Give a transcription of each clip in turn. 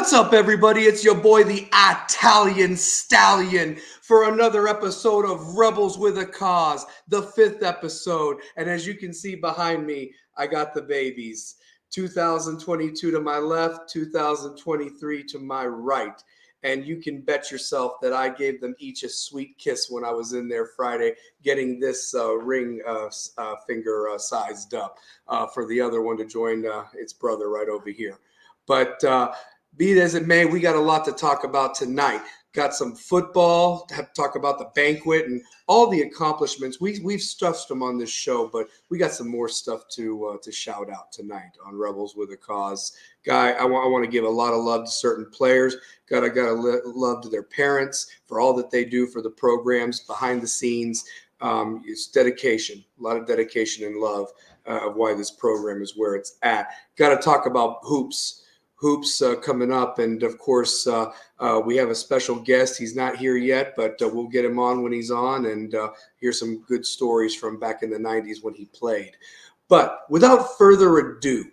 What's up, everybody? It's your boy, the Italian Stallion, for another episode of Rebels with a Cause, the 5th episode. And as you can see behind me, I got the babies. 2022 to my left, 2023 to my right. And you can bet yourself that I gave them each a sweet kiss when I was in there Friday, getting this ring finger sized up for the other one to join its brother right over here. But be it as it may, we got a lot to talk about tonight. Got some football, have to talk about the banquet and all the accomplishments. We've stuffed them on this show, but we got some more stuff to shout out tonight on Rebels with a Cause. Guy, I want to give a lot of love to certain players. Got love to their parents for all that they do for the programs behind the scenes. It's dedication, a lot of dedication and love of why this program is where it's at. Got to talk about hoops coming up, and of course we have a special guest. He's not here yet, but we'll get him on when he's on and hear some good stories from back in the 90s when he played. But without further ado,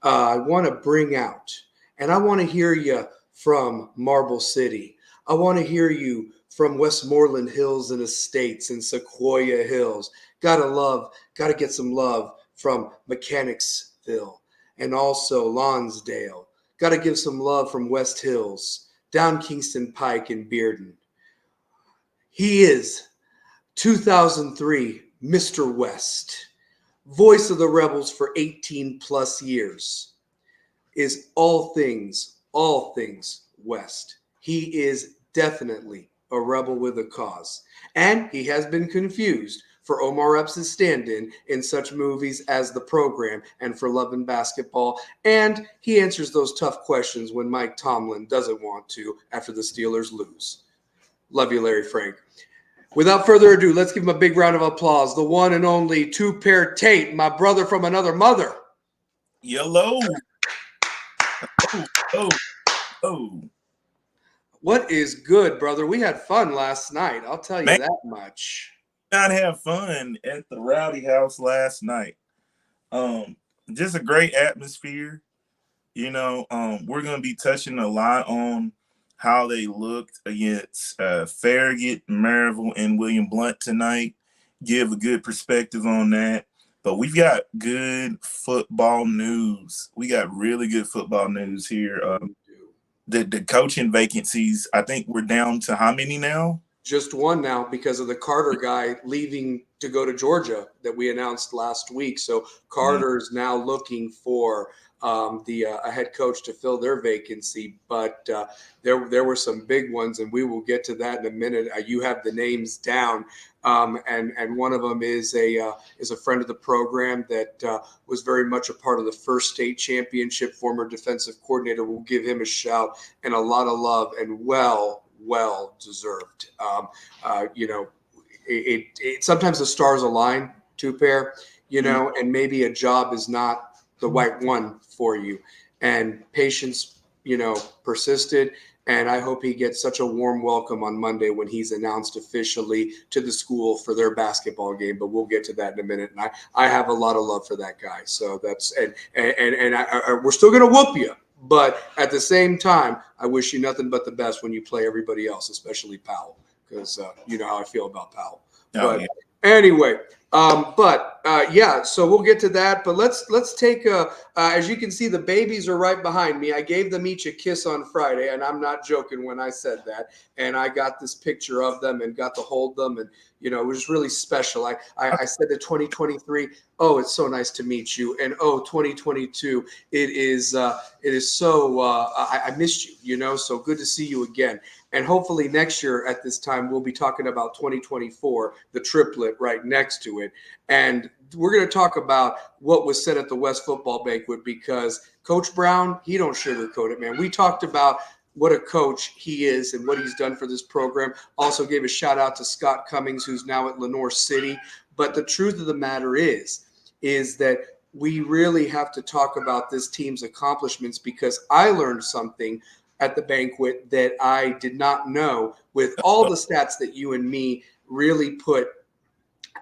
I want to bring out, and I want to hear you from Marble City. I want to hear you from Westmoreland Hills and Estates and Sequoia Hills. Gotta get some love from Mechanicsville and also Lonsdale. Got to give some love from West Hills, down Kingston Pike and Bearden. He is 2003 Mr. West, voice of the Rebels for 18 plus years, is all things West. He is definitely a rebel with a cause. And he has been confused for Omar Epps' stand-in in such movies as The Program and For Love and Basketball. And he answers those tough questions when Mike Tomlin doesn't want to after the Steelers lose. Love you, Larry Frank. Without further ado, let's give him a big round of applause. The one and only Pair Tate, my brother from another mother. Yellow. Oh. What is good, brother? We had fun last night. I'll tell you that much. Not have fun at the Rowdy House last night. Just a great atmosphere. You know, we're going to be touching a lot on how they looked against Farragut, Maryville, and William Blount tonight. Give a good perspective on that. But we've got good football news. We got really good football news here. The coaching vacancies, I think we're down to how many now? Just one now because of the Carter guy leaving to go to Georgia that we announced last week. So Carter's now looking for a head coach to fill their vacancy. But there were some big ones, and we will get to that in a minute. You have the names down, and one of them is a friend of the program that was very much a part of the first state championship. Former defensive coordinator. We'll give him a shout and a lot of love, and well deserved. You know, it sometimes the stars align, Pair, you know, and maybe a job is not the right one for you, and patience, you know, persisted. And I hope he gets such a warm welcome on Monday when he's announced officially to the school for their basketball game. But we'll get to that in a minute. And I have a lot of love for that guy. So that's and we're still gonna whoop you. But at the same time, I wish you nothing but the best when you play everybody else, especially Powell, because you know how I feel about Powell. Anyway, so we'll get to that. But let's take as you can see, the babies are right behind me. I gave them each a kiss on Friday, and I'm not joking when I said that. And I got this picture of them and got to hold them, and you know, it was really special. I said to 2023, oh, it's so nice to meet you, and 2022, it is so I missed you, you know, so good to see you again. And hopefully next year at this time, we'll be talking about 2024, the triplet right next to it. And we're going to talk about what was said at the West Football Banquet, because Coach Brown, he don't sugarcoat it, man. We talked about what a coach he is and what he's done for this program. Also gave a shout out to Scott Cummings, who's now at Lenoir City. But the truth of the matter is that we really have to talk about this team's accomplishments, because I learned something at the banquet that I did not know, with all the stats that you and me really put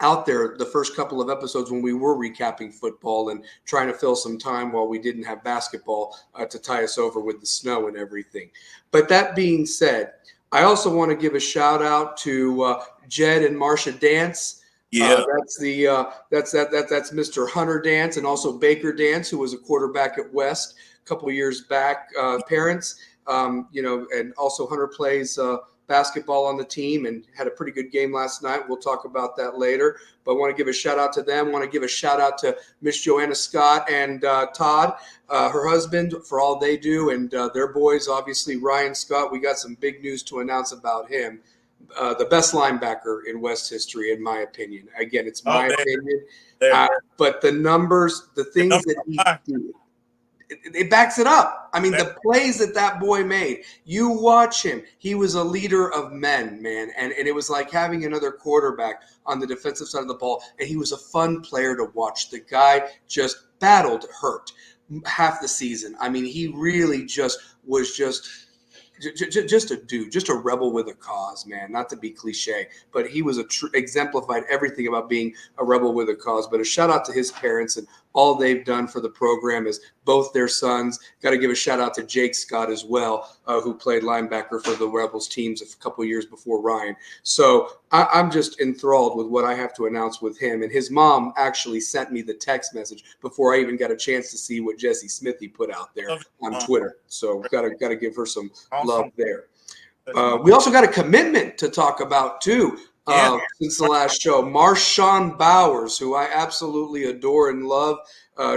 out there the first couple of episodes when we were recapping football and trying to fill some time while we didn't have basketball to tie us over with the snow and everything. But that being said, I also want to give a shout out to Jed and Marsha Dance. Yeah. That's Mr. Hunter Dance and also Baker Dance, who was a quarterback at West a couple of years back. Parents, and also Hunter plays basketball on the team and had a pretty good game last night. We'll talk about that later, but I want to give a shout out to them. I want to give a shout out to Miss Joanna Scott and Todd, her husband, for all they do, and their boys, obviously Ryan Scott. We got some big news to announce about him. The best linebacker in West history, in my opinion. Again, it's my opinion, but the numbers, the things that he did, it backs it up. I mean, the plays that boy made, you watch him. He was a leader of men, man. And it was like having another quarterback on the defensive side of the ball. And he was a fun player to watch. The guy just battled hurt half the season. I mean, he really was just a dude, just a rebel with a cause, man. Not to be cliche, but he was exemplified everything about being a rebel with a cause. But a shout out to his parents and all they've done for the program as both their sons. Got to give a shout out to Jake Scott as well, who played linebacker for the Rebels teams a couple of years before Ryan. So I'm just enthralled with what I have to announce with him. And his mom actually sent me the text message before I even got a chance to see what Jesse Smithy put out there on Twitter. So got to give her some love there. We also got a commitment to talk about too. Since the last show, Marshawn Bowers, who I absolutely adore and love.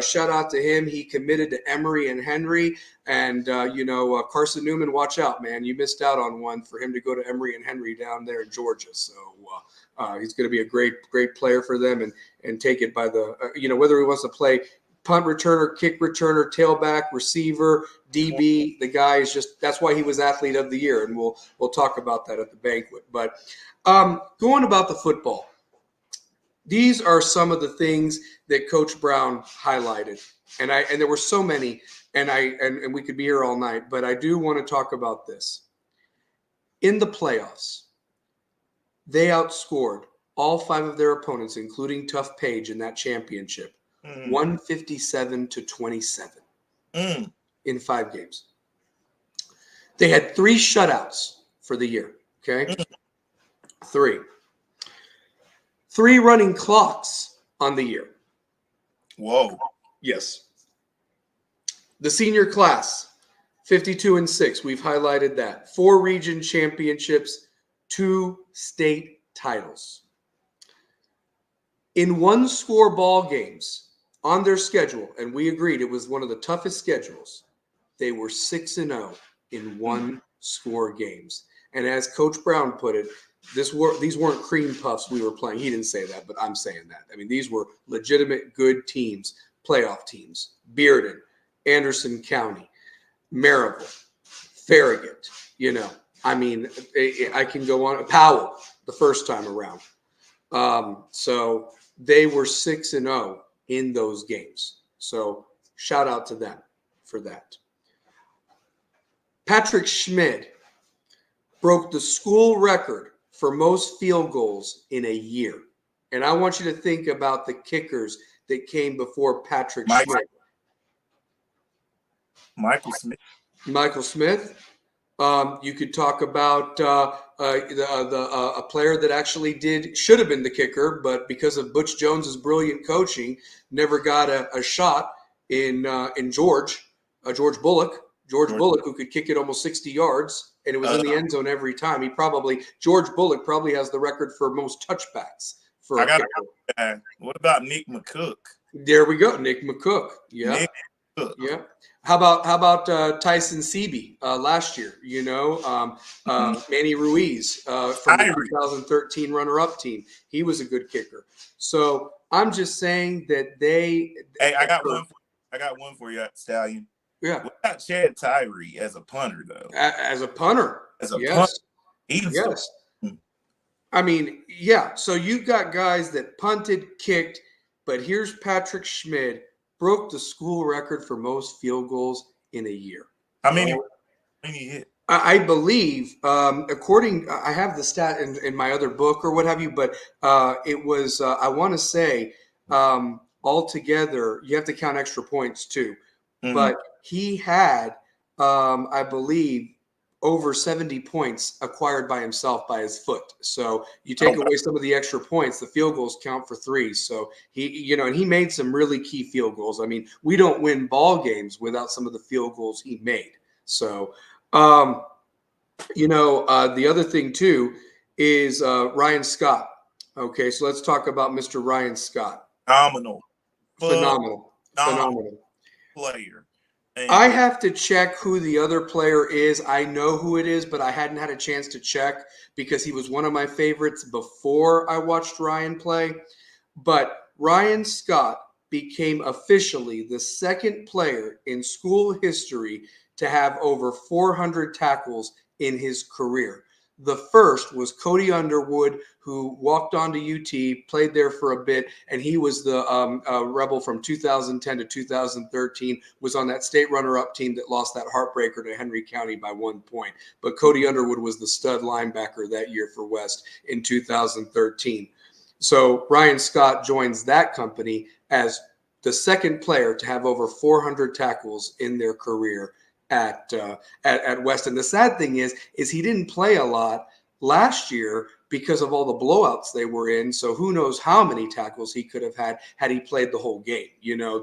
Shout out to him. He committed to Emory and Henry. And, Carson Newman, watch out, man. You missed out on one for him to go to Emory and Henry down there in Georgia. So he's going to be a great player for them and take it by the, whether he wants to play punt returner, kick returner, tailback, receiver, DB, the guy is that's why he was athlete of the year. And we'll talk about that at the banquet. But going about the football, these are some of the things that Coach Brown highlighted, and there were so many, and we could be here all night, but I do want to talk about this. In the playoffs, they outscored all 5 of their opponents, including Tough Page in that championship, 157-27 in 5 games. They had 3 shutouts for the year. Okay. 3 running clocks on the year. Whoa. Yes. The senior class, 52-6. We've highlighted that. 4 region championships, 2 state titles. In 1-score ball games on their schedule, and we agreed it was one of the toughest schedules, they were 6-0 in 1-score games. And as Coach Brown put it, these weren't cream puffs we were playing. He didn't say that, but I'm saying that. I mean, these were legitimate good teams, playoff teams. Bearden, Anderson County, Maryville, Farragut, I mean, I can go on. Powell the first time around. So they were 6-0 in those games. So shout out to them for that. Patrick Schmidt broke the school record for most field goals in a year. And I want you to think about the kickers that came before Patrick Schmidt. Michael Smith. You could talk about a player that actually should have been the kicker, but because of Butch Jones's brilliant coaching, never got a shot in George Bullock. George Bullock, who could kick it almost 60 yards, and it was in the end zone every time. George Bullock probably has the record for most touchbacks for a kicker. What about Nick McCook? There we go, Nick McCook. Yeah. Nick McCook. Yeah. How about Tyson Seaby last year? Manny Ruiz from the 2013 runner-up team. He was a good kicker. So I'm just saying that they. Hey, I got one for you, Stallion. Yeah. What about Chad Tyree as a punter, though? As a punter. Punter. Yes. I mean, yeah. So you've got guys that punted, kicked, but here's Patrick Schmidt, broke the school record for most field goals in a year. How many he hit? I believe, I have the stat in my other book or what have you, but it was, I want to say, altogether, you have to count extra points too. Mhm. But he had, I believe, over 70 points acquired by himself by his foot. So you take Okay. away some of the extra points, the field goals count for three. So and he made some really key field goals. I mean, we don't win ball games without some of the field goals he made. So, the other thing too is Ryan Scott. Okay, so let's talk about Mr. Ryan Scott. Phenomenal. Phenomenal, Phenomenal phenomenal. player. I And have to check who the other player is. I know who it is, but I hadn't had a chance to check because he was one of my favorites before I watched Ryan play. But Ryan Scott became officially the second player in school history to have over 400 tackles in his career. The first was Cody Underwood, who walked on to UT, played there for a bit, and he was the Rebel from 2010 to 2013, was on that state runner-up team that lost that heartbreaker to Henry County by 1 point. But Cody Underwood was the stud linebacker that year for West in 2013. So Ryan Scott joins that company as the second player to have over 400 tackles in their career at West. And the sad thing is he didn't play a lot last year because of all the blowouts they were in. So who knows how many tackles he could have had he played the whole game.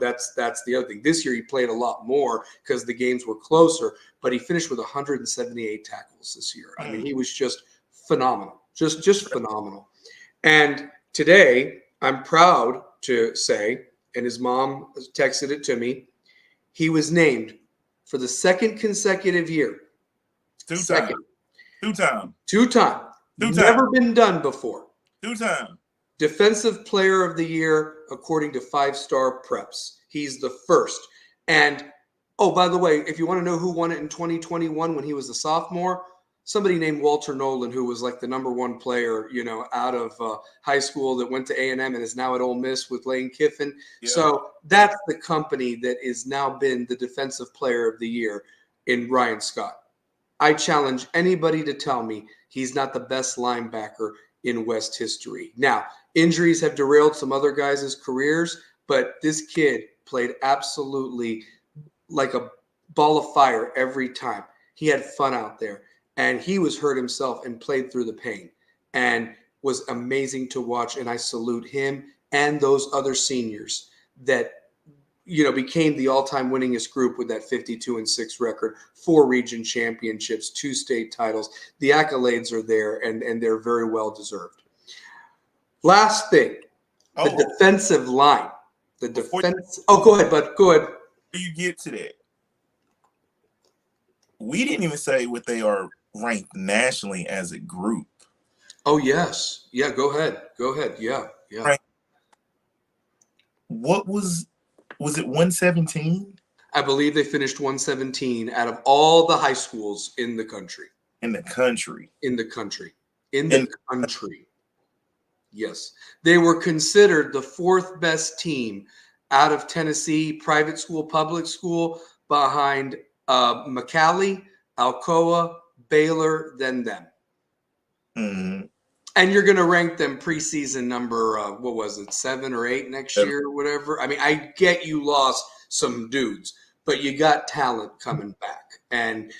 That's the other thing. This year he played a lot more because the games were closer, but he finished with 178 tackles this year. I mean, he was just phenomenal, just phenomenal. And today, I'm proud to say, and his mom texted it to me, he was named for the second consecutive year. two-time. Two-time. Two-time. Two-time. Never been done before. Two-time. Defensive Player of the Year, according to 5-Star Preps. He's the first. And, oh, by the way, if you want to know who won it in 2021 when he was a sophomore, somebody named Walter Nolan, who was like the number one player, out of high school that went to A&M and is now at Ole Miss with Lane Kiffin. Yeah. So that's the company that is now been the Defensive Player of the Year in Ryan Scott. I challenge anybody to tell me he's not the best linebacker in West history. Now, injuries have derailed some other guys' careers, but this kid played absolutely like a ball of fire every time. He had fun out there. And he was hurt himself and played through the pain and was amazing to watch. And I salute him and those other seniors that, became the all-time winningest group with that 52-6 record, 4 region championships, 2 state titles. The accolades are there and they're very well deserved. Last thing, the defensive line. The defense. Go ahead, bud. Go ahead. Before you get to that, we didn't even say what they are ranked nationally as a group. Oh, yes. Yeah, go ahead. Yeah. Right. What was it 117? I believe they finished 117 out of all the high schools in the country. In the country. Yes. They were considered the 4th best team out of Tennessee, private school, public school, behind McAllee, Alcoa, Baylor, then them. Mm-hmm. And you're going to rank them preseason number, 7 or 8 next year or whatever. I mean, I get you lost some dudes, but you got talent coming back. And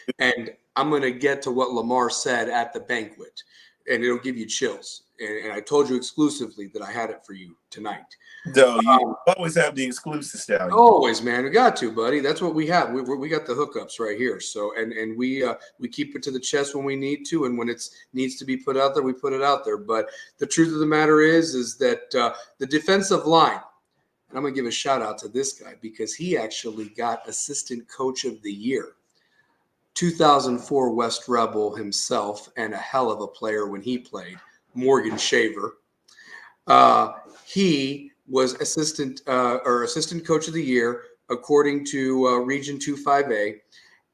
I'm going to get to what Lamar said at the banquet, and it'll give you chills. And I told you exclusively that I had it for you tonight. No, you always have the exclusive style. Always, man. We got to, buddy. That's what we have. We got the hookups right here. So, and we keep it to the chest when we need to, and when it needs to be put out there, we put it out there. But the truth of the matter is that the defensive line, and I'm going to give a shout out to this guy because he actually got Assistant Coach of the Year. 2004 West Rebel himself, and a hell of a player when he played, Morgan Shaver. He was assistant coach of the year according to Region 25A,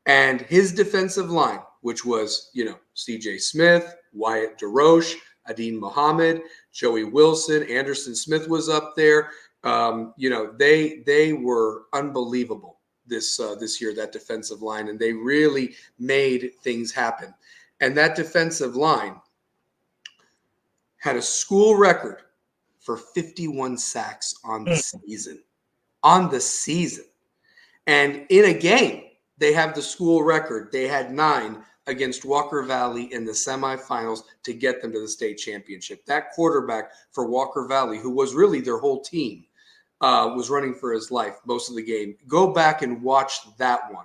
and his defensive line, which was CJ Smith, Wyatt DeRoche, Adine Muhammad, Joey Wilson, Anderson Smith was up there. They were unbelievable. this year, that defensive line, and they really made things happen. And that defensive line had a school record for 51 sacks on the season. On the season. And in a game, they have the school record. They had 9 against Walker Valley in the semifinals to get them to the state championship. That quarterback for Walker Valley, who was really their whole team, was running for his life most of the game. Go back and watch that one.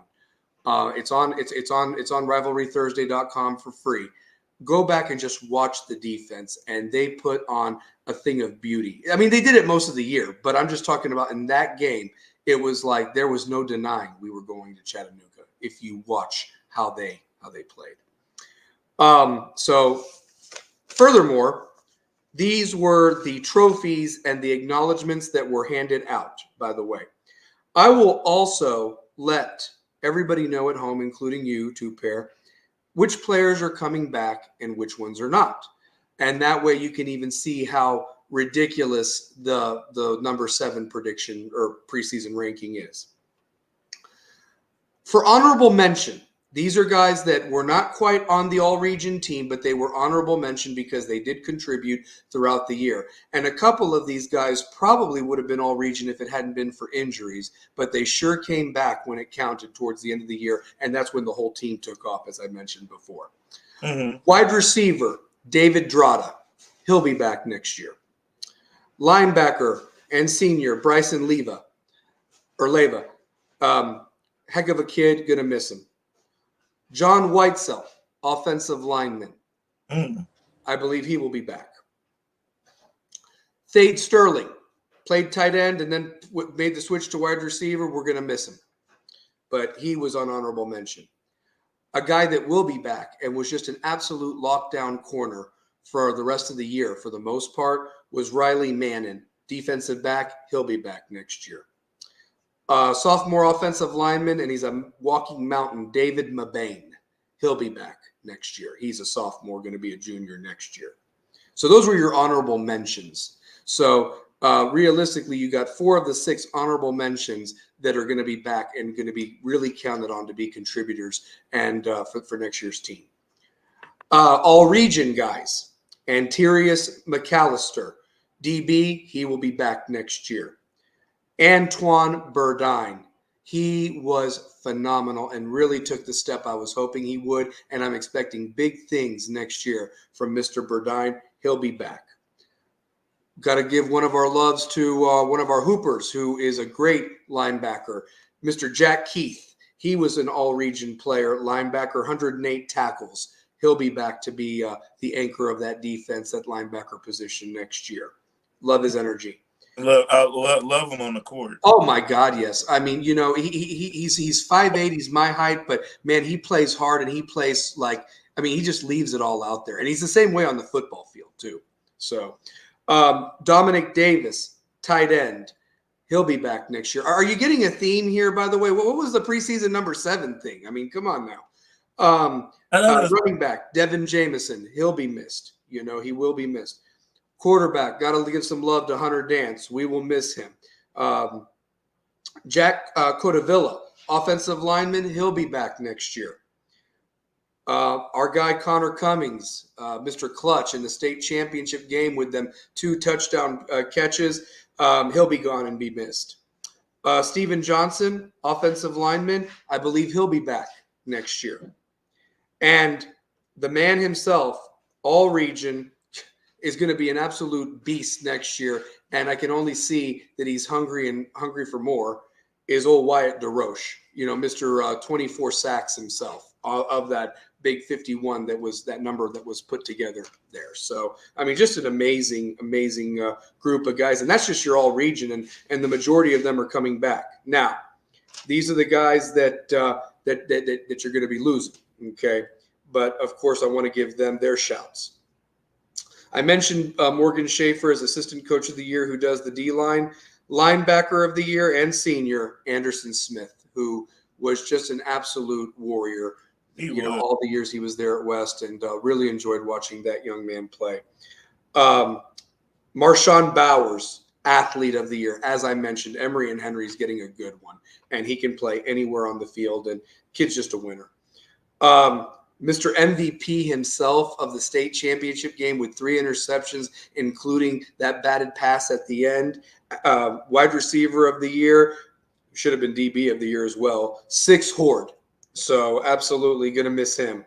It's on rivalrythursday.com for free. Go back and just watch the defense, and they put on a thing of beauty. I mean, they did it most of the year, but I'm just talking about in that game, it was like there was no denying we were going to Chattanooga if you watch how they played. So furthermore, these were the trophies and the acknowledgments that were handed out, by the way. I will also let everybody know at home, including you, Pair, which players are coming back and which ones are not. And that way you can even see how ridiculous the number 7 prediction or preseason ranking is. For honorable mention, these are guys that were not quite on the all-region team, but they were honorable mention because they did contribute throughout the year. And a couple of these guys probably would have been all-region if it hadn't been for injuries, but they sure came back when it counted towards the end of the year, and that's when the whole team took off, as I mentioned before. Mm-hmm. Wide receiver, David Drata. He'll be back next year. Linebacker and senior, Bryson Leva. Heck of a kid, going to miss him. John Whitesell, offensive lineman. I believe he will be back. Thade Sterling, played tight end and then made the switch to wide receiver. We're going to miss him. But he was on honorable mention. A guy that will be back and was just an absolute lockdown corner for the rest of the year, for the most part, was Riley Mannon, defensive back. He'll be back next year. Sophomore offensive lineman, and he's a walking mountain, David Mabane. He'll be back next year. He's a sophomore, going to be a junior next year. So those were your honorable mentions. So realistically, you got 4 of the 6 honorable mentions that are going to be back and going to be really counted on to be contributors and for next year's team. All-region guys, Antirius McAllister, DB, he will be back next year. Antoine Burdine, he was phenomenal and really took the step I was hoping he would, and I'm expecting big things next year from Mr. Burdine. He'll be back. Got to give one of our loves to one of our hoopers who is a great linebacker, Mr. Jack Keith. He was an all-region player, linebacker, 108 tackles. He'll be back to be the anchor of that defense, that linebacker position next year. Love his energy. Love him on the court. Oh my God, yes. I mean, you know, he's 5'8", he's my height, but man, he plays hard and he plays like, I mean, he just leaves it all out there. And he's the same way on the football field too. So Dominic Davis, tight end, he'll be back next year. Are you getting a theme here, by the way? What was the preseason number 7 thing? I mean, come on now. Running back, Devin Jameson, he'll be missed. You know, he will be missed. Quarterback, got to give some love to Hunter Dance. We will miss him. Jack Codavilla, offensive lineman, he'll be back next year. Our guy Connor Cummings, Mr. Clutch in the state championship game with them 2 touchdown catches, he'll be gone and be missed. Steven Johnson, offensive lineman, I believe he'll be back next year. And the man himself, all region, is going to be an absolute beast next year, and I can only see that he's hungry for more, is old Wyatt DeRoche, you know, Mr. 24 sacks himself of that big 51 that number that was put together there. So, I mean, just an amazing group of guys, and that's just your all region, and the majority of them are coming back. Now, these are the guys that you're going to be losing, okay? But, of course, I want to give them their shouts. I mentioned Morgan Schaefer as assistant coach of the year who does the D-line. Linebacker of the year and senior, Anderson Smith, who was just an absolute warrior, all the years he was there at West, and really enjoyed watching that young man play. Marshawn Bowers, athlete of the year. As I mentioned, Emery and Henry's getting a good one, and he can play anywhere on the field, and kid's just a winner. Mr. MVP himself of the state championship game with 3 interceptions, including that batted pass at the end. Wide receiver of the year, should have been DB of the year as well, 6 Horde. So absolutely going to miss him.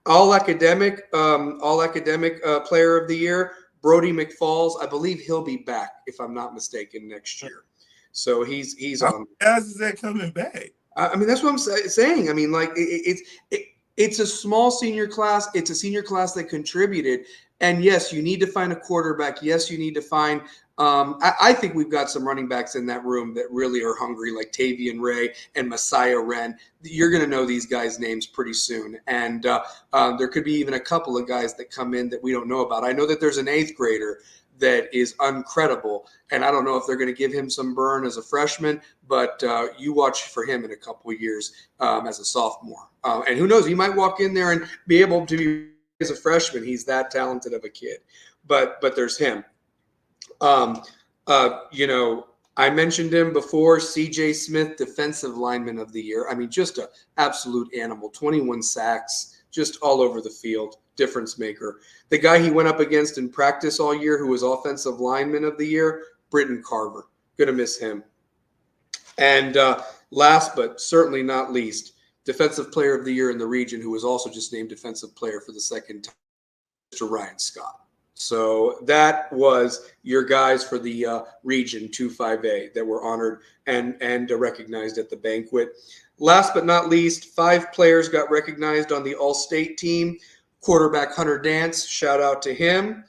All academic player of the year, Brody McFalls. I believe he'll be back, if I'm not mistaken, next year. So he's on. How is that coming back? I mean, that's what I'm saying. I mean, like it's a small senior class. It's a senior class that contributed. And yes, you need to find a quarterback. Yes, you need to find I think we've got some running backs in that room that really are hungry, like Tavian Ray and Messiah Wren. You're going to know these guys' names pretty soon. And there could be even a couple of guys that come in that we don't know about. I know that there's an 8th grader that is uncredible, and I don't know if they're going to give him some burn as a freshman, but you watch for him in a couple of years as a sophomore. And who knows, he might walk in there and be able to be as a freshman. He's that talented of a kid. But there's him. I mentioned him before, CJ Smith, defensive lineman of the year. I mean, just an absolute animal, 21 sacks, just all over the field, difference maker. The guy he went up against in practice all year, who was offensive lineman of the year, Britton Carver. Going to miss him. And last but certainly not least, defensive player of the year in the region, who was also just named defensive player for the second time, Mr. Ryan Scott. So that was your guys for the region 2-5A that were honored and recognized at the banquet. Last but not least, 5 players got recognized on the all-state team. Quarterback Hunter Dance, shout out to him.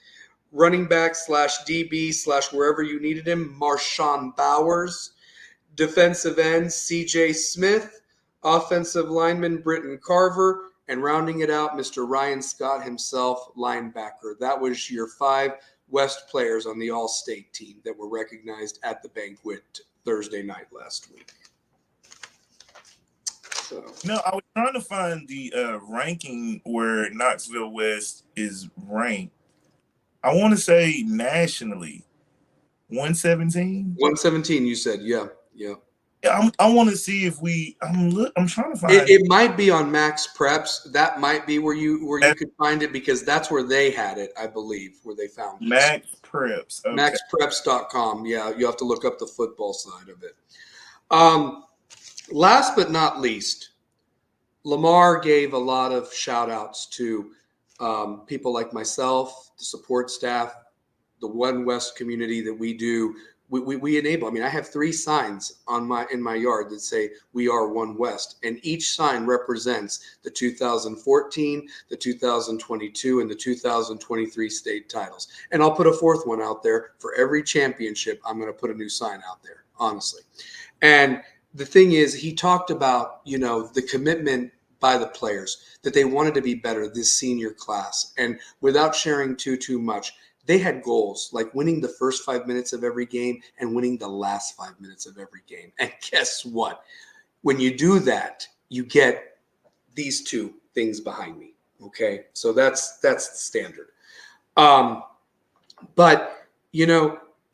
Running back /DB/ wherever you needed him, Marshawn Bowers. Defensive end, CJ Smith. Offensive lineman, Britton Carver. And rounding it out, Mr. Ryan Scott himself, linebacker. That was your 5 West players on the all-state team that were recognized at the banquet Thursday night last week. So. No, I was trying to find the ranking where Knoxville West is ranked. I want to say nationally, 117. 117, you said, yeah. Yeah, I want to see if I'm trying to find it. Might be on Max Preps. That might be where you could find it, because that's where they had it, I believe, where they found it. Max Preps. Okay. MaxPreps.com. Yeah, you have to look up the football side of it. Last but not least, Lamar gave a lot of shout outs to people like myself, the support staff, the One West community that we do. We enable. I mean, I have 3 signs in my yard that say we are One West, and each sign represents the 2014, the 2022, and the 2023 state titles. And I'll put a 4th one out there for every championship. I'm going to put a new sign out there, honestly. And the thing is, he talked about, the commitment by the players, that they wanted to be better this senior class. And without sharing too much, they had goals like winning the first 5 minutes of every game and winning the last 5 minutes of every game. And guess what? When you do that, you get these 2 things behind me. Okay. So that's the standard. But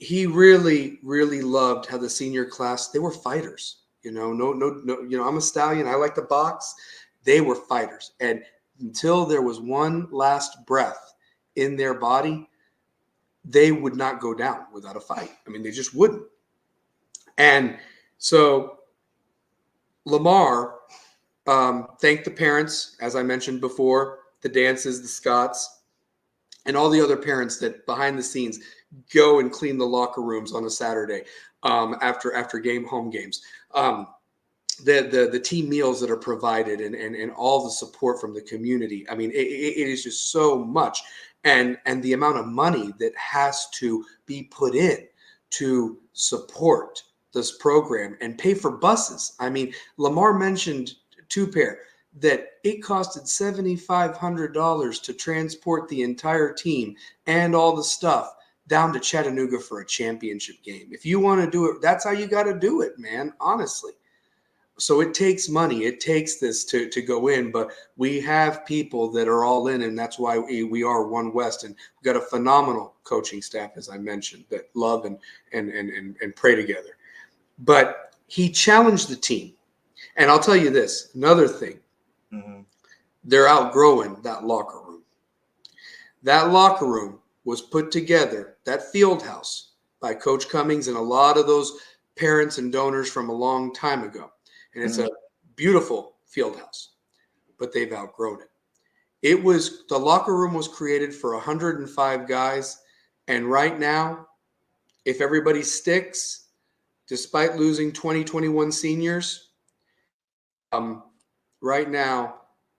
he really, really loved how the senior class, they were fighters. No, I'm a stallion. I like to box. They were fighters. And until there was one last breath in their body, they would not go down without a fight. I mean, they just wouldn't. And so Lamar thanked the parents, as I mentioned before, the Dances, the Scotts, and all the other parents that behind the scenes go and clean the locker rooms on a Saturday after home games. The team meals that are provided and all the support from the community. I mean, it is just so much. And the amount of money that has to be put in to support this program and pay for buses. I mean, Lamar mentioned to Pair that it costed $7,500 to transport the entire team and all the stuff down to Chattanooga for a championship game. If you want to do it, that's how you got to do it, man, honestly. So it takes money. It takes this to go in, but we have people that are all in, and that's why we are One West, and we've got a phenomenal coaching staff, as I mentioned, that love and pray together. But he challenged the team. And I'll tell you this, another thing, they're outgrowing that locker room. That locker room was put together, that field house, by Coach Cummings and a lot of those parents and donors from a long time ago. And it's a beautiful field house, but they've outgrown it. The locker room was created for 105 guys. And right now, if everybody sticks, despite losing 2021 seniors, right now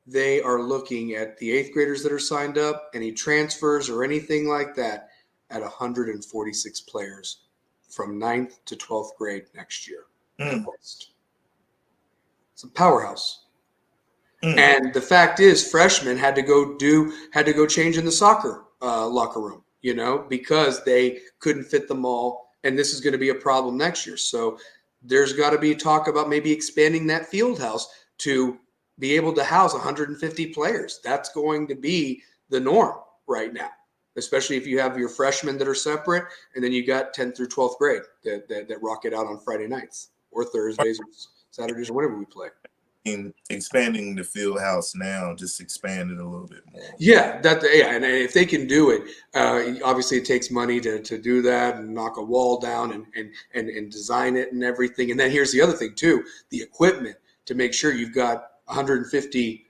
they are looking at the 8th graders that are signed up, any transfers or anything like that, at 146 players from 9th to 12th grade next year. It's a powerhouse. And the fact is, freshmen had to go change in the soccer locker room, because they couldn't fit them all. And this is going to be a problem next year. So there's got to be talk about maybe expanding that field house to be able to house 150 players. That's going to be the norm right now, especially if you have your freshmen that are separate, and then you got 10th through 12th grade that rock it out on Friday nights or Thursdays or Saturdays or whatever we play. In expanding the field house now, just expand it a little bit more. Yeah, and if they can do it, obviously it takes money to do that and knock a wall down and design it and everything. And then here's the other thing too: the equipment to make sure you've got 150,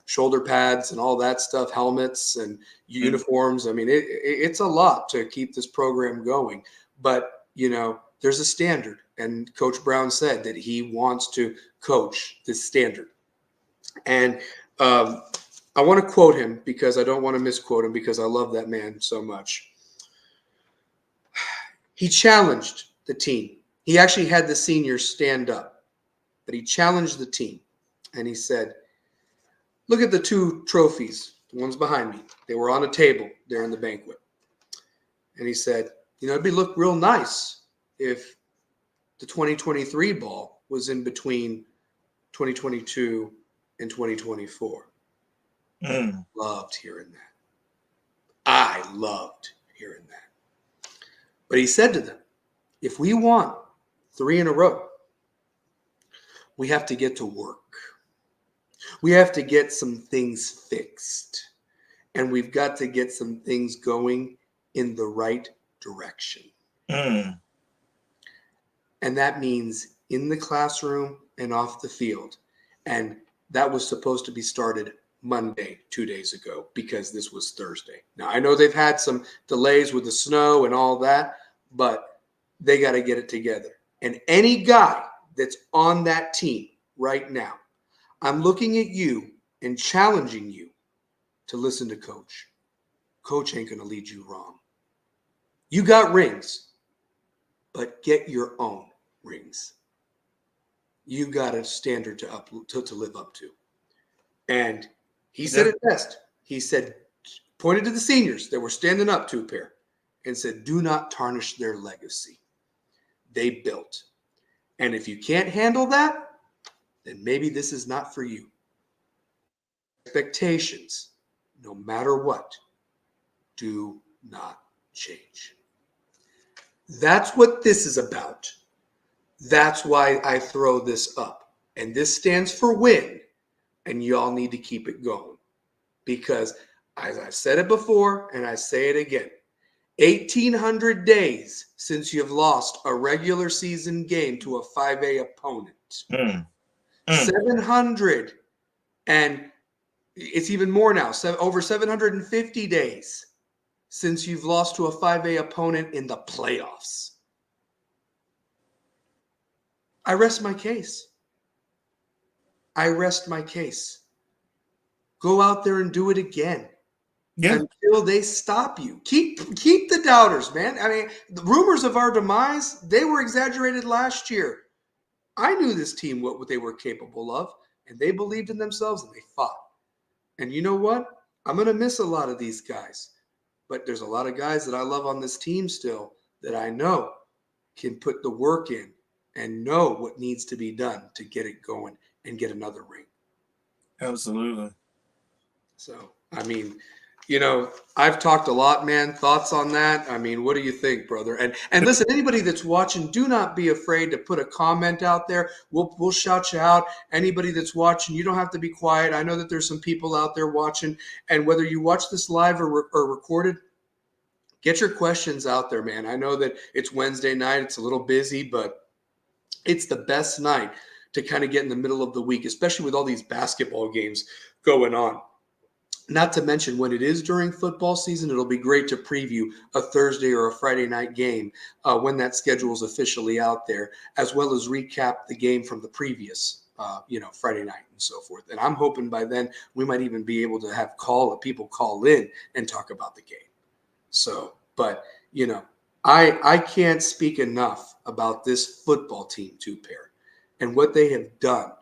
shoulder pads and all that stuff, helmets and uniforms. I mean, it's a lot to keep this program going, but there's a standard, and Coach Brown said that he wants to coach this standard. And I want to quote him because I don't want to misquote him, because I love that man so much. He challenged the team. He actually had the seniors stand up, but he challenged the team. And he said, look at the 2 trophies, the ones behind me. They were on a table there in the banquet. And he said, it'd look real nice if the 2023 ball was in between 2022 and 2024. Loved hearing that. I loved hearing that. But he said to them, if we want 3 in a row, we have to get to work. We have to get some things fixed. And we've got to get some things going in the right direction. And that means in the classroom and off the field. And that was supposed to be started Monday, 2 days ago, because this was Thursday. Now, I know they've had some delays with the snow and all that, but they got to get it together. And any guy that's on that team right now, I'm looking at you and challenging you to listen to Coach. Coach ain't going to lead you wrong. You got rings, but get your own rings. You got a standard to live up to. And he said it best. He said, pointed to the seniors that were standing up to Pair and said, do not tarnish their legacy. They built. And if you can't handle that, then maybe this is not for you. Expectations, no matter what, do not change. That's what this is about. That's why I throw this up. And this stands for win. And y'all need to keep it going. Because as I've said it before, and I say it again, 1,800 days since you've lost a regular season game to a 5A opponent. 700, and it's even more now, over 750 days since you've lost to a 5A opponent in the playoffs. I rest my case. Go out there and do it again. Yeah. Until they stop you. Keep the doubters, man. I mean, the rumors of our demise, they were exaggerated last year. I knew this team, what they were capable of, and they believed in themselves and they fought. And you know what? I'm going to miss a lot of these guys. But there's a lot of guys that I love on this team still that I know can put the work in and know what needs to be done to get it going and get another ring. Absolutely. So, I mean, I've talked a lot, man. Thoughts on that? I mean, what do you think, brother? And listen, anybody that's watching, do not be afraid to put a comment out there. We'll shout you out. Anybody that's watching, you don't have to be quiet. I know that there's some people out there watching, and whether you watch this live or recorded, get your questions out there, man. I know that it's Wednesday night. It's a little busy, but it's the best night to kind of get in the middle of the week, especially with all these basketball games going on. Not to mention when it is during football season, it'll be great to preview a Thursday or a Friday night game when that schedule is officially out there, as well as recap the game from the previous, Friday night and so forth. And I'm hoping by then we might even be able to have people call in and talk about the game. So, but, I can't speak enough about this football team, too, Pair, and what they have done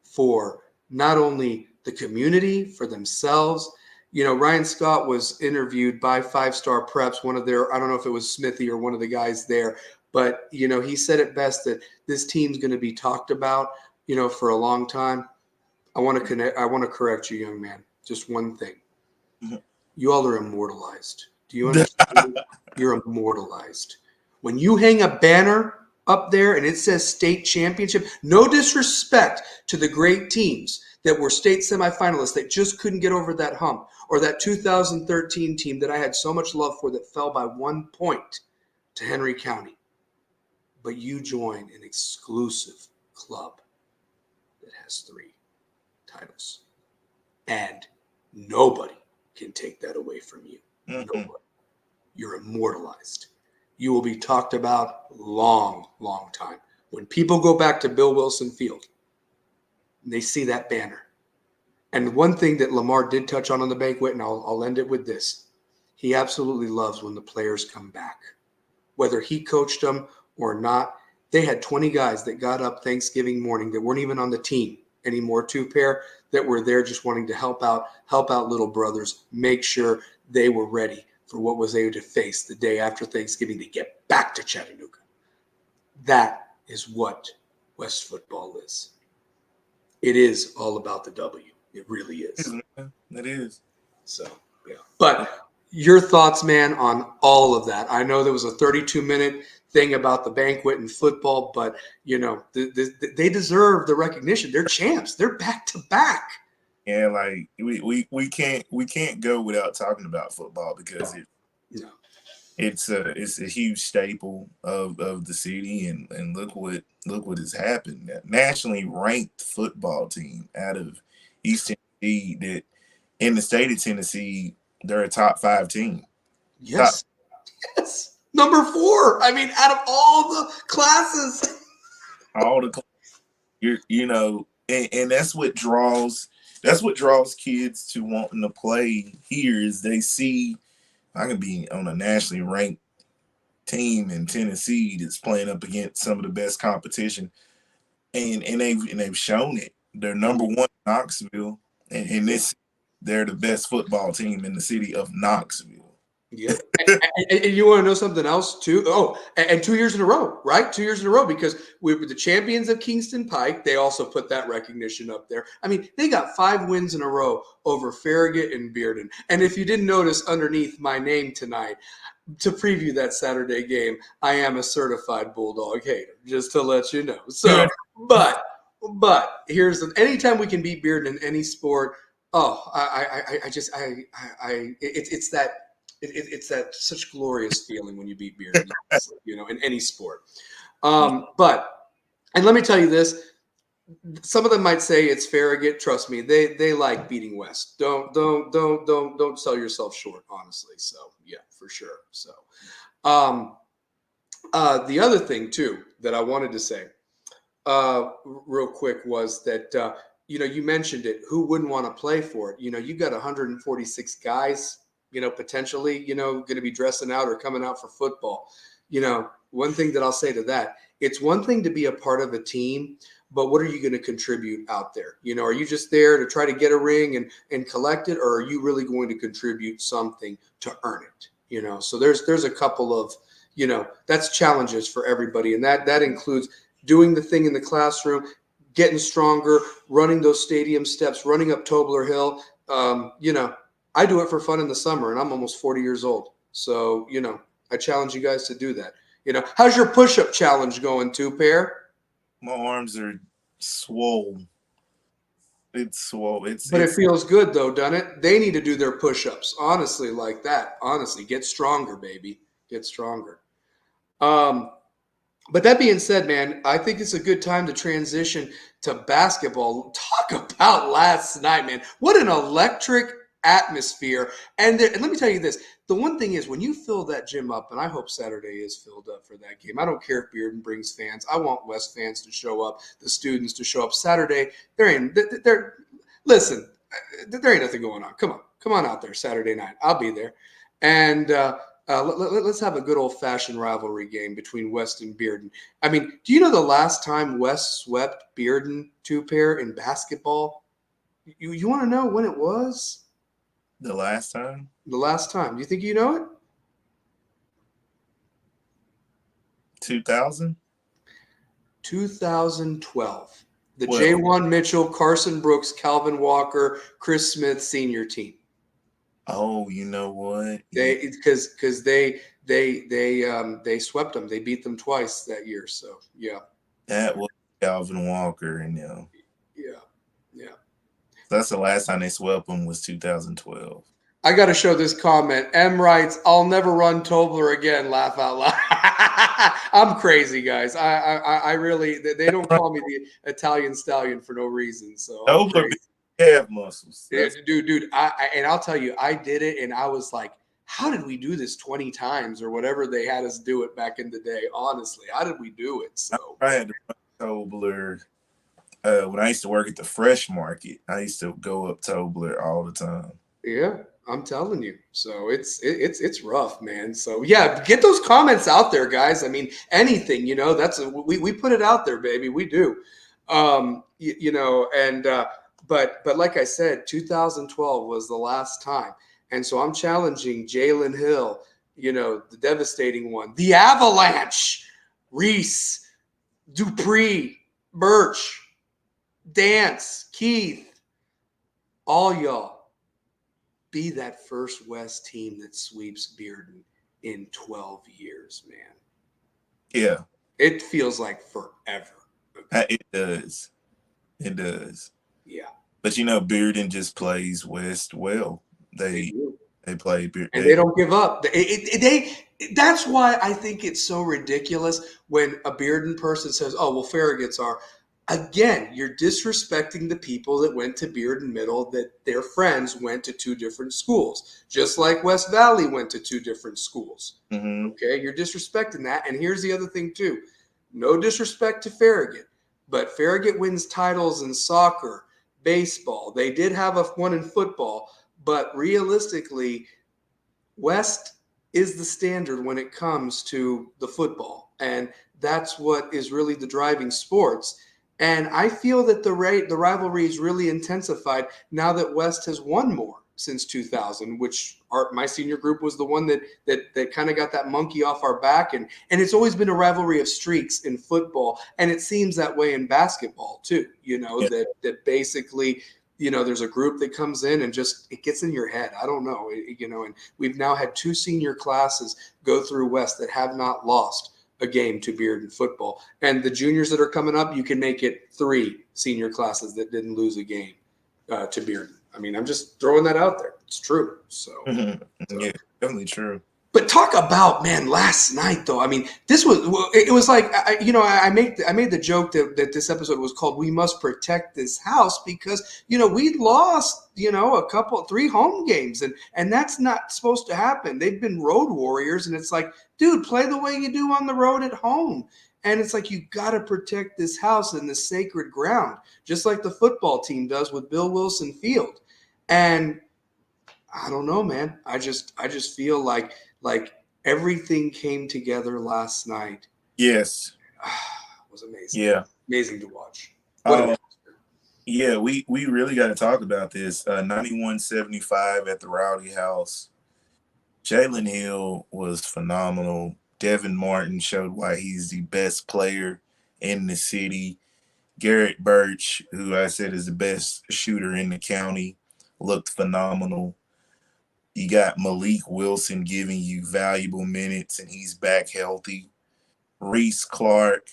for not only the community, for themselves. Ryan Scott was interviewed by 5 Star Preps, one of their, I don't know if it was Smithy or one of the guys there, but, he said it best that this team's going to be talked about, for a long time. I want to correct you, young man. Just one thing. Mm-hmm. You all are immortalized. Do you understand? You're immortalized. When you hang a banner up there and it says state championship, no disrespect to the great teams that were state semifinalists that just couldn't get over that hump, or that 2013 team that I had so much love for that fell by 1 point to Henry County. But you join an exclusive club that has 3 titles. And nobody can take that away from you. Mm-hmm. Nobody. You're immortalized. You will be talked about long, long time. When people go back to Bill Wilson Field, and they see that banner. And one thing that Lamar did touch on the banquet, and I'll end it with this. He absolutely loves when the players come back. Whether he coached them or not, they had 20 guys that got up Thanksgiving morning that weren't even on the team anymore, 2 Pair, that were there just wanting to help out little brothers, make sure they were ready for what was able to face the day after Thanksgiving to get back to Chattanooga. That is what West football is. It is all about the W. It really is. It is. So, yeah. But your thoughts, man, on all of that. I know there was a 32-minute thing about the banquet and football, but, they deserve the recognition. They're champs. They're back to back. Yeah, like we can't go without talking about football because it's a huge staple of the city, and look what has happened. A nationally ranked football team out of East Tennessee, that in the state of Tennessee, they're a top 5 team. Yes. Yes. Number 4. I mean, out of all the classes. And that's what draws kids to wanting to play here, is they see I can be on a nationally ranked team in Tennessee that's playing up against some of the best competition, and they've shown it. They're number 1 in Knoxville, and they're the best football team in the city of Knoxville. Yeah. and you want to know something else too? Oh, and 2 years in a row, right? 2 years in a row, because we were the champions of Kingston Pike. They also put that recognition up there. I mean, they got 5 wins in a row over Farragut and Bearden. And if you didn't notice underneath my name tonight, to preview that Saturday game, I am a certified Bulldog hater, just to let you know. So, but here's anytime we can beat Bearden in any sport. Oh, it's that. It's that such glorious feeling when you beat Bearden, in any sport. But let me tell you this: some of them might say it's Farragut. Trust me, they like beating West. Don't sell yourself short, honestly. So yeah, for sure. So, the other thing too that I wanted to say, real quick, was that you mentioned it. Who wouldn't want to play for it? You got 146 guys. Potentially, going to be dressing out or coming out for football. One thing that I'll say to that, it's one thing to be a part of a team, but what are you going to contribute out there? Are you just there to try to get a ring and collect it, or are you really going to contribute something to earn it? So there's a couple of, that's challenges for everybody. And that includes doing the thing in the classroom, getting stronger, running those stadium steps, running up Tobler Hill. I do it for fun in the summer, and I'm almost 40 years old. So, I challenge you guys to do that. How's your push-up challenge going, Pair? My arms are swole. It's swole. But it feels good though, doesn't it? They need to do their push-ups, honestly, like that. Honestly, get stronger, baby. Get stronger. But that being said, man, I think it's a good time to transition to basketball. Talk about last night, man. What an electric atmosphere. And let me tell you this. The one thing is when you fill that gym up, and I hope Saturday is filled up for that game. I don't care if Bearden brings fans. I want West fans to show up, the students to show up. Saturday, listen, there ain't nothing going on. Come on out there Saturday night. I'll be there. And let's have a good old-fashioned rivalry game between West and Bearden. I mean, do you know the last time West swept Bearden Pair in basketball? You want to know when it was? The last time? The last time. Do you think you know it? 2000? 2012. The J1 Mitchell, Carson Brooks, Calvin Walker, Chris Smith senior team. Oh, you know what? Because they swept them. They beat them twice that year. So yeah. That was Calvin Walker and Yeah. That's the last time they swept them was 2012. I got to show this comment. M writes, "I'll never run Tobler again." Laugh out loud. I'm crazy, guys. I really. They don't call me the Italian Stallion for no reason. So Tobler have muscles, dude. And I'll tell you, I did it, and I was like, "How did we do this 20 times or whatever they had us do it back in the day?" Honestly, how did we do it? So I had to run Tobler. When I used to work at the Fresh Market, I used to go up Tobler all the time. Yeah, I'm telling you. So it's rough, man. So yeah, get those comments out there, guys. I mean, anything, that's we put it out there, baby. We do. But like I said, 2012 was the last time. And so I'm challenging Jalen Hill, the devastating one, the Avalanche, Reese, Dupree, Birch, Dance, Keith, all y'all, be that first West team that sweeps Bearden in 12 years, man. Yeah. It feels like forever. It does. It does. Yeah. But Bearden just plays West well. They play Bearden. And they don't give up. That's why I think it's so ridiculous when a Bearden person says, "Oh, well, Farraguts are." Again, you're disrespecting the people that went to Bearden Middle, that their friends went to two different schools, just like West Valley went to two different schools. Mm-hmm. Okay, you're disrespecting that. And here's the other thing, too. No disrespect to Farragut, but Farragut wins titles in soccer, baseball. They did have one in football, but realistically, West is the standard when it comes to the football. And that's what is really the driving sports. And I feel that the rivalry is really intensified now that West has won more since 2000, which my senior group was the one that kind of got that monkey off our back. And it's always been a rivalry of streaks in football. And it seems that way in basketball too, that basically, there's a group that comes in and just, it gets in your head. I don't know, and we've now had two senior classes go through West that have not lost a game to Bearden football. And the juniors that are coming up, you can make it 3 senior classes that didn't lose a game to Bearden. I mean, I'm just throwing that out there. It's true. So, yeah, definitely true. But talk about, man, last night though. I mean, it was like, I made the joke that this episode was called "We Must Protect This House" because, we lost, 3 home games and that's not supposed to happen. They've been road warriors and it's like, dude, play the way you do on the road at home. And it's like, you got to protect this house and this sacred ground, just like the football team does with Bill Wilson Field. And I don't know, man. I just feel like everything came together last night. Yes. It was amazing. Yeah. Amazing to watch. Yeah, we really got to talk about this. 91-75 at the Rowdy House. Jalen Hill was phenomenal. Devin Martin showed why he's the best player in the city. Garrett Birch, who I said is the best shooter in the county, looked phenomenal. You got Malik Wilson giving you valuable minutes, and he's back healthy. Reese Clark.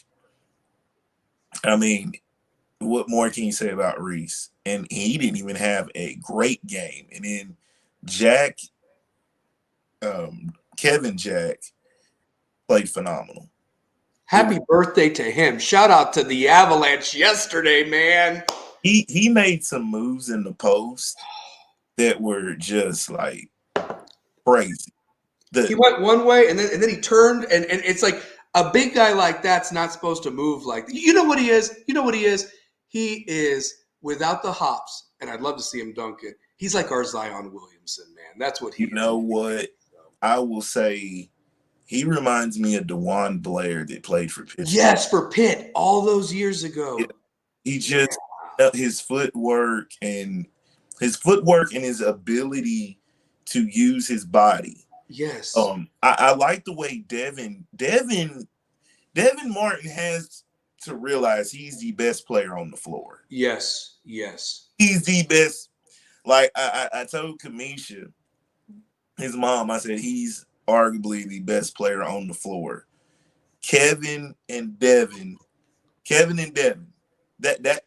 I mean, what more can you say about Reese? And he didn't even have a great game. And then Jack, Kevin Jack, played phenomenal. Happy birthday to him. Shout out to the Avalanche yesterday, man. He made some moves in the post that were just like crazy. He went one way and then he turned and it's like a big guy like that's not supposed to move like that. You know what he is? He is without the hops, and I'd love to see him dunk it. He's like our Zion Williamson, man. That's what he is. You know what? I will say he reminds me of DeJuan Blair that played for Pitt. Yes, for Pitt all those years ago. He just his footwork and his ability to use his body. Yes. I like the way Devin Martin has to realize he's the best player on the floor. Yes. He's the best. Like I told Kamisha, his mom, I said he's arguably the best player on the floor. Kevin and Devin. That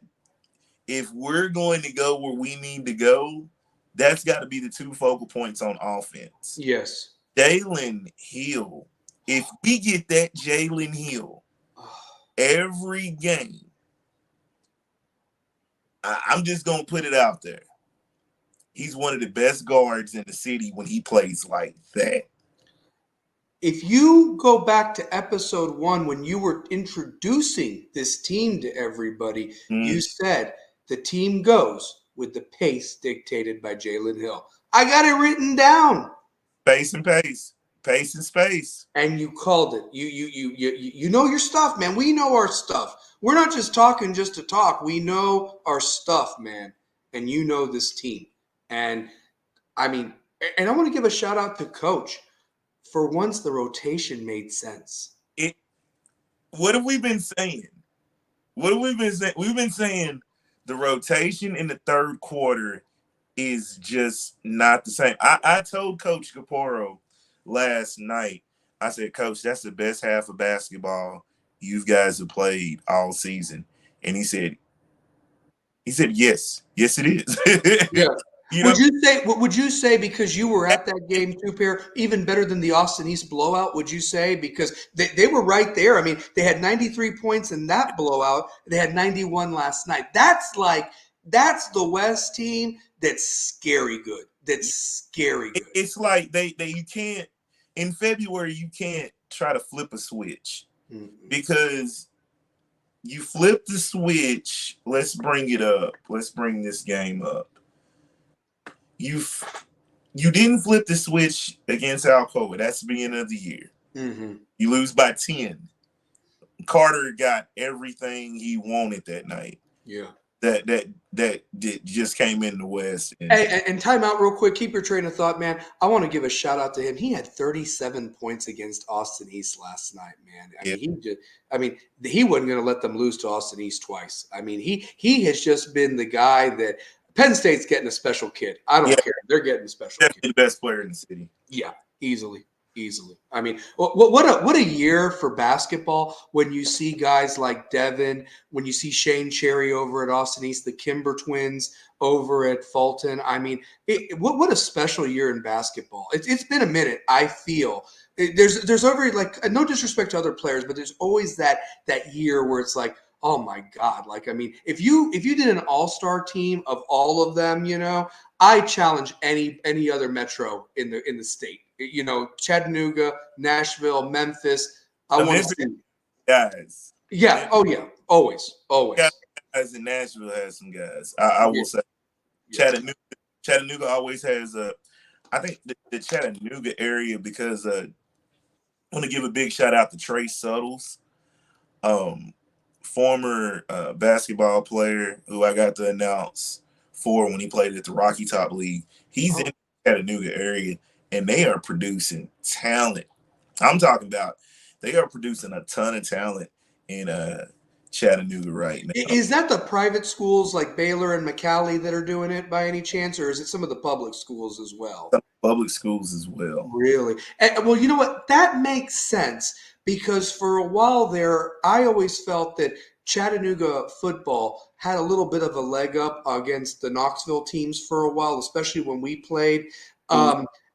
if we're going to go where we need to go, that's got to be the two focal points on offense. Yes. Jalen Hill. If we get that Jalen Hill every game, I'm just going to put it out there. He's one of the best guards in the city when he plays like that. If you go back to episode 1 when you were introducing this team to everybody, you said the team goes with the pace dictated by Jalen Hill. I got it written down. Pace and space. And you called it. You know your stuff, man. We know our stuff. We're not just talking just to talk. We know our stuff, man. And you know this team. And I mean, and I want to give a shout out to Coach. For once, the rotation made sense. What have we been saying? We've been saying the rotation in the third quarter is just not the same. I told Coach Caporo last night, I said, Coach, that's the best half of basketball you guys have played all season. And he said, yes, it is. Yeah. Would you say because you were at that game too, Pair, even better than the Austin East blowout, would you say? Because they were right there. I mean, they had 93 points in that blowout. They had 91 last night. That's the West team that's scary good. It's like you can't in February, you can't try to flip a switch because you flip the switch. Let's bring it up. Let's bring this game up. You didn't flip the switch against Alcoa. That's the beginning of the year. Mm-hmm. You lose by 10. Carter got everything he wanted that night. Yeah. That just came in the West. And time out real quick. Keep your train of thought, man. I want to give a shout out to him. He had 37 points against Austin East last night, man. He wasn't going to let them lose to Austin East twice. I mean, he has just been the guy that Penn State's getting a special kid. I don't care. They're getting a special kid. Definitely the best player in the city. Yeah, easily. I mean, what a year for basketball when you see guys like Devin, when you see Shane Cherry over at Austin East, the Kimber twins over at Fulton. I mean, what a special year in basketball. It's been a minute, I feel. There's over, like, no disrespect to other players, but there's always that year where it's like, oh my God. Like, I mean, if you did an all-star team of all of them, I challenge any other metro in the state. Chattanooga, Nashville, Memphis. I want to see guys. Yeah. Oh yeah. Always. Guys in Nashville has some guys. I will say Chattanooga always has I think the Chattanooga area, because I want to give a big shout out to Trey Suttles, former basketball player who I got to announce for when he played at the Rocky Top League. He's in the Chattanooga area, and they are producing talent. I'm talking about they are producing a ton of talent. And Chattanooga right now. Is that the private schools like Baylor and McAllee that are doing it by any chance, or is it some of the public schools as well? Some public schools as well. Really? And, well, you know what? That makes sense because for a while there, I always felt that Chattanooga football had a little bit of a leg up against the Knoxville teams for a while, especially when we played.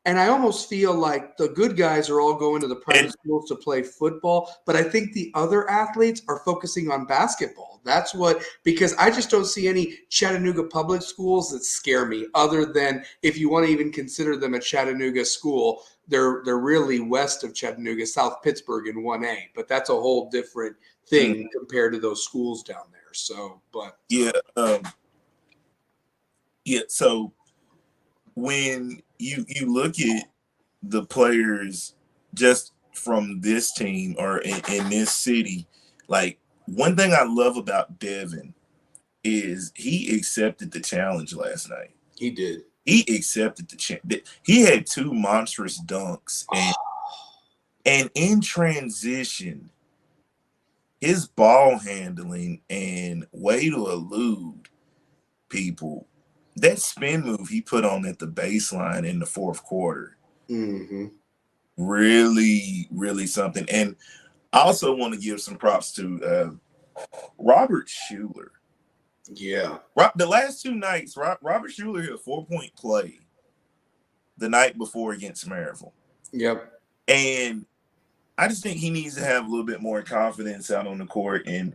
And I almost feel like the good guys are all going to the private schools to play football, but I think the other athletes are focusing on basketball. That's what, because I just don't see any Chattanooga public schools that scare me, other than if you want to even consider them a Chattanooga school, they're really west of Chattanooga, South Pittsburgh in 1A, but that's a whole different thing compared to those schools down there. So, but so when you look at the players just from this team or in this city, like one thing I love about Devin is he accepted the challenge last night. He did. He accepted the challenge. He had 2 monstrous dunks, and in transition, his ball handling and way to elude people. That spin move he put on at the baseline in the fourth quarter, really, really something. And I also want to give some props to Robert Schuler. Yeah. The last 2 nights, Robert Schuler hit a 4-point play the night before against Maryville. Yep. And I just think he needs to have a little bit more confidence out on the court. And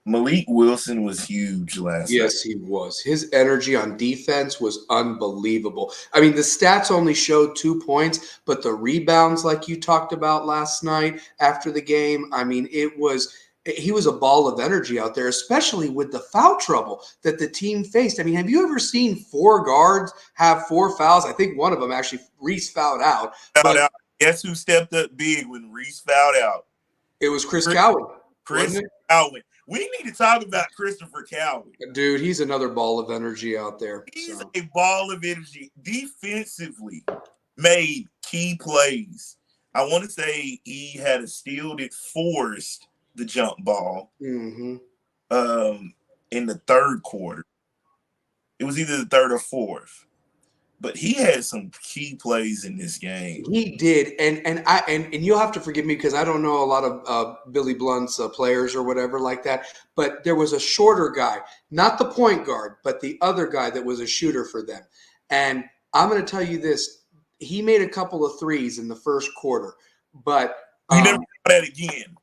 Malik Wilson was huge last night. Yes, he was. His energy on defense was unbelievable. I mean, the stats only showed 2 points, but the rebounds, like you talked about last night after the game, I mean, he was a ball of energy out there, especially with the foul trouble that the team faced. I mean, have you ever seen 4 guards have 4 fouls? I think one of them actually, Reese fouled out. Guess who stepped up big when Reese fouled out? It was Chris Cowan. Chris Cowan. We need to talk about Christopher Cowan. Dude, he's another ball of energy out there. He's a ball of energy. Defensively made key plays. I want to say he had a steal that forced the jump ball in the third quarter. It was either the third or fourth. But he had some key plays in this game. He did, and you'll have to forgive me because I don't know a lot of Billy Blount's players or whatever like that. But there was a shorter guy, not the point guard, but the other guy that was a shooter for them. And I'm going to tell you this: he made a couple of threes in the first quarter, but you never saw that again.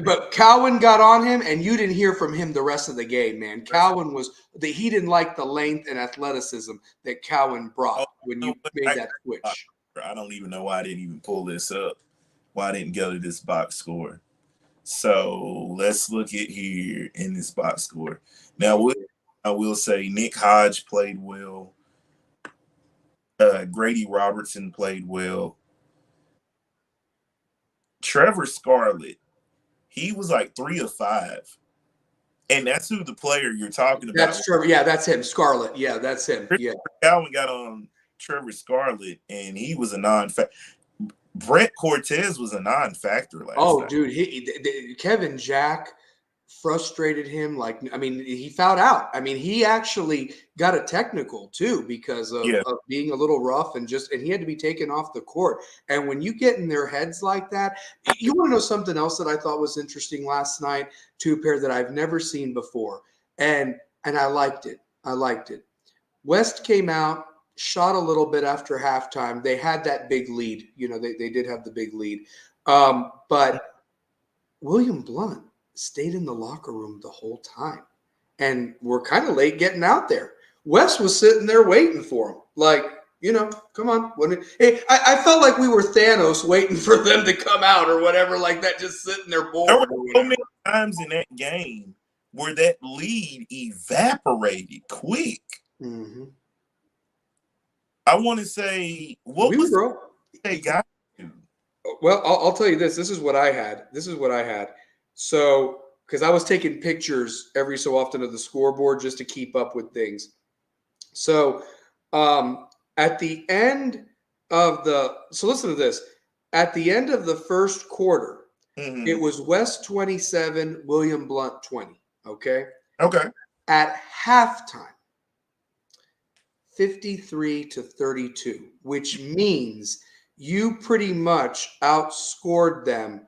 But Cowan got on him, and you didn't hear from him the rest of the game, man. Cowan he didn't like the length and athleticism that Cowan brought when you made that switch. I don't even know why I didn't even pull this up, why I didn't go to this box score. So let's look at here in this box score. Now, I will say Nick Hodge played well. Grady Robertson played well. Trevor Scarlett, he was like 3 of 5. And that's who the player you're talking about. That's Trevor. Yeah, that's him. Scarlett. Yeah, that's him. Yeah. Cowan got on Trevor Scarlett, and he was a non-factor. Brett Cortez was a non-factor last night. Dude, Kevin Jack frustrated him. He fouled out. I mean, he actually got a technical too because of being a little rough and he had to be taken off the court. And when you get in their heads like that, you want to know something else that I thought was interesting last night, two pair that I've never seen before. And I liked it. West came out, shot a little bit after halftime. They had that big lead. You know, they did have the big lead. But William Blount stayed in the locker room the whole time. And we're kind of late getting out there. West was sitting there waiting for him. Like, come on. I felt like we were Thanos waiting for them to come out or whatever, like that, just sitting there bored. There were so many times in that game where that lead evaporated quick. Mm-hmm. I want to say, what was they got to? Well, I'll tell you this. This is what I had. So, because I was taking pictures every so often of the scoreboard just to keep up with things. So, at the end of listen to this. At the end of the first quarter, Mm-hmm. It was West 27, William Blount 20. Okay. Okay. At halftime, 53-32, which means you pretty much outscored them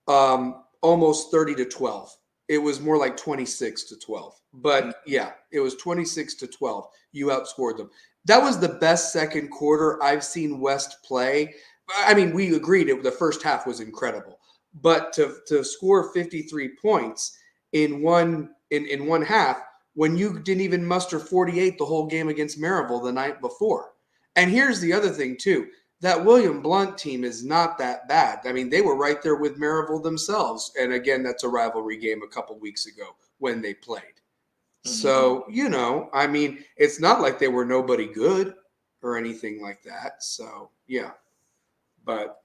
almost 30-12. It was more like 26-12. But yeah, it was 26-12. You outscored them. That was the best second quarter I've seen West play. I mean, we agreed the first half was incredible. But to score 53 points in one half when you didn't even muster 48 the whole game against Maryville the night before. And here's the other thing too. That William Blount team is not that bad. I mean, they were right there with Maryville themselves. And again, that's a rivalry game a couple weeks ago when they played. Mm-hmm. So, I mean, it's not like they were nobody good or anything like that. So, yeah. But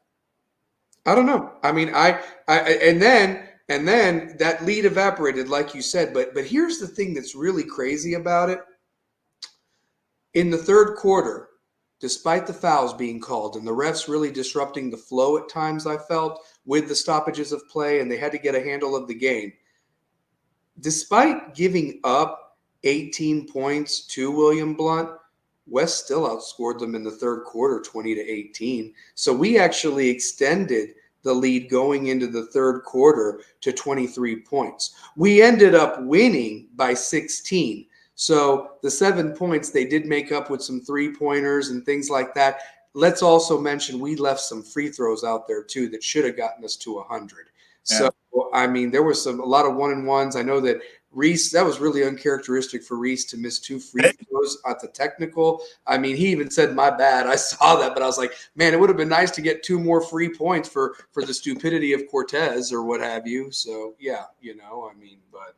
I don't know. I mean, and then that lead evaporated, like you said. But here's the thing that's really crazy about it. In the third quarter, despite the fouls being called and the refs really disrupting the flow at times, I felt, with the stoppages of play, and they had to get a handle of the game. Despite giving up 18 points to William Blount, West still outscored them in the third quarter 20-18. So we actually extended the lead going into the third quarter to 23 points. We ended up winning by 16. So the 7 points they did make up with some three-pointers and things like that. Let's also mention we left some free throws out there too that should have gotten us to 100. So, I mean, there was a lot of one-and-ones. I know that Reese, that was really uncharacteristic for Reese to miss 2 free throws at the technical. I mean, he even said, my bad. I saw that, but I was like, man, it would have been nice to get 2 more free points for the stupidity of Cortez or what have you. So, yeah, I mean, but.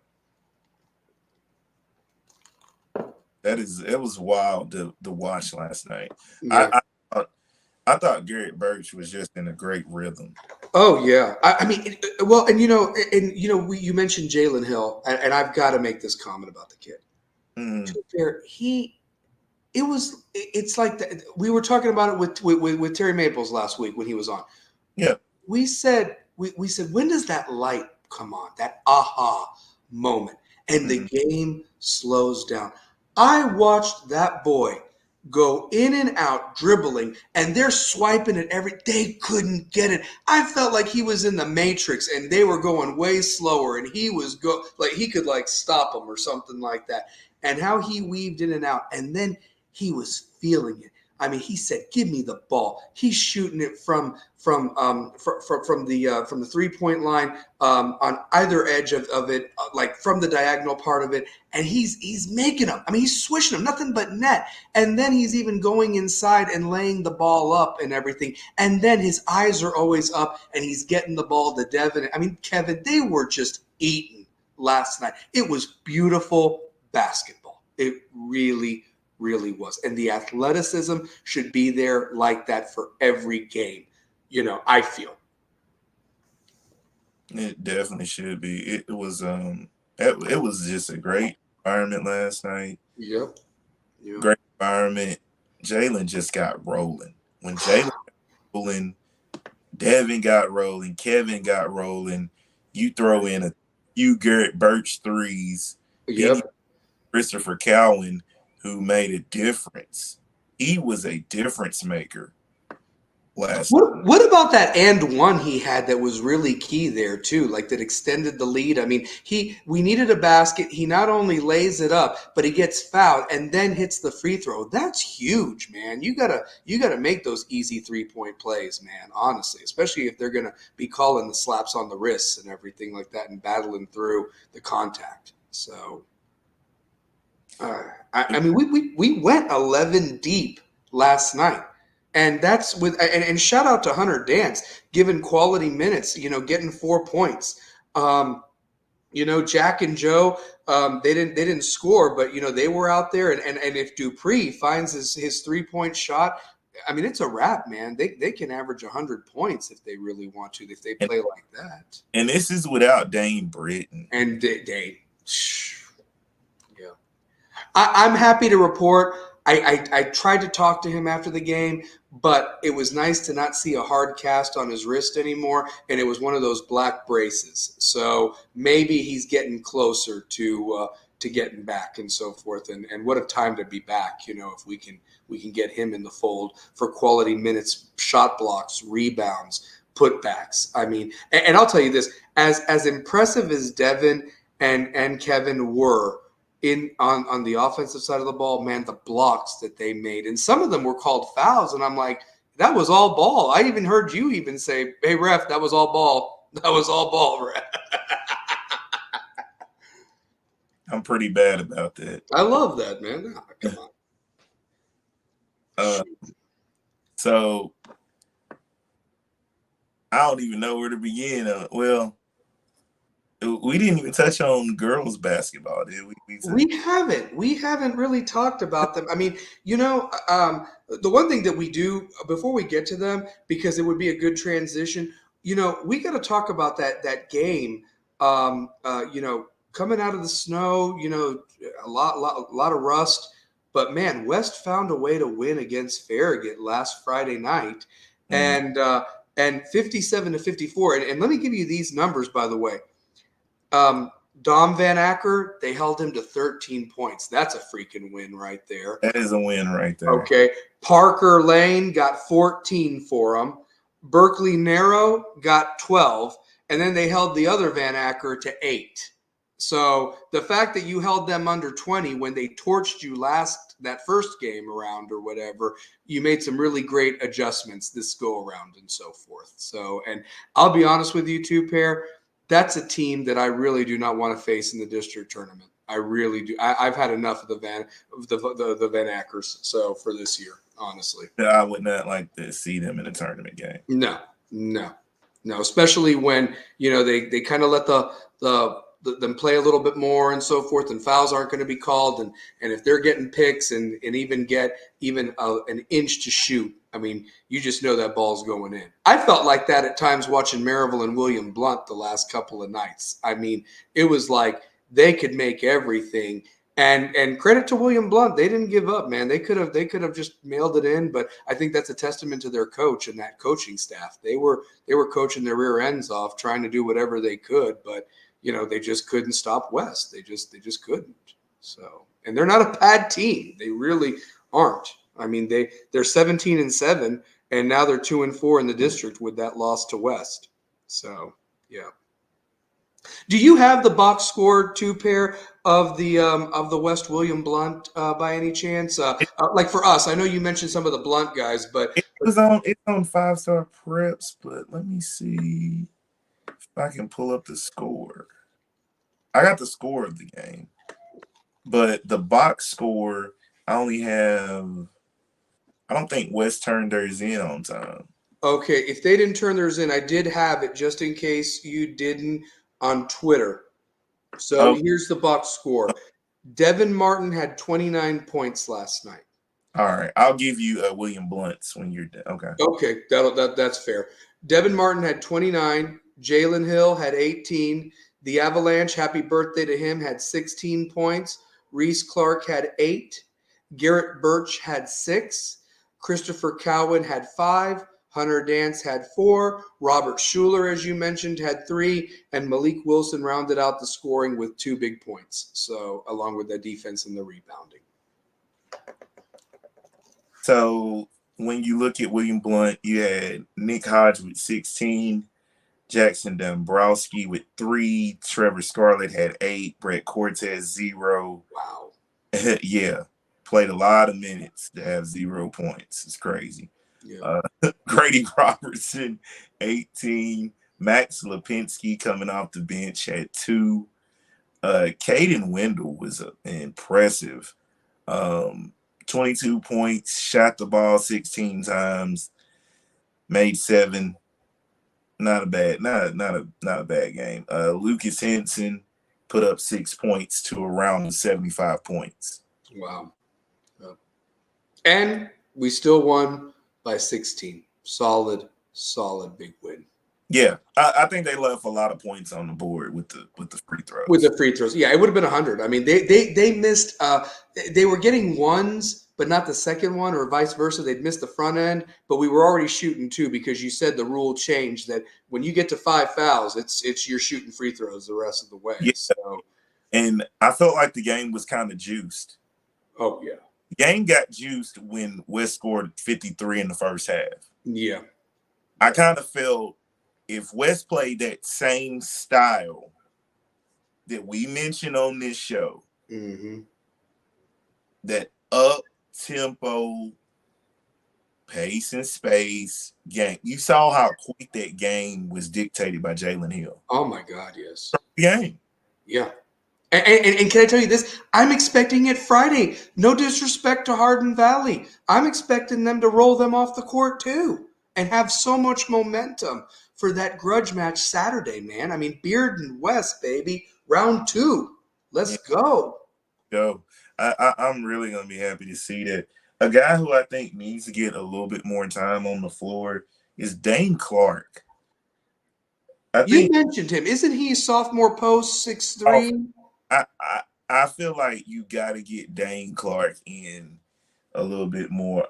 It was wild to watch last night. Yeah. I thought Garrett Birch was just in a great rhythm. Oh yeah, I mean, you mentioned Jalen Hill, and I've got to make this comment about the kid. To be fair, it's like we were talking about it with Terry Maples last week when he was on. Yeah, we said when does that light come on, that aha moment, and the game slows down. I watched that boy go in and out dribbling, and they're swiping it they couldn't get it. I felt like he was in the Matrix and they were going way slower, and he was he could stop them or something like that. And how he weaved in and out, and then he was feeling it. I mean, he said, "Give me the ball." He's shooting it from the 3-point line on either edge of it, like from the diagonal part of it, and he's making them. I mean, he's swishing them, nothing but net. And then he's even going inside and laying the ball up and everything. And then his eyes are always up, and he's getting the ball to Devin. I mean, Kevin, they were just eating last night. It was beautiful basketball. It really was. And the athleticism should be there like that for every game, I feel. It definitely should be. It was it was just a great environment last night. Yep. Great environment. Jalen just got rolling. When Jalen got rolling, Devin got rolling, Kevin got rolling. You throw in a few Garrett Birch threes. Yep. Christopher Cowan, who made a difference. He was a difference maker last night. What about that and one he had that was really key there too, that extended the lead? I mean, we needed a basket. He not only lays it up, but he gets fouled and then hits the free throw. That's huge, man. You gotta make those easy 3-point plays, man, honestly, especially if they're gonna be calling the slaps on the wrists and everything like that and battling through the contact. So I mean, we went 11 deep last night, and that's and shout out to Hunter Dance, giving quality minutes, getting 4 points. Jack and Joe, they didn't score, but they were out there, and if Dupree finds his 3-point shot, I mean, it's a wrap, man. They can average 100 points if they really want to, if they play like that. And this is without Dane Britton. And Dane. I'm happy to report I tried to talk to him after the game, but it was nice to not see a hard cast on his wrist anymore, and it was one of those black braces. So maybe he's getting closer to getting back and so forth. And what a time to be back, if we can get him in the fold for quality minutes, shot blocks, rebounds, putbacks. I mean, and I'll tell you this, as impressive as Devin and Kevin were on the offensive side of the ball, man, the blocks that they made, and some of them were called fouls, and I'm like, that was all ball. I even heard you even say, hey, ref, that was all ball. That was all ball, ref. I'm pretty bad about that. I love that, man. Oh, come on. So I don't even know where to begin. Well, we didn't even touch on girls basketball, did we? We haven't really talked about them. I mean, the one thing that we do before we get to them, because it would be a good transition, we got to talk about that game, coming out of the snow, a lot of rust, but man, West found a way to win against Farragut last Friday night, and 57-54. And let me give you these numbers, by the way. Dom Van Acker, they held him to 13 points. That's a freaking win right there. That is a win right there. Okay. Parker Lane got 14 for him. Berkeley Narrow got 12. And then they held the other Van Acker to 8. So the fact that you held them under 20 when they torched you that first game around or whatever, you made some really great adjustments this go around and so forth. So, and I'll be honest with you too, Pair. That's a team that I really do not want to face in the district tournament. I really do. I've had enough of the Van Ackers. So for this year, honestly, I would not like to see them in a tournament game. No. Especially when they kind of let them play a little bit more and so forth, and fouls aren't going to be called, and if they're getting picks and even get an inch to shoot, I mean, you just know that ball's going in. I felt like that at times watching Maryville and William Blount the last couple of nights. I mean, it was like they could make everything. And credit to William Blount, they didn't give up, man. They could have just mailed it in, but I think that's a testament to their coach and that coaching staff. They were coaching their rear ends off, trying to do whatever they could, but they just couldn't stop West. They just couldn't. So, and they're not a bad team. They really aren't. I mean, they're 17-7, and now they're 2-4 in the district with that loss to West. So, yeah. Do you have the box score too, Pair, of the West William Blount by any chance? Like for us, I know you mentioned some of the Blount guys, but it's on 5-star preps. But let me see if I can pull up the score. I got the score of the game, but the box score, I only have. I don't think West turned theirs in on time. Okay, if they didn't turn theirs in, I did have it just in case you didn't on Twitter. So Here's the box score. Devin Martin had 29 points last night. All right, I'll give you William Blount's when you're done. Okay, that's fair. Devin Martin had 29. Jalen Hill had 18. The Avalanche, happy birthday to him, had 16 points. Reese Clark had 8. Garrett Birch had 6. Christopher Cowan had 5. Hunter Dance had 4. Robert Schuler, as you mentioned, had 3. And Malik Wilson rounded out the scoring with 2 big points. So, along with the defense and the rebounding. So, when you look at William Blount, you had Nick Hodge with 16. Jackson Dombrowski with 3. Trevor Scarlett had 8. Brett Cortez 0. Wow. Yeah. Played a lot of minutes to have 0 points. It's crazy. Yeah. Grady Robertson, 18. Max Lipinski coming off the bench had 2. Caden Wendell was impressive. 22 points, shot the ball 16 times, made 7. Not a bad game. Lucas Henson put up 6 points to around 75 points. Wow. And we still won by 16. Solid big win. Yeah, I think they left a lot of points on the board with the free throws. With the free throws, yeah, it would have been 100. I mean, they missed. They were getting ones, but not the second one, or vice versa. They'd missed the front end, but we were already shooting 2 because you said the rule changed that when you get to 5 fouls, it's you're shooting free throws the rest of the way. Yeah. So, And I felt like the game was kind of juiced. oh yeah. The game got juiced when West scored 53 in the first half. Yeah. I kind of felt if West played that same style that we mentioned on this show, that up-tempo, pace and space game. You saw how quick that game was dictated by Jalen Hill. Oh, my God, yes. Game. Yeah. And can I tell you this? I'm expecting it Friday. No disrespect to Hardin Valley. I'm expecting them to roll them off the court, too, and have so much momentum for that grudge match Saturday, man. I mean, Bearden West, baby. Round 2. Let's go. Go. I'm really going to be happy to see that. A guy who I think needs to get a little bit more time on the floor is Dane Clark. You mentioned him. Isn't he sophomore post 6'3"? I feel like you got to get Dane Clark in a little bit more.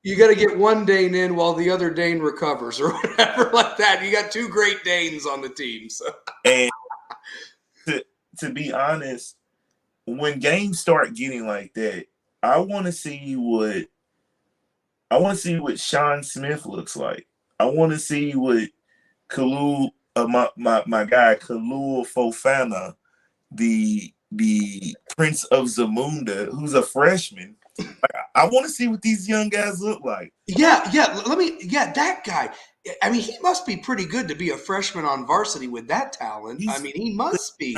You got to get one Dane in while the other Dane recovers or whatever like that. You got 2 great Danes on the team. So. And to be honest, when games start getting like that, I want to see what Sean Smith looks like. I want to see what Kalul, my guy Kalul Fofana, the Prince of Zamunda, who's a freshman. I want to see what these young guys look like. Yeah. That guy. I mean, he must be pretty good to be a freshman on varsity with that talent. He must be.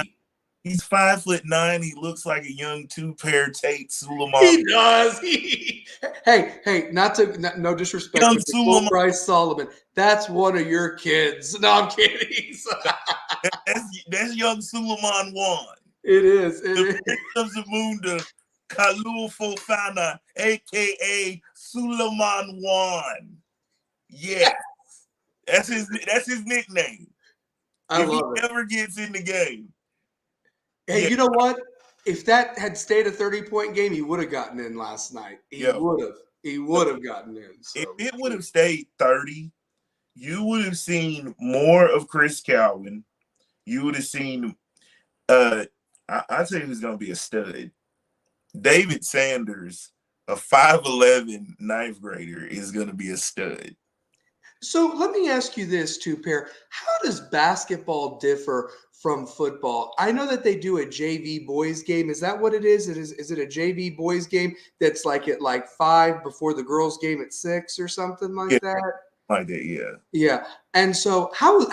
He's 5'9". He looks like a young Pair Tate Suleiman. He does. Hey, no disrespect, young but Full Price Solomon. That's one of your kids. No, I'm kidding. that's young Suleiman 1. It is. The Prince of Zamunda, Kalul Fofana, aka Suleiman 1. Yeah, that's his nickname. I love it. He never gets in the game. Hey, You know what? If that had stayed a 30-point game, he would have gotten in last night. He would have. He would have gotten in. So. If it would have stayed 30, you would have seen more of Chris Cowan. You would have seen I'll tell you who's going to be a stud. David Sanders, a 5'11" ninth grader, is going to be a stud. So let me ask you this too, Pair. How does basketball differ from football? I know that they do a JV boys game. Is that what it is? Is it a JV boys game that's like at 5 before the girls game at 6 or something like that? Like that, yeah. Yeah. And so how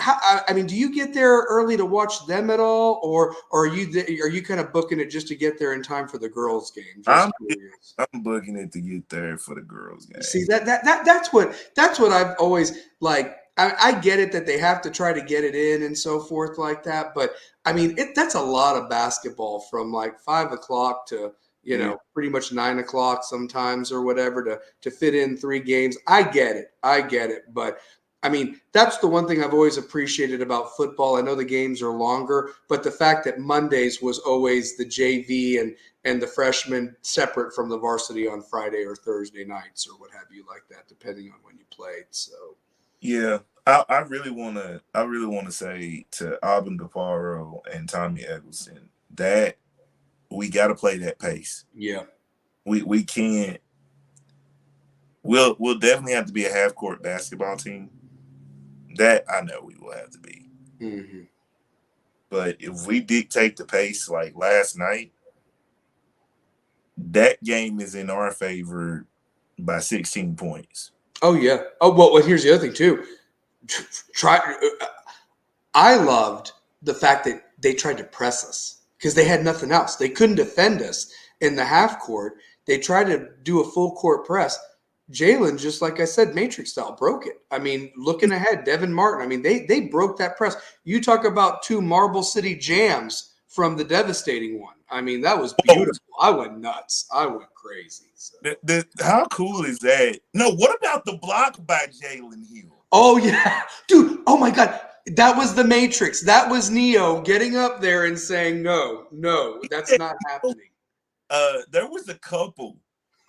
I mean, do you get there early to watch them at all, or are you kind of booking it just to get there in time for the girls game? I'm booking it to get there for the girls game. See, that's what I've always like. I get it that they have to try to get it in and so forth like that, but I mean that's a lot of basketball from 5 o'clock to pretty much 9 o'clock sometimes or whatever to fit in 3 games. I get it. But I mean, that's the one thing I've always appreciated about football. I know the games are longer, but the fact that Mondays was always the JV and the freshmen separate from the varsity on Friday or Thursday nights or what have you like that, depending on when you played. So, yeah, I really want to say to Auburn Caparo and Tommy Eggleston that we got to play that pace. Yeah. We can't. We'll definitely have to be a half-court basketball team. That I know we will have to be. Mm-hmm. But if we dictate the pace like last night, that game is in our favor by 16 points. Oh, yeah. Oh, well, here's the other thing, too. I loved the fact that they tried to press us because they had nothing else. They couldn't defend us in the half court. They tried to do a full court press. Jalen, just like I said, Matrix style, broke it. I mean, looking ahead, Devin Martin, I mean, they broke that press. You talk about 2 Marble City jams from the devastating one. I mean, that was beautiful. I went nuts. I went crazy. So. How cool is that? No, what about the block by Jalen Hill? Oh, yeah. Dude, oh, my God. That was the Matrix. That was Neo getting up there and saying, no, that's not happening. There was a couple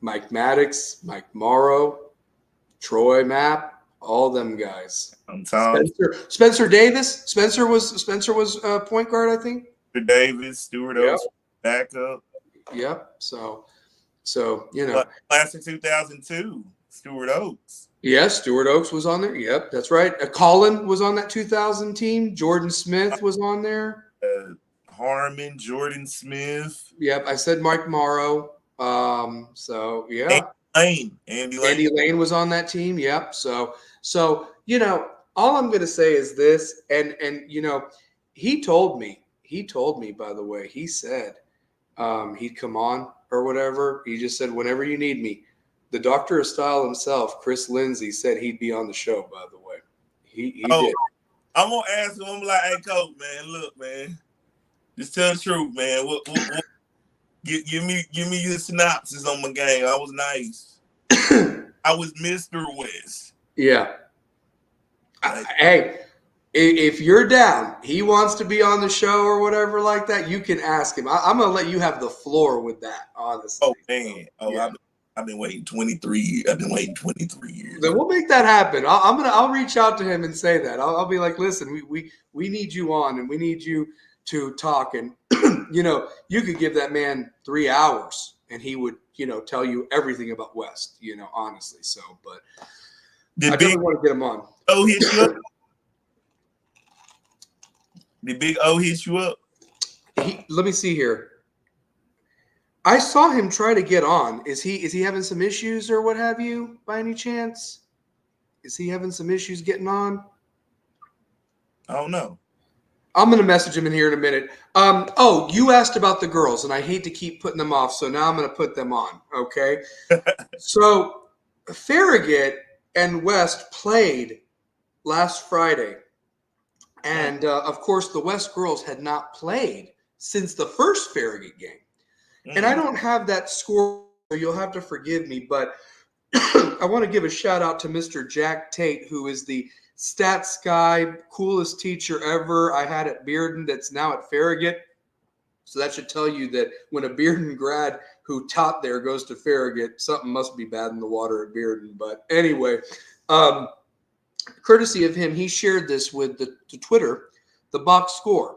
Mike Maddox, Mike Morrow, Troy Mapp, all them guys. I'm telling Spencer Davis. Spencer was point guard, I think. you. Davis, Stuart Oaks, backup. Yep. So you know, class of 2002, Stuart Oaks. Yes, Stuart Oaks was on there. Yep, that's right. Colin was on that 2000 team. Jordan Smith was on there. Harmon, Jordan Smith. Yep, I said Mike Morrow. So yeah, Andy Lane was on that team. Yep. So you know, all I'm going to say is this, and you know, he told me, by the way, he said he'd come on or whatever. He just said, whenever you need me. The Doctor of Style himself, Chris Lindsay, said he'd be on the show, by the way. He did. I'm going to ask him, I'm like, hey, Coach, man, look, man. Just tell the truth, man. Give me your synopsis on my game. I was nice. I was Mr. West. Yeah. Hey, if you're down, he wants to be on the show or whatever like that, you can ask him. I'm going to let you have the floor with that, honestly. Oh, man. Yeah. I've been waiting 23 years. Then we'll make that happen. I'll reach out to him and say that. I'll be like, listen, we need you on and we need you to talk. And, you know, you could give that man 3 hours and he would, you know, tell you everything about West, you know, honestly. So, but I definitely want to get him on. Oh, hit you up? Did Big O hit you up? Let me see here. I saw him try to get on. Is he having some issues or what have you by any chance? Is he having some issues getting on? I don't know. I'm going to message him in here in a minute. Oh, you asked about the girls, and I hate to keep putting them off, so now I'm going to put them on, okay? So Farragut and West played last Friday, and, of course, the West girls had not played since the first Farragut game. And I don't have that score, so you'll have to forgive me, but I want to give a shout out to Mr. Jack Tate, who is the stats guy, coolest teacher ever I had at Bearden that's now at Farragut. So that should tell you that when a Bearden grad who taught there goes to Farragut, something must be bad in the water at Bearden. But anyway, courtesy of him, he shared this with the Twitter, the box score.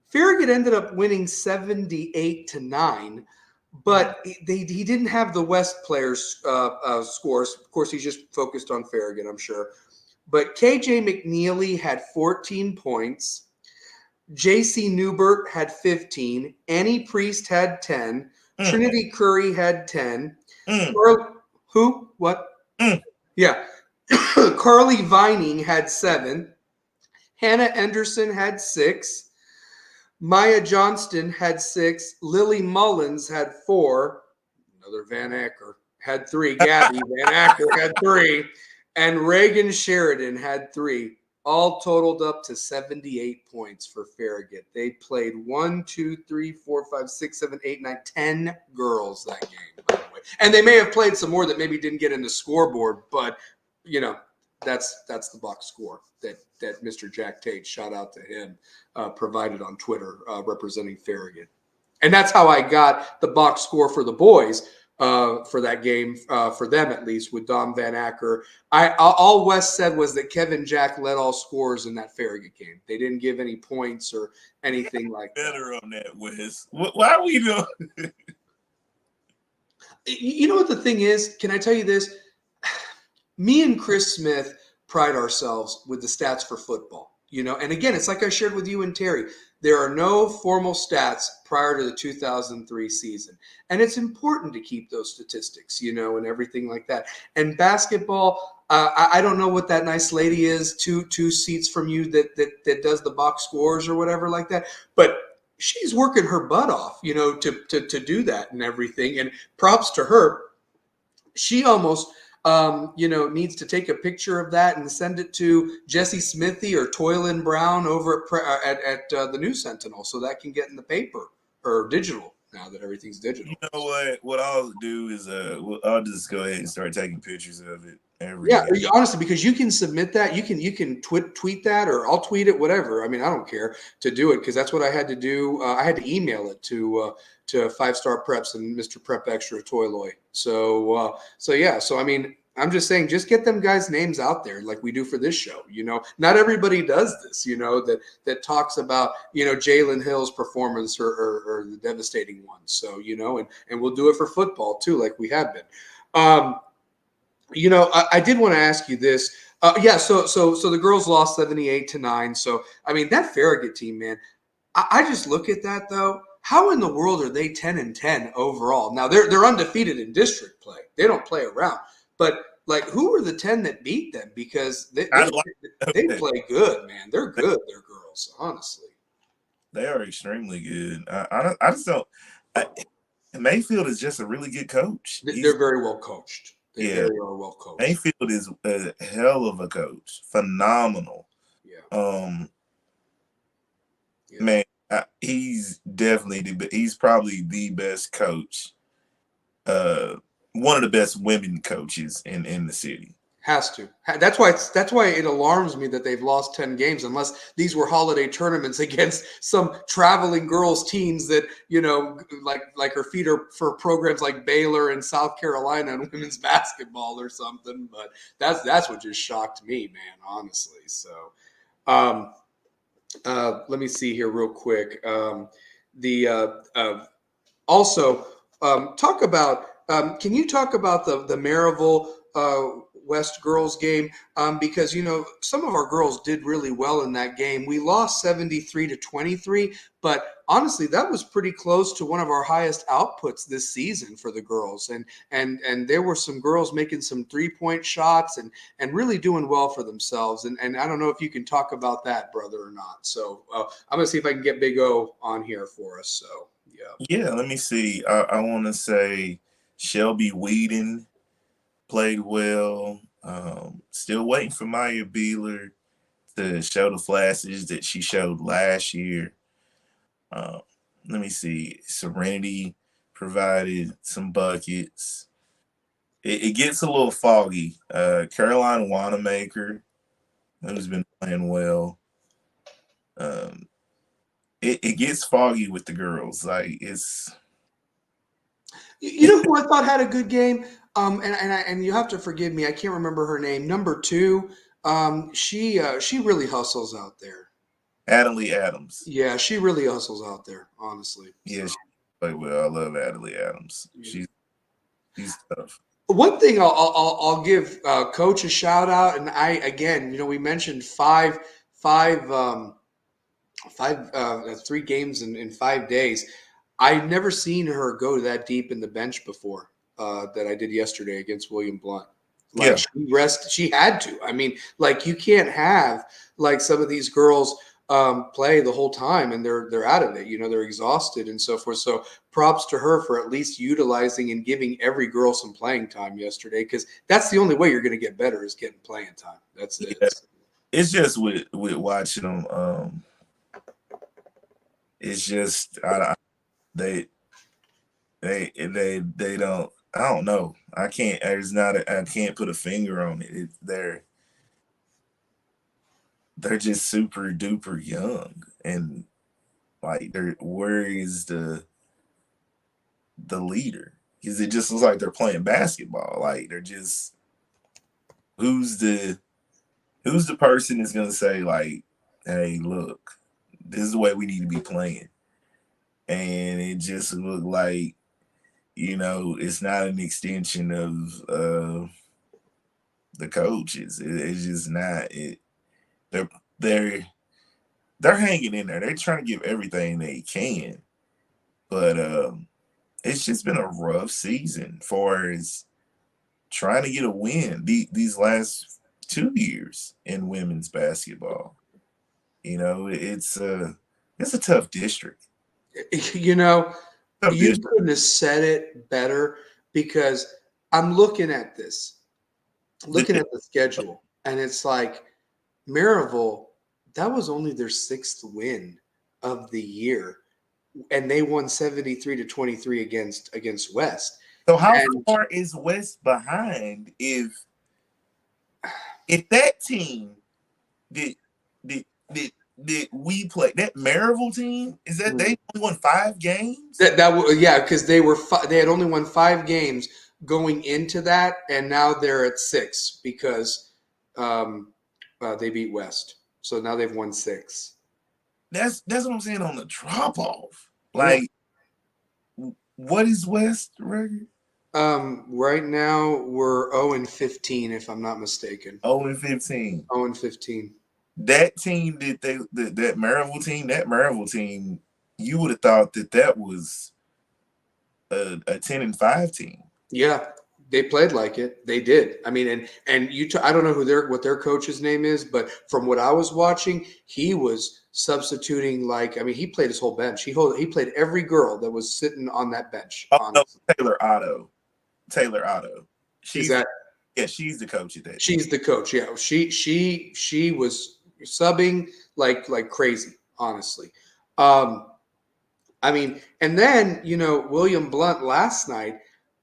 Farragut ended up winning 78-9, but he didn't have the West players' scores. Of course, he's just focused on Farragut, I'm sure. But KJ McNeely had 14 points. JC Newbert had 15. Annie Priest had 10. Trinity Curry had 10. Who? What? Yeah. Carly Vining had 7. Hannah Anderson had 6. Maya Johnston had 6. Lily Mullins had 4. Another Van Acker had 3. Gabby Van Acker had 3. And Reagan Sheridan had 3. All totaled up to 78 points for Farragut. They played 1, 2, 3, 4, 5, 6, 7, 8, 9, 10 girls that game, by the way. And they may have played some more that maybe didn't get in the scoreboard, but, you know, that's the box score that Mr. Jack Tate, shout out to him, provided on Twitter representing Farragut. And that's how I got the box score for the boys for that game, for them at least, with Dom Van Acker. All West said was that Kevin Jack led all scores in that Farragut game. They didn't give any points or anything like that. Better on that, Wes. Why are we doing? You know what the thing is? Can I tell you this? Me and Chris Smith pride ourselves with the stats for football, you know, and again, it's like I shared with you and Terry. There are no formal stats prior to the 2003 season, and it's important to keep those statistics, you know, and everything like that. And basketball, I don't know what that nice lady is, two seats from you that does the box scores or whatever like that, but she's working her butt off, you know, to do that and everything. And props to her. She almost needs to take a picture of that and send it to Jesse Smithy or Toylan Brown over at the News Sentinel so that can get in the paper or digital now that everything's digital. You know what? What I'll do is I'll just go ahead and start taking pictures of it every Yeah, game. honestly, because you can submit that, you can tweet that, or I'll tweet it, whatever. I mean, I don't care to do it because that's what I had to do. I had to email it to 5-Star Preps and Mr. Prep Extra Toyloy. So yeah. So I mean, I'm just saying, just get them guys' names out there like we do for this show. Not everybody does this. That talks about Jalen Hill's performance or the devastating one. So and we'll do it for football too, like we have been. I did want to ask you this. Yeah, so the girls lost 78-9. So I mean, that Farragut team, man, I just look at that though. How in the world are they 10-10 overall? Now they're undefeated in district play. They don't play around. But like, who were the 10 that beat them? Because they play good, man. They're good. They're girls, honestly. They are extremely good. I just don't. Mayfield is just a really good coach. They're very well coached. They very are well coached. Mayfield is a hell of a coach. Phenomenal. Yeah. Man, he's definitely he's probably the best coach. One of the best women coaches in the city. Has to. That's why it alarms me that they've lost 10 games, unless these were holiday tournaments against some traveling girls teams that like are feeder for programs like Baylor and South Carolina and women's basketball or something. But that's what just shocked me, man. Honestly. So, let me see here real quick. Also talk about. Can you talk about the Maryville West girls game? Because some of our girls did really well in that game. We lost 73-23, but honestly, that was pretty close to one of our highest outputs this season for the girls. And there were some girls making some 3-point shots and really doing well for themselves. And I don't know if you can talk about that, brother, or not. So I'm gonna see if I can get Big O on here for us. So yeah. Let me see. I want to say Shelby Whedon played well. Still waiting for Maya Beeler to show the flashes that she showed last year. Let me see. Serenity provided some buckets. It gets a little foggy. Caroline Wanamaker, who's been playing well. It gets foggy with the girls. Like, it's. You know who I thought had a good game? And you have to forgive me, I can't remember her name. Number 2, she really hustles out there. Adalie Adams. Yeah, she really hustles out there, honestly. Yeah, she played well. I love Adalie Adams. Yeah. She's tough. One thing I'll give Coach a shout out, and we mentioned 3 games in 5 days. I've never seen her go that deep in the bench before that I did yesterday against William Blount. Like, she had to. I mean, like, you can't have like some of these girls play the whole time and they're out of it. They're exhausted and so forth. So props to her for at least utilizing and giving every girl some playing time yesterday, because that's the only way you're going to get better, is getting playing time. That's it. Yeah. It's just with watching them. It's just they don't. I don't know. I can't. I can't put a finger on it. They're just super duper young, and like, where is the leader? Because it just looks like they're playing basketball. Like, they're just, who's the person that's gonna say, like, hey, look, this is the way we need to be playing. And it just looked like, it's not an extension of the coaches. It's just not it. They're hanging in there. They're trying to give everything they can, but it's just been a rough season for us trying to get a win these last 2 years in women's basketball. It's a tough district. You couldn't have said it better, because I'm looking at the schedule, and it's like, Maryville, that was only their 6th win of the year. and they won 73-23 against West. So how far is West behind if that team did we play that Maryville team? Is that they only won 5 games? Because they had only won 5 games going into that, and now they're at 6 because they beat West. So now they've won 6. That's what I'm saying on the drop off. Like, what is West record? Right now we're 0-15, if I'm not mistaken. 0-15. 0-15. That team that Maryville team, you would have thought that was a 10-5 team. Yeah, they played like it. They did. I mean, and I don't know what their coach's name is, but from what I was watching, he was substituting he played his whole bench. He played every girl that was sitting on that bench. Oh, no, Taylor Otto. She's the coach of that. She's the coach. Yeah, she was subbing like crazy, honestly. I mean, and then William Blount last night.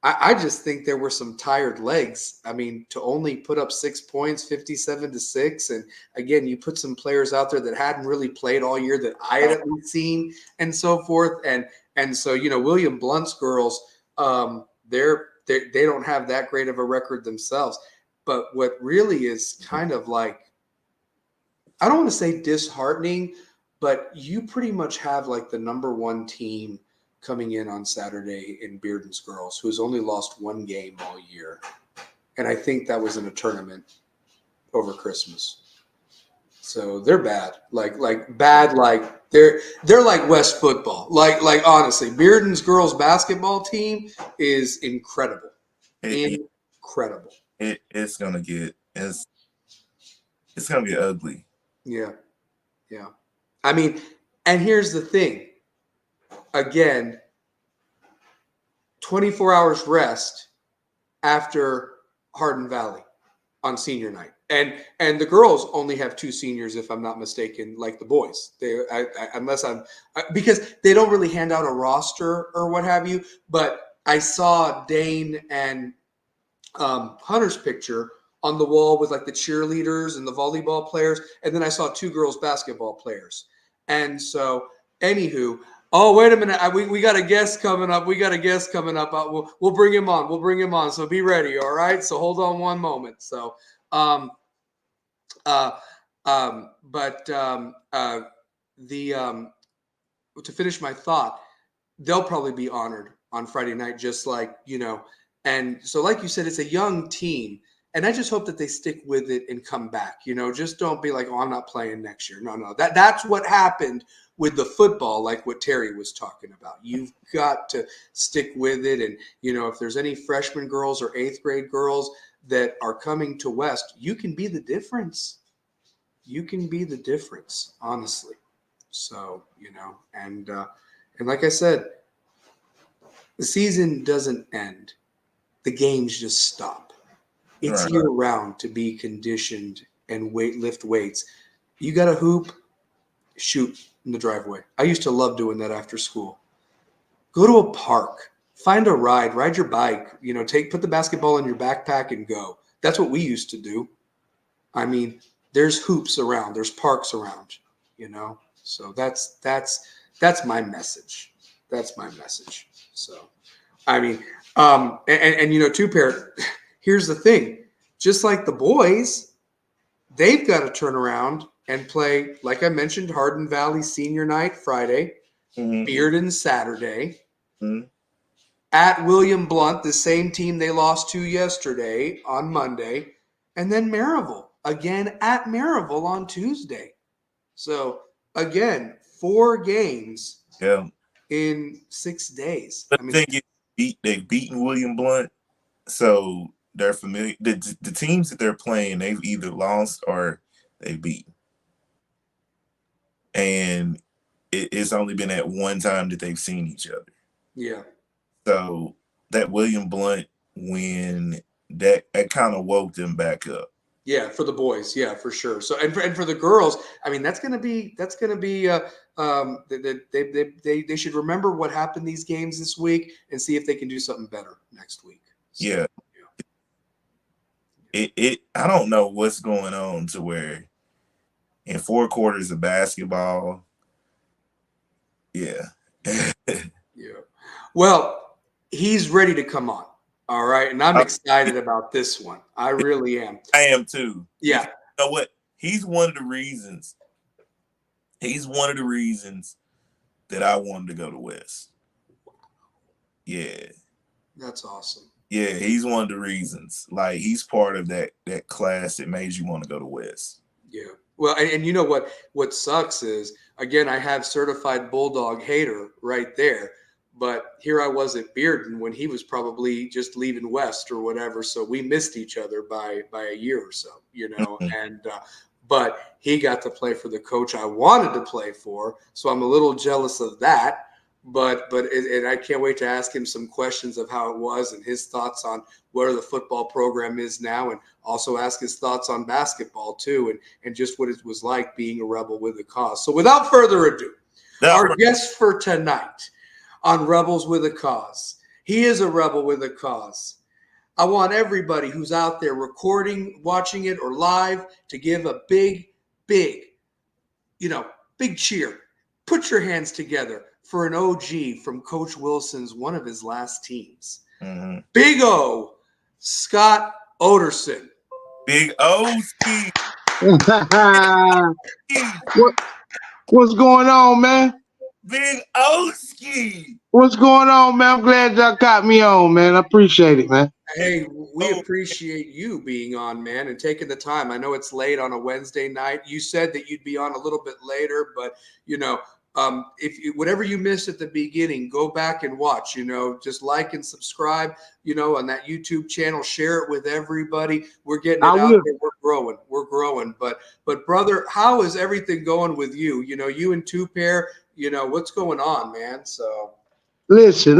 I just think there were some tired legs. I mean, to only put up 6 points, 57-6, and again, you put some players out there that hadn't really played all year that I had at least seen, and so forth. And so William Blount's girls, they don't have that great of a record themselves. But what really is kind of like, I don't want to say disheartening, but you pretty much have like the number 1 team coming in on Saturday in Bearden's girls, who's only lost 1 game all year. And I think that was in a tournament over Christmas. So they're bad. Like they're like West football. Like honestly, Bearden's girls basketball team is incredible. Incredible. It's gonna get ugly. Yeah. I mean, and here's the thing. Again, 24 hours rest after Hardin Valley on senior night. And the girls only have 2 seniors, if I'm not mistaken, like the boys. Because they don't really hand out a roster or what have you. But I saw Dane and Hunter's picture on the wall with like the cheerleaders and the volleyball players. And then I saw 2 girls basketball players. And so, anywho, oh, wait a minute. We got a guest coming up. We'll bring him on. So be ready. All right. So hold on one moment. So, to finish my thought, they'll probably be honored on Friday night, just like, and so like you said, it's a young team. And I just hope that they stick with it and come back. Just don't be like, oh, I'm not playing next year. No. That's what happened with the football, like what Terry was talking about. You've got to stick with it. And, if there's any freshman girls or 8th grade girls that are coming to West, you can be the difference. You can be the difference, honestly. So, and like I said, the season doesn't end. The games just stop. It's year round to be conditioned and lift weights. You got to hoop, shoot in the driveway. I used to love doing that after school. Go to a park, find a ride your bike, put the basketball in your backpack and go. That's what we used to do. I mean, there's hoops around, there's parks around, So that's my message. That's my message. So, I mean, too, Pair, here's the thing. Just like the boys, they've got to turn around and play, like I mentioned, Hardin Valley senior night Friday, Bearden Saturday, at William Blount, the same team they lost to yesterday on Monday, and then Maryville, again at Maryville on Tuesday. So, again, 4 games in 6 days. But they've beaten William Blount, so they're familiar. The teams that they're playing, they've either lost or they've beaten. And it's only been at one time that they've seen each other. Yeah. So that William Blount win, that kind of woke them back up. Yeah, for the boys, yeah, for sure. So and for the girls, I mean, that's gonna be they should remember what happened these games this week and see if they can do something better next week. So, yeah. I don't know what's going on to where in 4 quarters of basketball. Yeah. Yeah. Well, he's ready to come on. All right. And I'm excited about this one. I really am. I am too. Yeah. You know what? He's one of the reasons. He's one of the reasons that I wanted to go to West. Yeah. That's awesome. Yeah, he's one of the reasons. Like, he's part of that class that made you want to go to West. Yeah. Well, and you know what sucks is, again, I have certified Bulldog hater right there. But here I was at Bearden when he was probably just leaving West or whatever. So we missed each other by a year or so, you know. And but he got to play for the coach I wanted to play for. So I'm a little jealous of that. But I can't wait to ask him some questions of how it was and his thoughts on where the football program is now, and also ask his thoughts on basketball too, and just what it was like being a Rebel with a Cause. So without further ado, our guest for tonight on Rebels with a Cause. He is a Rebel with a Cause. I want everybody who's out there recording, watching it, or live to give a big cheer. Put your hands together for an OG from Coach Wilson's, one of his last teams. Mm-hmm. Big O, Scott Oderson. Big O ski. What's going on, man? Big O-ski. What's going on, man? I'm glad y'all got me on, man. I appreciate it, man. Hey, we appreciate you being on, man, and taking the time. I know it's late on a Wednesday night. You said that you'd be on a little bit later, but, whatever you missed at the beginning, go back and watch, just like and subscribe, on that YouTube channel, share it with everybody. We're getting it out there. We're growing. But brother, how is everything going with you? You and Two Pair, what's going on, man? So listen.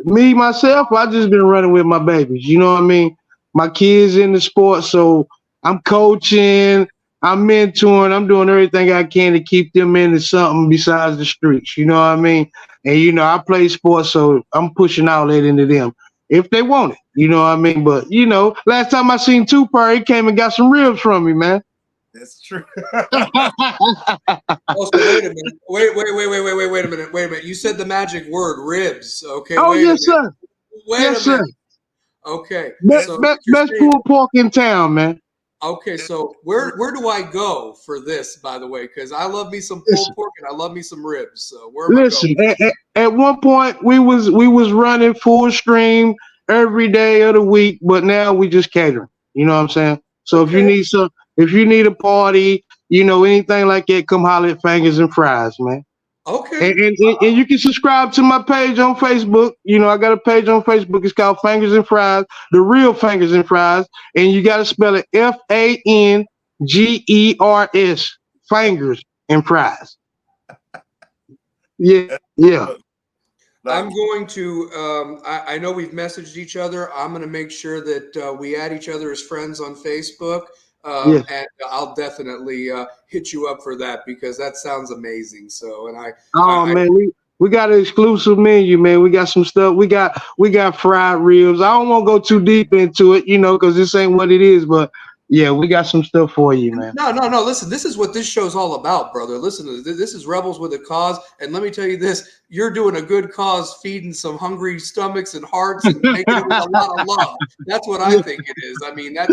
Myself, I just been running with my babies. You know what I mean? My kids in the sport, so I'm coaching, I'm mentoring, I'm doing everything I can to keep them into something besides the streets. You know what I mean? And I play sports, so I'm pushing all that into them if they want it. You know what I mean? But last time I seen Two Pair, he came and got some ribs from me, man. That's true. Oh, so wait a minute. Wait a minute. You said the magic word, ribs. Okay. Oh, yes, sir. Yes, sir. Okay. Best pulled pork in town, man. Okay, so where do I go for this, by the way? Because I love me some pulled pork and I love me some ribs. So where am I going? At one point we was running full stream every day of the week, but now we just catering. You know what I'm saying? So if you need a party, anything like that, come holler at Fingers and Fries, man. Okay. And you can subscribe to my page on Facebook. I got a page on Facebook. It's called Fingers and Fries, the real Fingers and Fries. And you got to spell it Fangers, Fingers and Fries. Yeah. I'm going to, I know we've messaged each other. I'm going to make sure that we add each other as friends on Facebook. And I'll definitely hit you up for that because that sounds amazing. So, man, we got an exclusive menu, man. We got some stuff. We got fried ribs. I don't want to go too deep into it, because this ain't what it is. But yeah, we got some stuff for you, man. No. Listen, this is what this show's all about, brother. Listen, this is Rebels with a Cause, and let me tell you this: you're doing a good cause, feeding some hungry stomachs and hearts, and making it with a lot of love. That's what I think it is. I mean, that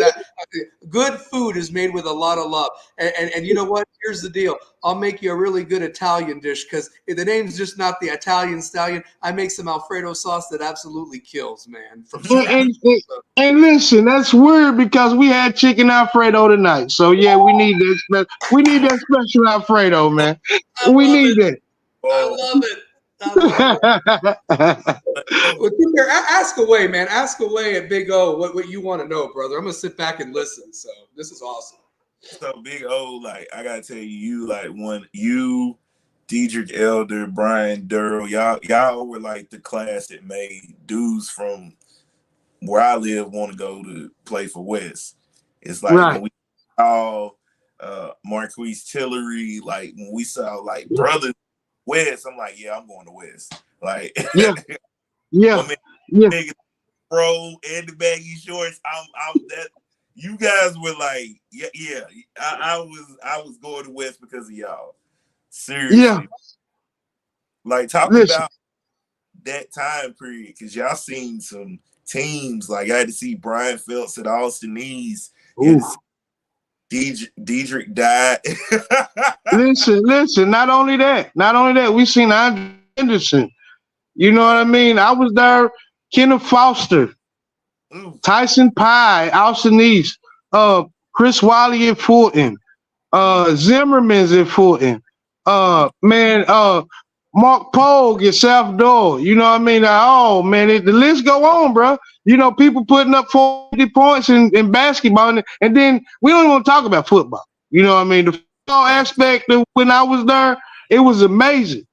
good food is made with a lot of love. And you know what? Here's the deal: I'll make you a really good Italian dish because the name's just not the Italian Stallion. I make some Alfredo sauce that absolutely kills, man. And listen, that's weird because we had chicken Alfredo tonight. So yeah, we need that. We need that special Alfredo, man. We need that. I love it. Well, ask away, man. Ask away at Big O what you want to know, brother. I'm gonna sit back and listen. So this is awesome. So Big O, like I gotta tell you, you, Diedrich Elder, Brian Durrell, y'all were like the class that made dudes from where I live want to go to play for West. It's like when we all Marquise Tillery. Like when we saw like brothers West, I'm like, yeah, I'm going to West. Like, Yeah, yeah, my man, yeah. nigga, bro, and the baggy shorts. I'm that. You guys were like, yeah. I was going to West because of y'all. Yeah. Seriously, like talk Listen, about that time period because y'all seen some teams. Like I had to see Brian Phelps at Austin East. You had to ooh. see Diedrich died. Listen. Not only that, we seen Andre Henderson. You know what I mean? I was there. Kenneth Foster, Ooh, Tyson Pye, Austin East, Chris Wiley at Fulton, Zimmerman's at Fulton, man, Mark Pogue at South Door. You know what I mean? Oh man, the list go on, bro. You know, people putting up 40 points in basketball, and then we don't even want to talk about football. You know what I mean? The football aspect of when I was there, it was amazing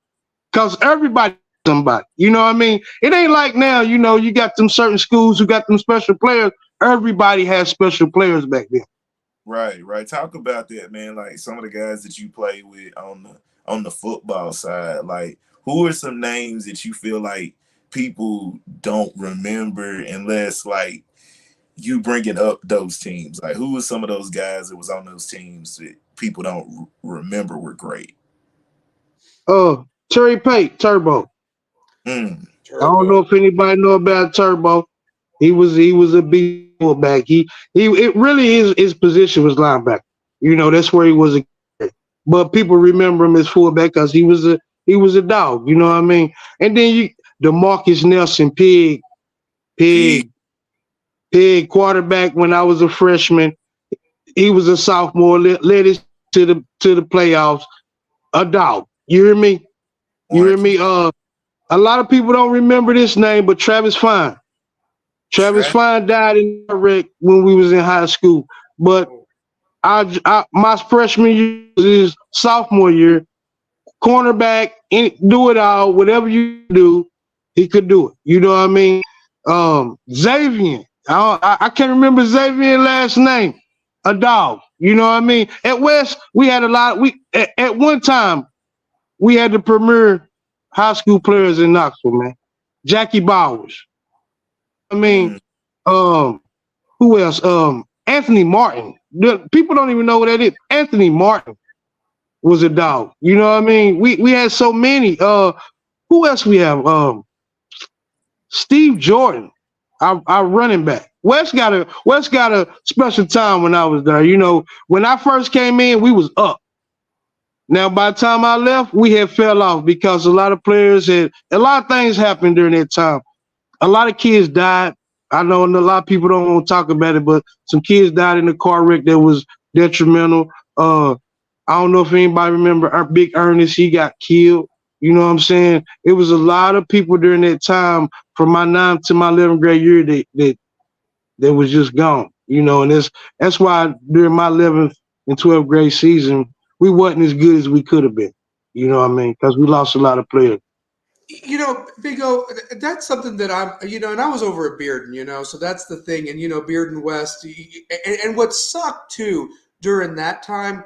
because everybody somebody. You know what I mean? It ain't like now, you know, you got them certain schools who got them special players. Everybody has special players back then. right. Talk about that, man. Like some of the guys that you play with on the football side. Like who are some names that you feel like people don't remember unless like you bringing up those teams? Like who are some of those guys that was on those teams that people don't remember were great? Terry Pate, Turbo. Mm. I don't know if anybody know about Turbo. He was a big fullback. He it really is his position was linebacker. You know, that's where he was a but people remember him as fullback because he was a dog, you know what I mean? And then DeMarcus Nelson, Pig. pig quarterback when I was a freshman. He was a sophomore, led us to the playoffs. A dog. You hear me? You hear me? A lot of people don't remember this name, but Travis Fine. Travis Fine died in a wreck when we was in high school. But my freshman year was his sophomore year. Cornerback, do it all, whatever you do, he could do it. You know what I mean? Xavier, I can't remember Xavier's last name. A dog. You know what I mean? At West, we had a lot. At one time we had the premier high school players in Knoxville, man. Jackie Bowers. I mean, who else? Anthony Martin. People don't even know what that is. Anthony Martin was a dog. You know what I mean? We had so many. Who else we have? Steve Jordan, our running back. West got a special time when I was there. You know, when I first came in, we was up. Now, by the time I left, we had fell off because a lot of things happened during that time. A lot of kids died. I know a lot of people don't want to talk about it, but some kids died in a car wreck that was detrimental. I don't know if anybody remember our Big Ernest, he got killed. You know what I'm saying? It was a lot of people during that time from my 9th to my 11th grade year that was just gone. You know, and that's why during my 11th and 12th grade season, we wasn't as good as we could have been. You know what I mean? Because we lost a lot of players. You know, Vigo, that's something that and I was over at Bearden, so that's the thing. And, Bearden West, and what sucked too during that time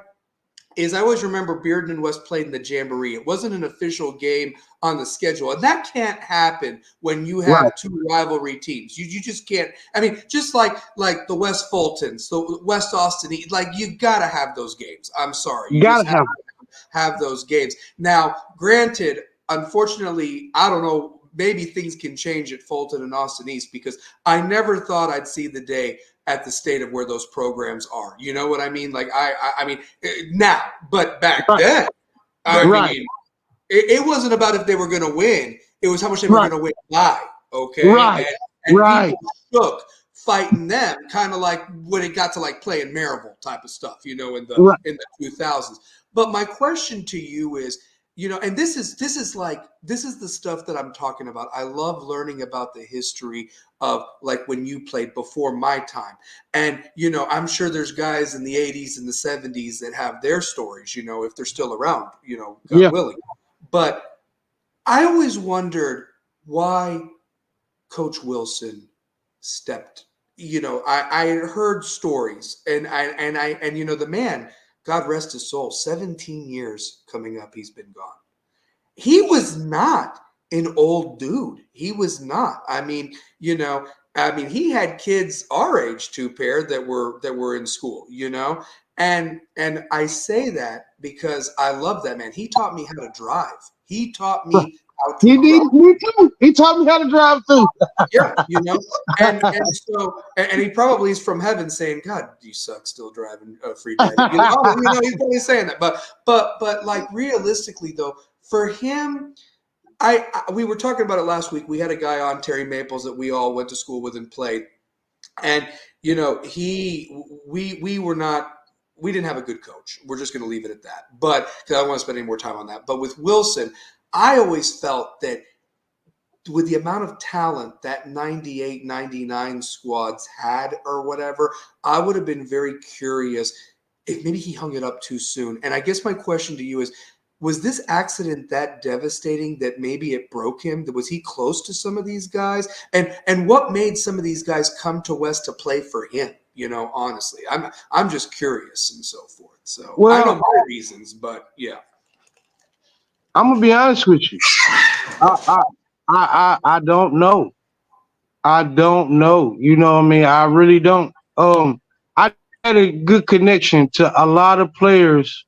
is I always remember Bearden and West played in the Jamboree. It wasn't an official game on the schedule. And that can't happen when you have two rivalry teams. You just can't. I mean, just like the West Fultons, the West Austin, like you got to have those games. I'm sorry. You gotta just have those games. Now, granted, unfortunately, I don't know, maybe things can change at Fulton and Austin East because I never thought I'd see the day at the state of where those programs are. You know what I mean? Like, I mean, now, but back then, I mean, it wasn't about if they were going to win. It was how much they were going to win by, okay? And people shook fighting them, kind of like when it got to like playing Maryville type of stuff, in the 2000s. But my question to you is, and this is the stuff that I'm talking about. I love learning about the history of like when you played before my time. And, I'm sure there's guys in the 80s and the 70s that have their stories, if they're still around, God willing. But I always wondered why Coach Wilson stepped. I heard stories and the man God rest his soul, 17 years coming up, he's been gone. He was not an old dude. He was not. I mean, he had kids our age, too, Pair, that were in school, And I say that because I love that man. He taught me how to drive. He taught me how to He did drive. me too. He taught me how to drive too. Yeah, and he probably is from heaven saying, "God, you suck still driving free daddy." He's probably saying that. But like realistically though, for him, we were talking about it last week. We had a guy on, Terry Maples, that we all went to school with and played, and we didn't have a good coach. We're just going to leave it at that. But because I don't want to spend any more time on that. But with Wilson, I always felt that with the amount of talent that 98, 99 squads had or whatever, I would have been very curious if maybe he hung it up too soon. And I guess my question to you is, was this accident that devastating that maybe it broke him? Was he close to some of these guys? And what made some of these guys come to West to play for him? Honestly, I'm just curious and so forth. So I know my reasons, but yeah. I'm gonna be honest with you. I don't know. I don't know. You know what I mean? I really don't. I had a good connection to a lot of players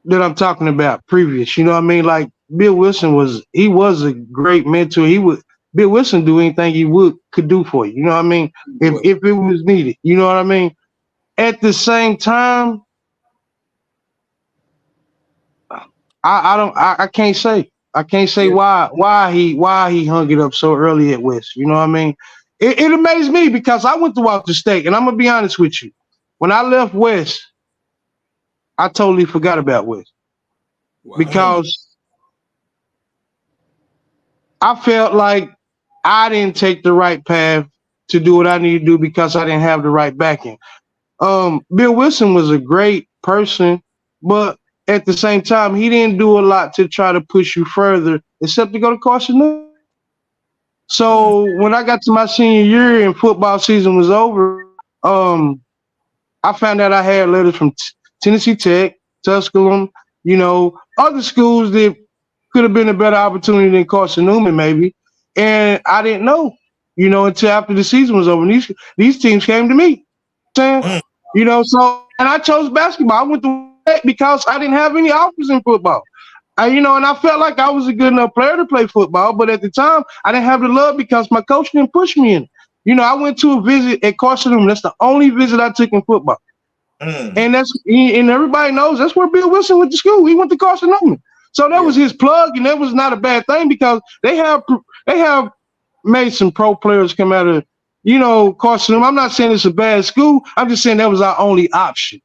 that I'm talking about previous. You know what I mean? Like Bill Wilson was a great mentor. Bill Wilson do anything he could do for you. You know what I mean? If it was needed. You know what I mean? At the same time, I can't say. I can't say why he hung it up so early at West. You know what I mean? It amazed me because I went to Walter State, and I'm gonna be honest with you. When I left West, I totally forgot about West. Wow. Because I felt like I didn't take the right path to do what I needed to do because I didn't have the right backing. Bill Wilson was a great person, but at the same time, he didn't do a lot to try to push you further, except to go to Carson. So when I got to my senior year and football season was over, I found out I had letters from Tennessee Tech, Tusculum, other schools that could have been a better opportunity than Carson Newman, maybe. And I didn't know, until after the season was over. And these teams came to me, and I chose basketball. I went to Tech because I didn't have any offers in football. And I felt like I was a good enough player to play football, but at the time I didn't have the love because my coach didn't push me in it. I went to a visit at Carson Newman. That's the only visit I took in football. And and everybody knows that's where Bill Wilson went to school. He went to Carson Newman. So that was his plug, and that was not a bad thing because they have made some pro players come out of, Carson Newman. I'm not saying it's a bad school. I'm just saying that was our only option.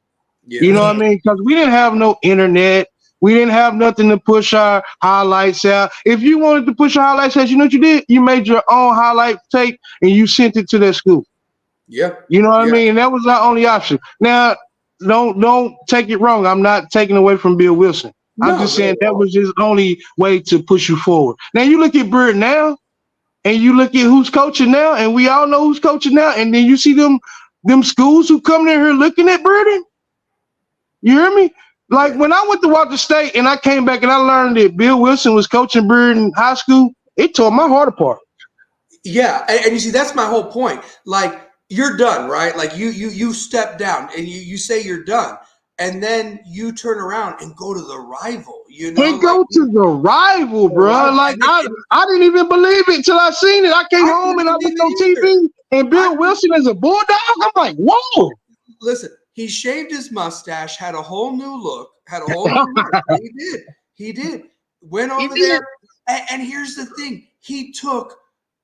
Yeah. You know what I mean? Because we didn't have no internet. We didn't have nothing to push our highlights out. If you wanted to push your highlights out, you know what you did? You made your own highlight tape and you sent it to that school. Yeah. You know what I mean? And that was our only option. Now, don't take it wrong. I'm not taking away from Bill Wilson. I'm just saying that was his only way to push you forward. Now you look at Bearden now, and you look at who's coaching now, and we all know who's coaching now, and then you see them schools who come in here looking at Bearden. You hear me? Like when I went to Walter State and I came back and I learned that Bill Wilson was coaching Bearden High School, it tore my heart apart. Yeah, and you see, that's my whole point. Like, you're done, right? Like you step down and you say you're done, and then you turn around and go to the rival. They go to the rival, bro. Like I didn't even believe it until I seen it. I came home and I looked on TV and Bill Wilson is a bulldog. I'm like, whoa. Listen, he shaved his mustache, had a whole new look, had a whole new look. He did. Went over there, and here's the thing: he took.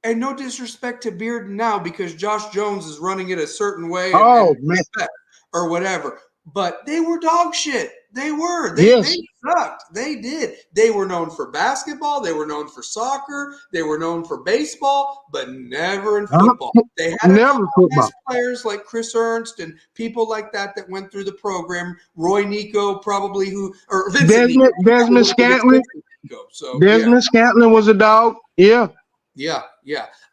And no disrespect to Bearden now because Josh Jones is running it a certain way or whatever. But they were dog shit. They were. They sucked. They did. They were known for basketball. They were known for soccer. They were known for baseball, but never in football. They had never players like Chris Ernst and people like that went through the program. Roy Nico probably or Desmond Scantlin. Desmond Scantlin was a dog. Yeah. Yeah.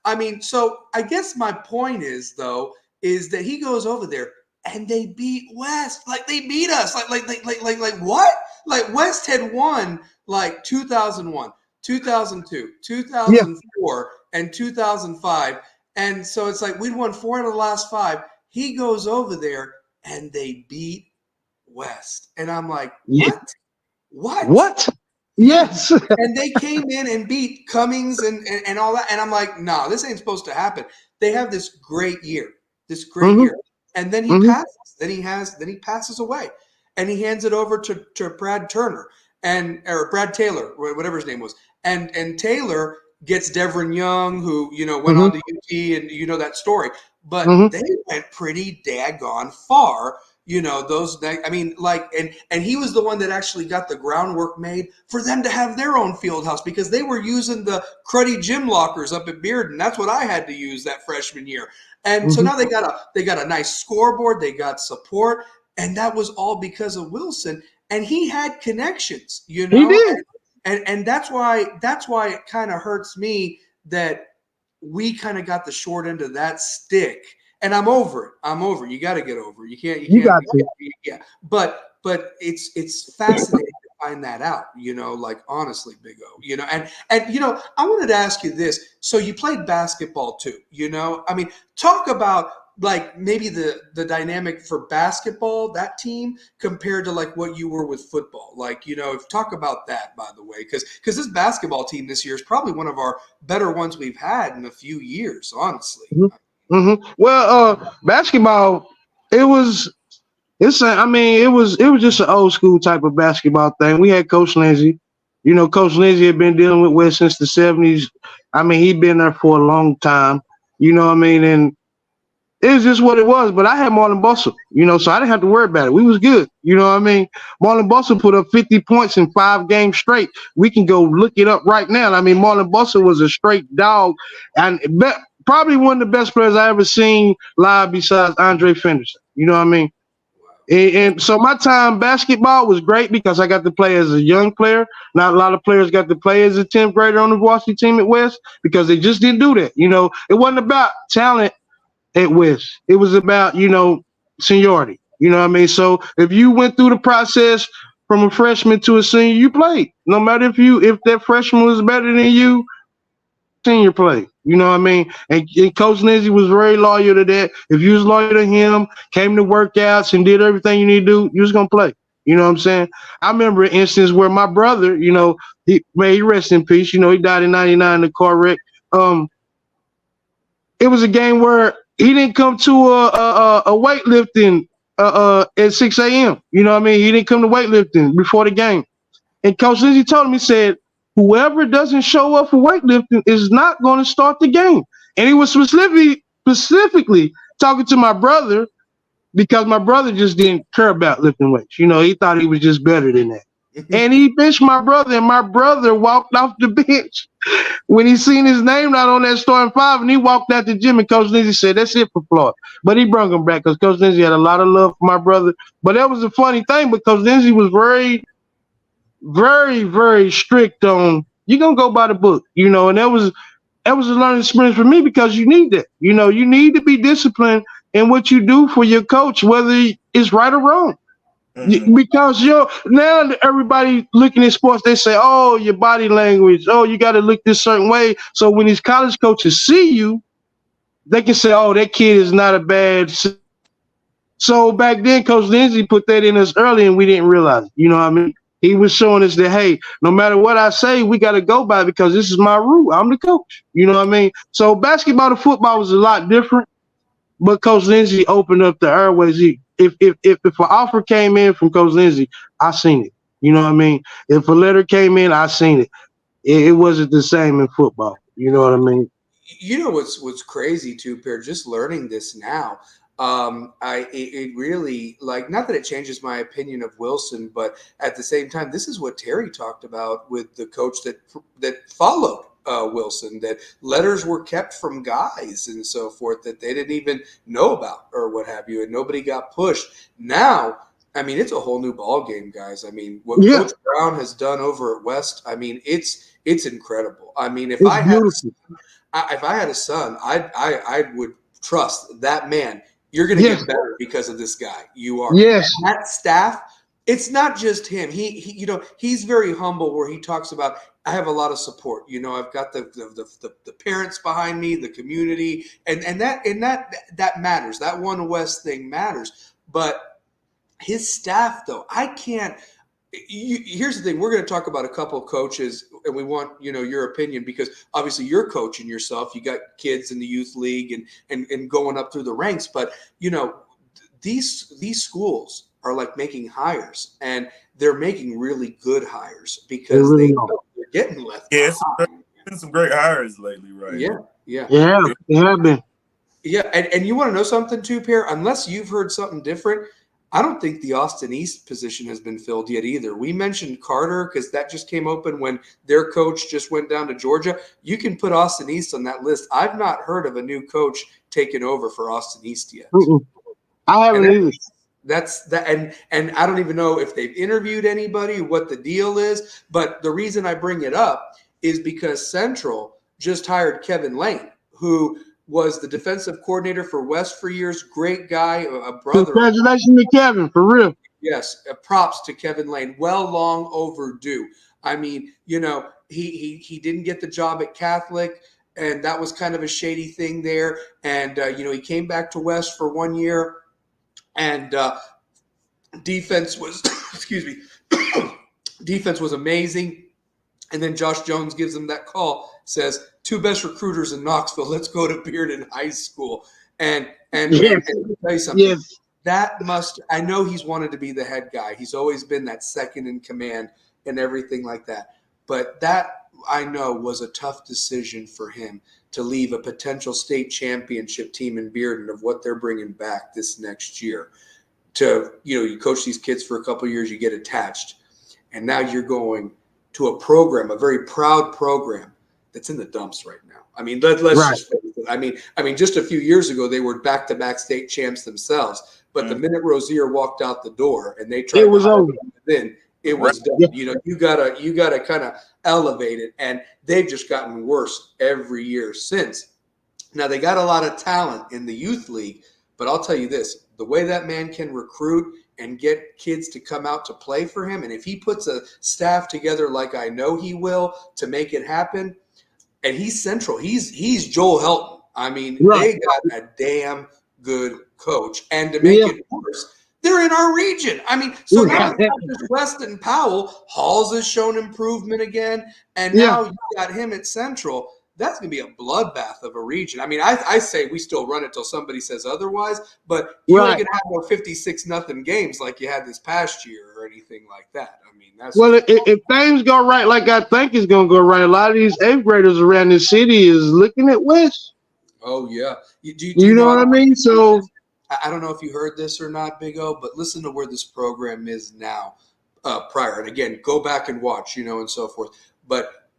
I mean, so I guess my point is, though, is that he goes over there. and they beat West. Like they beat us. Like what? Like West had won like 2001, 2002, Yeah. 2004, and 2005. And so it's like we'd won 4 out of the last 5. He goes over there and they beat West. And I'm like, Yeah. what? Yes. And they came in and beat Cummings and all that. And I'm like, no, this ain't supposed to happen. They have this great year. And then he passes. Then he passes away. And he hands it over to Brad Turner or Brad Taylor, whatever his name was. And Taylor gets Devrin Young, who, went on to UT, and that story. But they went pretty daggone far. And he was the one that actually got the groundwork made for them to have their own field house, because they were using the cruddy gym lockers up at Bearden. That's what I had to use that freshman year. And so now they got a nice scoreboard, they got support, and that was all because of Wilson. And he had connections, He did. And that's why it kind of hurts me that we kind of got the short end of that stick. And I'm over it. You got to get over it. You can't. Yeah. But it's fascinating to find that out. Like honestly, Big O. And I wanted to ask you this. So you played basketball too. I mean, talk about like maybe the dynamic for basketball, that team, compared to like what you were with football. Like, talk about that, by the way, because this basketball team this year is probably one of our better ones we've had in a few years, honestly. Well, basketball, it was just an old school type of basketball thing. We had Coach Lindsey. Coach Lindsey had been dealing with West since the 70s. I mean, he'd been there for a long time. And it was just what it was. But I had Marlon Bustle, so I didn't have to worry about it. We was good. Marlon Bustle put up 50 points in 5 games straight. We can go look it up right now. I mean, Marlon Bustle was a straight dog, and probably one of the best players I ever seen live besides Andre Fenderson. You know what I mean? And so my time basketball was great because I got to play as a young player. Not a lot of players got to play as a 10th grader on the varsity team at West because they just didn't do that. It wasn't about talent at West. It was about, seniority. You know what I mean? So if you went through the process from a freshman to a senior, you played. No matter if that freshman was better than you, senior play. You know what I mean? And Coach Lindsey was very loyal to that. If you was loyal to him, came to workouts and did everything you need to do, you was gonna play. You know what I'm saying? I remember an instance where my brother, he rest in peace. He died in '99 in a car wreck. It was a game where he didn't come to a weightlifting at 6 a.m. You know what I mean? He didn't come to weightlifting before the game. And Coach Lindsey told him, he said, whoever doesn't show up for weightlifting is not going to start the game. And he was specifically talking to my brother because my brother just didn't care about lifting weights. He thought he was just better than that. And he benched my brother, and my brother walked off the bench when he seen his name not on that starting 5, and he walked out the gym, and Coach Lindsey said, that's it for Floyd. But he brought him back because Coach Lindsey had a lot of love for my brother. But that was a funny thing because Lindsey was very, very, very strict on, you're going to go by the book, and that was a learning experience for me because you need that. You need to be disciplined in what you do for your coach, whether it's right or wrong. Because now everybody looking at sports, they say, oh, your body language, oh, you got to look this certain way. So when these college coaches see you, they can say, oh, that kid is not a bad. So back then, Coach Lindsey put that in us early, and we didn't realize it. You know what I mean? He was showing us that, hey, no matter what I say, we got to go by because this is my rule. I'm the coach. You know what I mean? So basketball to football was a lot different, but Coach Lindsey opened up the airways. If an offer came in from Coach Lindsey, I seen it. You know what I mean? If a letter came in, I seen it. It wasn't the same in football. You know what I mean? What's crazy too, Pair, just learning this now. It really, like, not that it changes my opinion of Wilson, but at the same time, this is what Terry talked about with the coach that followed Wilson, that letters were kept from guys and so forth that they didn't even know about or what have you, and nobody got pushed. Now, I mean, it's a whole new ball game, guys. I mean, what Coach Brown has done over at West, I mean, it's incredible. I mean, if I had a son, I would trust that man You're going to Yes. get better because of this guy. You are. Yes. And that staff, it's not just him. He he's very humble where he talks about, I have a lot of support. I've got the parents behind me, the community, and that matters. That One West thing matters. But his staff, though, I can't. Here's the thing. We're going to talk about a couple of coaches, and we want your opinion, because obviously you're coaching yourself. You got kids in the youth league and going up through the ranks. But these schools are like making hires, and they're making really good hires because really they know they're getting left Yes, behind. been some great hires lately, right? Yeah. Yeah, they have been. Yeah, and you want to know something too, Pierre? Unless you've heard something different, I don't think the Austin East position has been filled yet either. We mentioned Carter because that just came open when their coach just went down to Georgia. You can put Austin East on that list. I've not heard of a new coach taking over for Austin East yet. I haven't either. That's that, and I don't even know if they've interviewed anybody, what the deal is. But the reason I bring it up is because Central just hired Kevin Lane, who was the defensive coordinator for West for years. Great guy, a brother. Congratulations to Kevin, for real. Yes, props to Kevin Lane. Well, long overdue. I mean, he didn't get the job at Catholic, and that was kind of a shady thing there. And he came back to West for 1 year, and defense was defense was amazing. And then Josh Jones gives him that call, says, 2 best recruiters in Knoxville, let's go to Bearden High School. And let me tell you something. Yes. That I know he's wanted to be the head guy. He's always been that second in command and everything like that. But that, I know, was a tough decision for him to leave a potential state championship team in Bearden of what they're bringing back this next year. You coach these kids for a couple of years, you get attached. And now you're going to a program, a very proud program that's in the dumps right now. I mean, let's just face it. I mean, just a few years ago, they were back-to-back state champs themselves. But the minute Rozier walked out the door and they tried to over. Then it was done. Yeah. You gotta kind of elevate it, and they've just gotten worse every year since. Now they got a lot of talent in the youth league, but I'll tell you this: the way that man can recruit and get kids to come out to play for him, and if he puts a staff together like I know he will to make it happen, and he's Central, he's Joel Helton. I mean, They got a damn good coach, and to make it worse, they're in our region. I mean, so now West and Powell, Halls has shown improvement again, and now you got him at Central. That's going to be a bloodbath of a region. I mean, I say we still run it till somebody says otherwise, but you ain't going to have no 56-0 games like you had this past year or anything like that. I mean, that's if things go right, like I think it's going to go right, a lot of these 8th graders around the city is looking at West. Oh yeah, you know what I mean? So I don't know if you heard this or not, Big O, but listen to where this program is now. Prior, and again, go back and watch, and so forth. But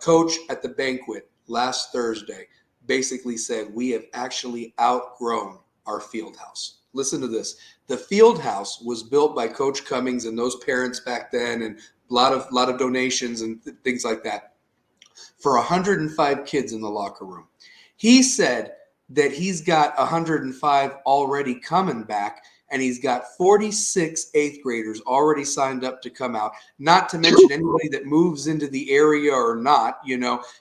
Coach at the banquet last Thursday basically said we have actually outgrown our field house. Listen to this. The field house was built by Coach Cummings and those parents back then, and a lot of donations and things like that, for 105 kids in the locker room. He said that he's got 105 already coming back, and he's got 46 8th graders already signed up to come out, not to mention anybody that moves into the area or not,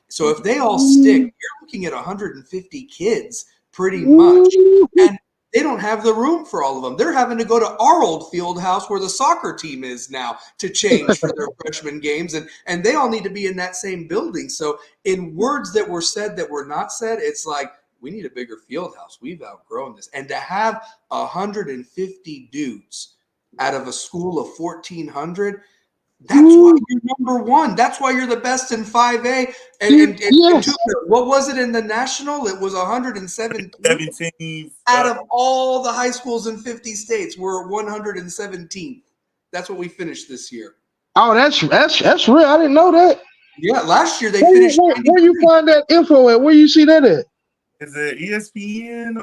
So if they all stick, you're looking at 150 kids pretty much. And they don't have the room for all of them. They're having to go to our old field house where the soccer team is now to change for their freshman games. And they all need to be in that same building. So in words that were said that were not said, it's like, we need a bigger field house. We've outgrown this. And to have 150 dudes out of a school of 1,400, that's why you're number one. That's why you're the best in 5A. And what was it in the national? It was 117. Out of all the high schools in 50 states, we're 117th. That's what we finished this year. Oh, that's real. I didn't know that. Yeah, last year they finished. Where you find that info at? Where you see that at? Is it ESPN?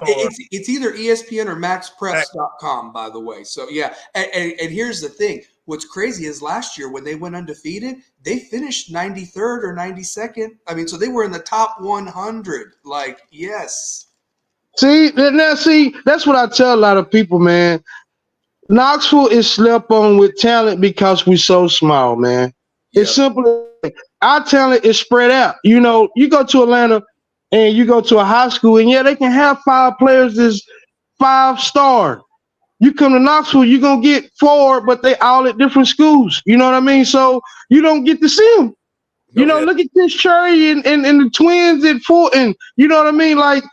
It's either ESPN or MaxPreps.com, by the way. So, yeah. And here's the thing. What's crazy is last year when they went undefeated, they finished 93rd or 92nd. I mean, so they were in the top 100. Like, yes. See, that's what I tell a lot of people, man. Knoxville is slept on with talent because we're so small, man. It's Yep. simple. Our talent is spread out. You know, you go to Atlanta and you go to a high school, and yeah, they can have 5 players that's 5-star. You come to Knoxville, you're gonna get 4, but they all at different schools. You know what I mean? So you don't get to see them. You know, Okay. look at this Cherry and the twins at Fulton. You know what I mean? Like,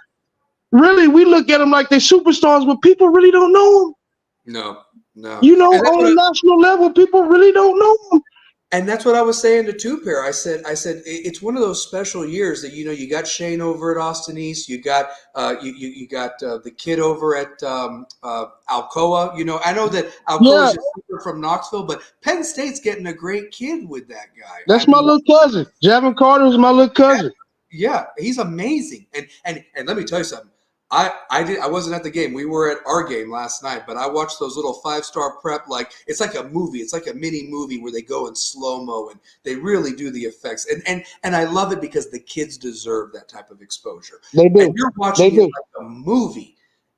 really, we look at them like they're superstars, but people really don't know them. No. You know, And that's on what a national level, people really don't know them. And that's what I was saying to Two Pair. I said it's one of those special years that you got Shane over at Austin East, you got you got the kid over at Alcoa. You know, I know that Alcoa is Yeah, just from Knoxville, but Penn State's getting a great kid with that guy. that's my little cousin. Javin Carter is my little cousin. Yeah, he's amazing. And let me tell you something. I wasn't at the game. We were at our game last night, but I watched those little 5-star prep, like it's like a movie. It's like a mini movie where they go in slow-mo and they really do the effects. And I love it because the kids deserve that type of exposure. They do. And you're watching it like a movie.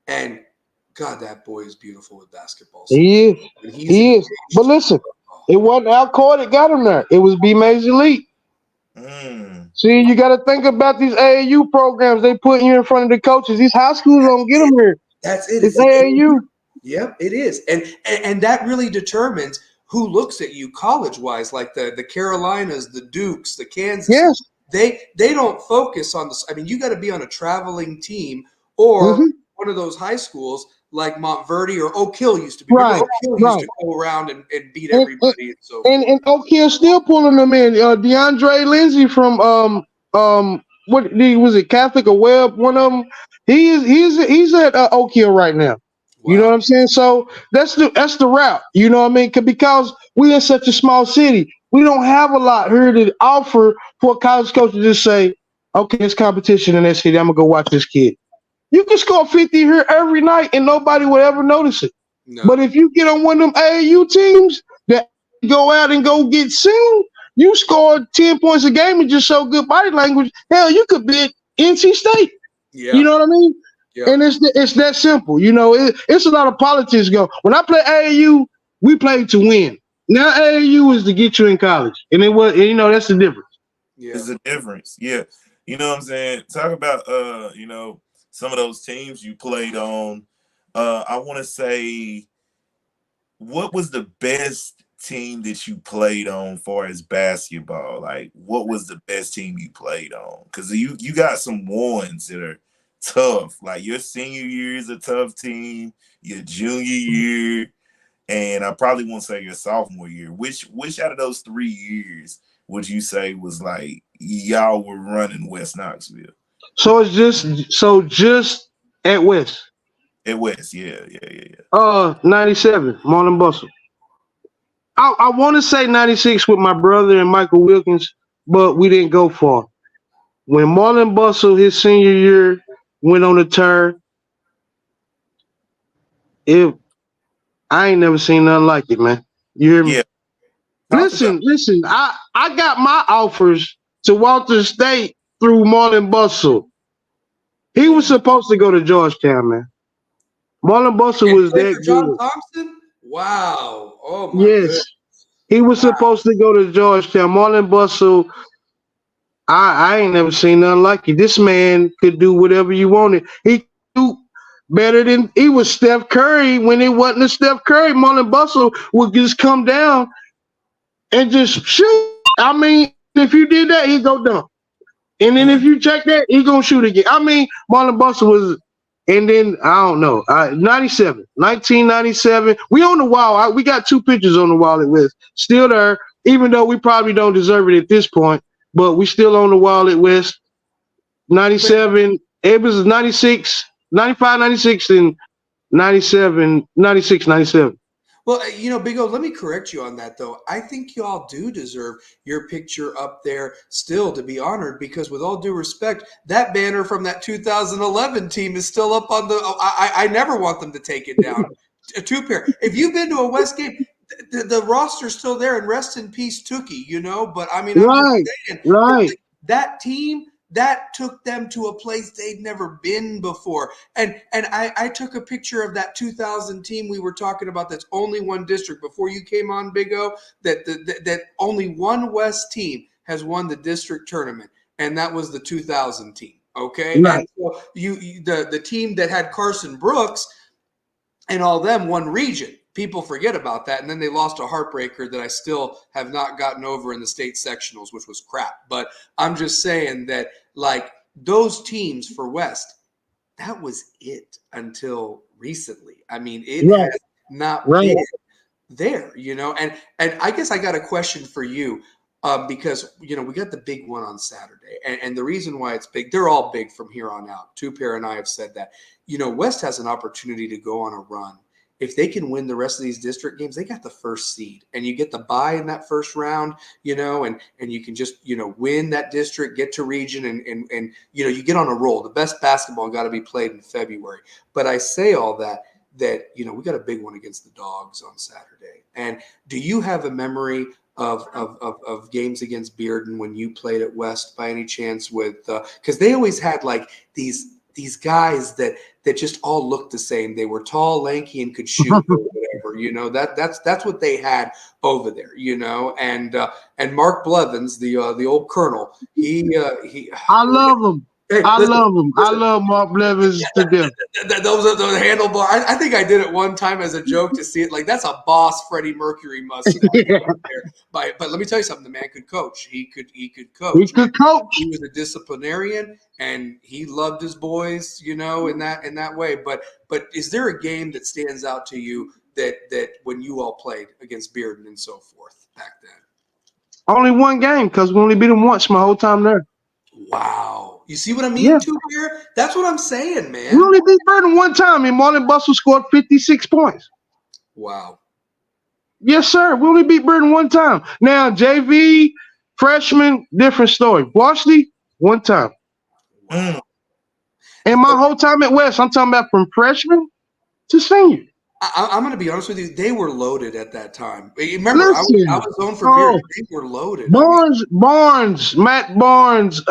And God, that boy is beautiful with basketball. He is. And He is. But listen, it wasn't Alcoa that got him there. It was B Major League. See, you got to think about these AAU programs. They put you in front of the coaches. These high schools don't get them here. That's it. It's AAU. Yep, it is. And that really determines who looks at you college-wise, like the Carolinas, the Dukes, the Kansas. Yes. They don't focus on this. I mean, you got to be on a traveling team or one of those high schools like Montverde or Oak Hill used to be. Right, Oak Hill used to go around and beat everybody. And Oak Hill still pulling them in. DeAndre Lindsay from what was it, Catholic or Webb? One of them. He's at Oak Hill right now. Wow. You know what I'm saying? So that's the route. You know what I mean? Because we're in such a small city, we don't have a lot here to offer for a college coach to just say, okay, it's competition in that city. I'm gonna go watch this kid. You can score 50 here every night and nobody will ever notice it. No. But if you get on one of them AAU teams that go out and go get seen, you score 10 points a game and just show good body language. Hell, you could be at NC State. Yeah. You know what I mean? Yeah. And it's that simple. You know, it's a lot of politics go. When I play AAU, we play to win. Now AAU is to get you in college. And that's the difference. Yeah. It's a difference. Yeah. You know what I'm saying? Talk about some of those teams you played on. I want to say, what was the best team that you played on for as basketball? Like, what was the best team you played on? Because you got some ones that are tough. Like, your senior year is a tough team. Your junior year, and I probably won't say your sophomore year. Which out of those 3 years would you say was like y'all were running West Knoxville? So it's just at West. At West, yeah. 97, Marlon Bustle. I want to say 96 with my brother and Michael Wilkins, but we didn't go far. When Marlon Bustle, his senior year, went on the turn, I ain't never seen nothing like it, man. You hear me? Yeah. Listen. I got my offers to Walter State through Marlon Bustle. He was supposed to go to Georgetown, man. Marlon Bustle was that good. John Thompson? Wow. Oh my Yes. goodness. He was supposed to go to Georgetown. Marlon Bustle, I ain't never seen nothing like it. This man could do whatever you wanted. He could do better than he was Steph Curry when it wasn't a Steph Curry. Marlon Bustle would just come down and just shoot. I mean, if you did that, he'd go dunk. And then if you check that, he's going to shoot again. I mean, Marlon Bustle was, and then, I don't know, 1997. We on the wall. We got 2 pictures on the wall at West. Still there, even though we probably don't deserve it at this point, but we still on the wall at West. 97, it was 96, 95, 96, and 97, 96, 97. Well, Big O, let me correct you on that, though. I think y'all do deserve your picture up there still to be honored because, with all due respect, that banner from that 2011 team is still up on the I never want them to take it down. A 2 pair. If you've been to a West game, the roster's still there, and rest in peace, Tookie, But, I mean, I'm just saying, right. that team, that took them to a place they'd never been before. And I took a picture of that 2000 team we were talking about. That's only one district. Before you came on, Big O, that only one West team has won the district tournament, and that was the 2000 team. Okay, Right. and so the team that had Carson Brooks and all them won region. People forget about that, and then they lost a heartbreaker that I still have not gotten over in the state sectionals, which was crap. But I'm just saying that, like, those teams for West, that was it until recently. I mean, it has not been there, And I guess I got a question for you, because we got the big one on Saturday, and the reason why it's big, they're all big from here on out. Pair and I have said that. West has an opportunity to go on a run. If they can win the rest of these district games, they got the first seed, and you get the bye in that first round, and you can just, win that district, get to region, and you get on a roll. The best basketball got to be played in February. But I say all that we got a big one against the Dogs on Saturday. And do you have a memory of games against Bearden when you played at West by any chance? With because they always had like these guys that just all looked the same. They were tall, lanky, and could shoot or whatever. That's what they had over there. And Mark Blevins, the old colonel, he I love him. Hey, I listen, love him. I love Mark Blevins to death. Those are the handlebar. I think I did it one time as a joke to see it. Like, that's a boss Freddie Mercury mustache. But let me tell you something. The man could coach. He could coach. He could coach. He was a disciplinarian, and he loved his boys, in that way. But is there a game that stands out to you that when you all played against Bearden and so forth back then? Only one game, because we only beat him once my whole time there. Wow. You see what I mean, too, here? That's what I'm saying, man. We only beat Bearden one time, and Marlon Bustle scored 56 points. Wow. Yes, sir. We only beat Bearden one time. Now, JV, freshman, different story. Varsity, one time. Wow. And my whole time at West, I'm talking about from freshman to senior. I'm going to be honest with you. They were loaded at that time. Remember, I was zoned for Bearden. They were loaded. Barnes, Matt Barnes.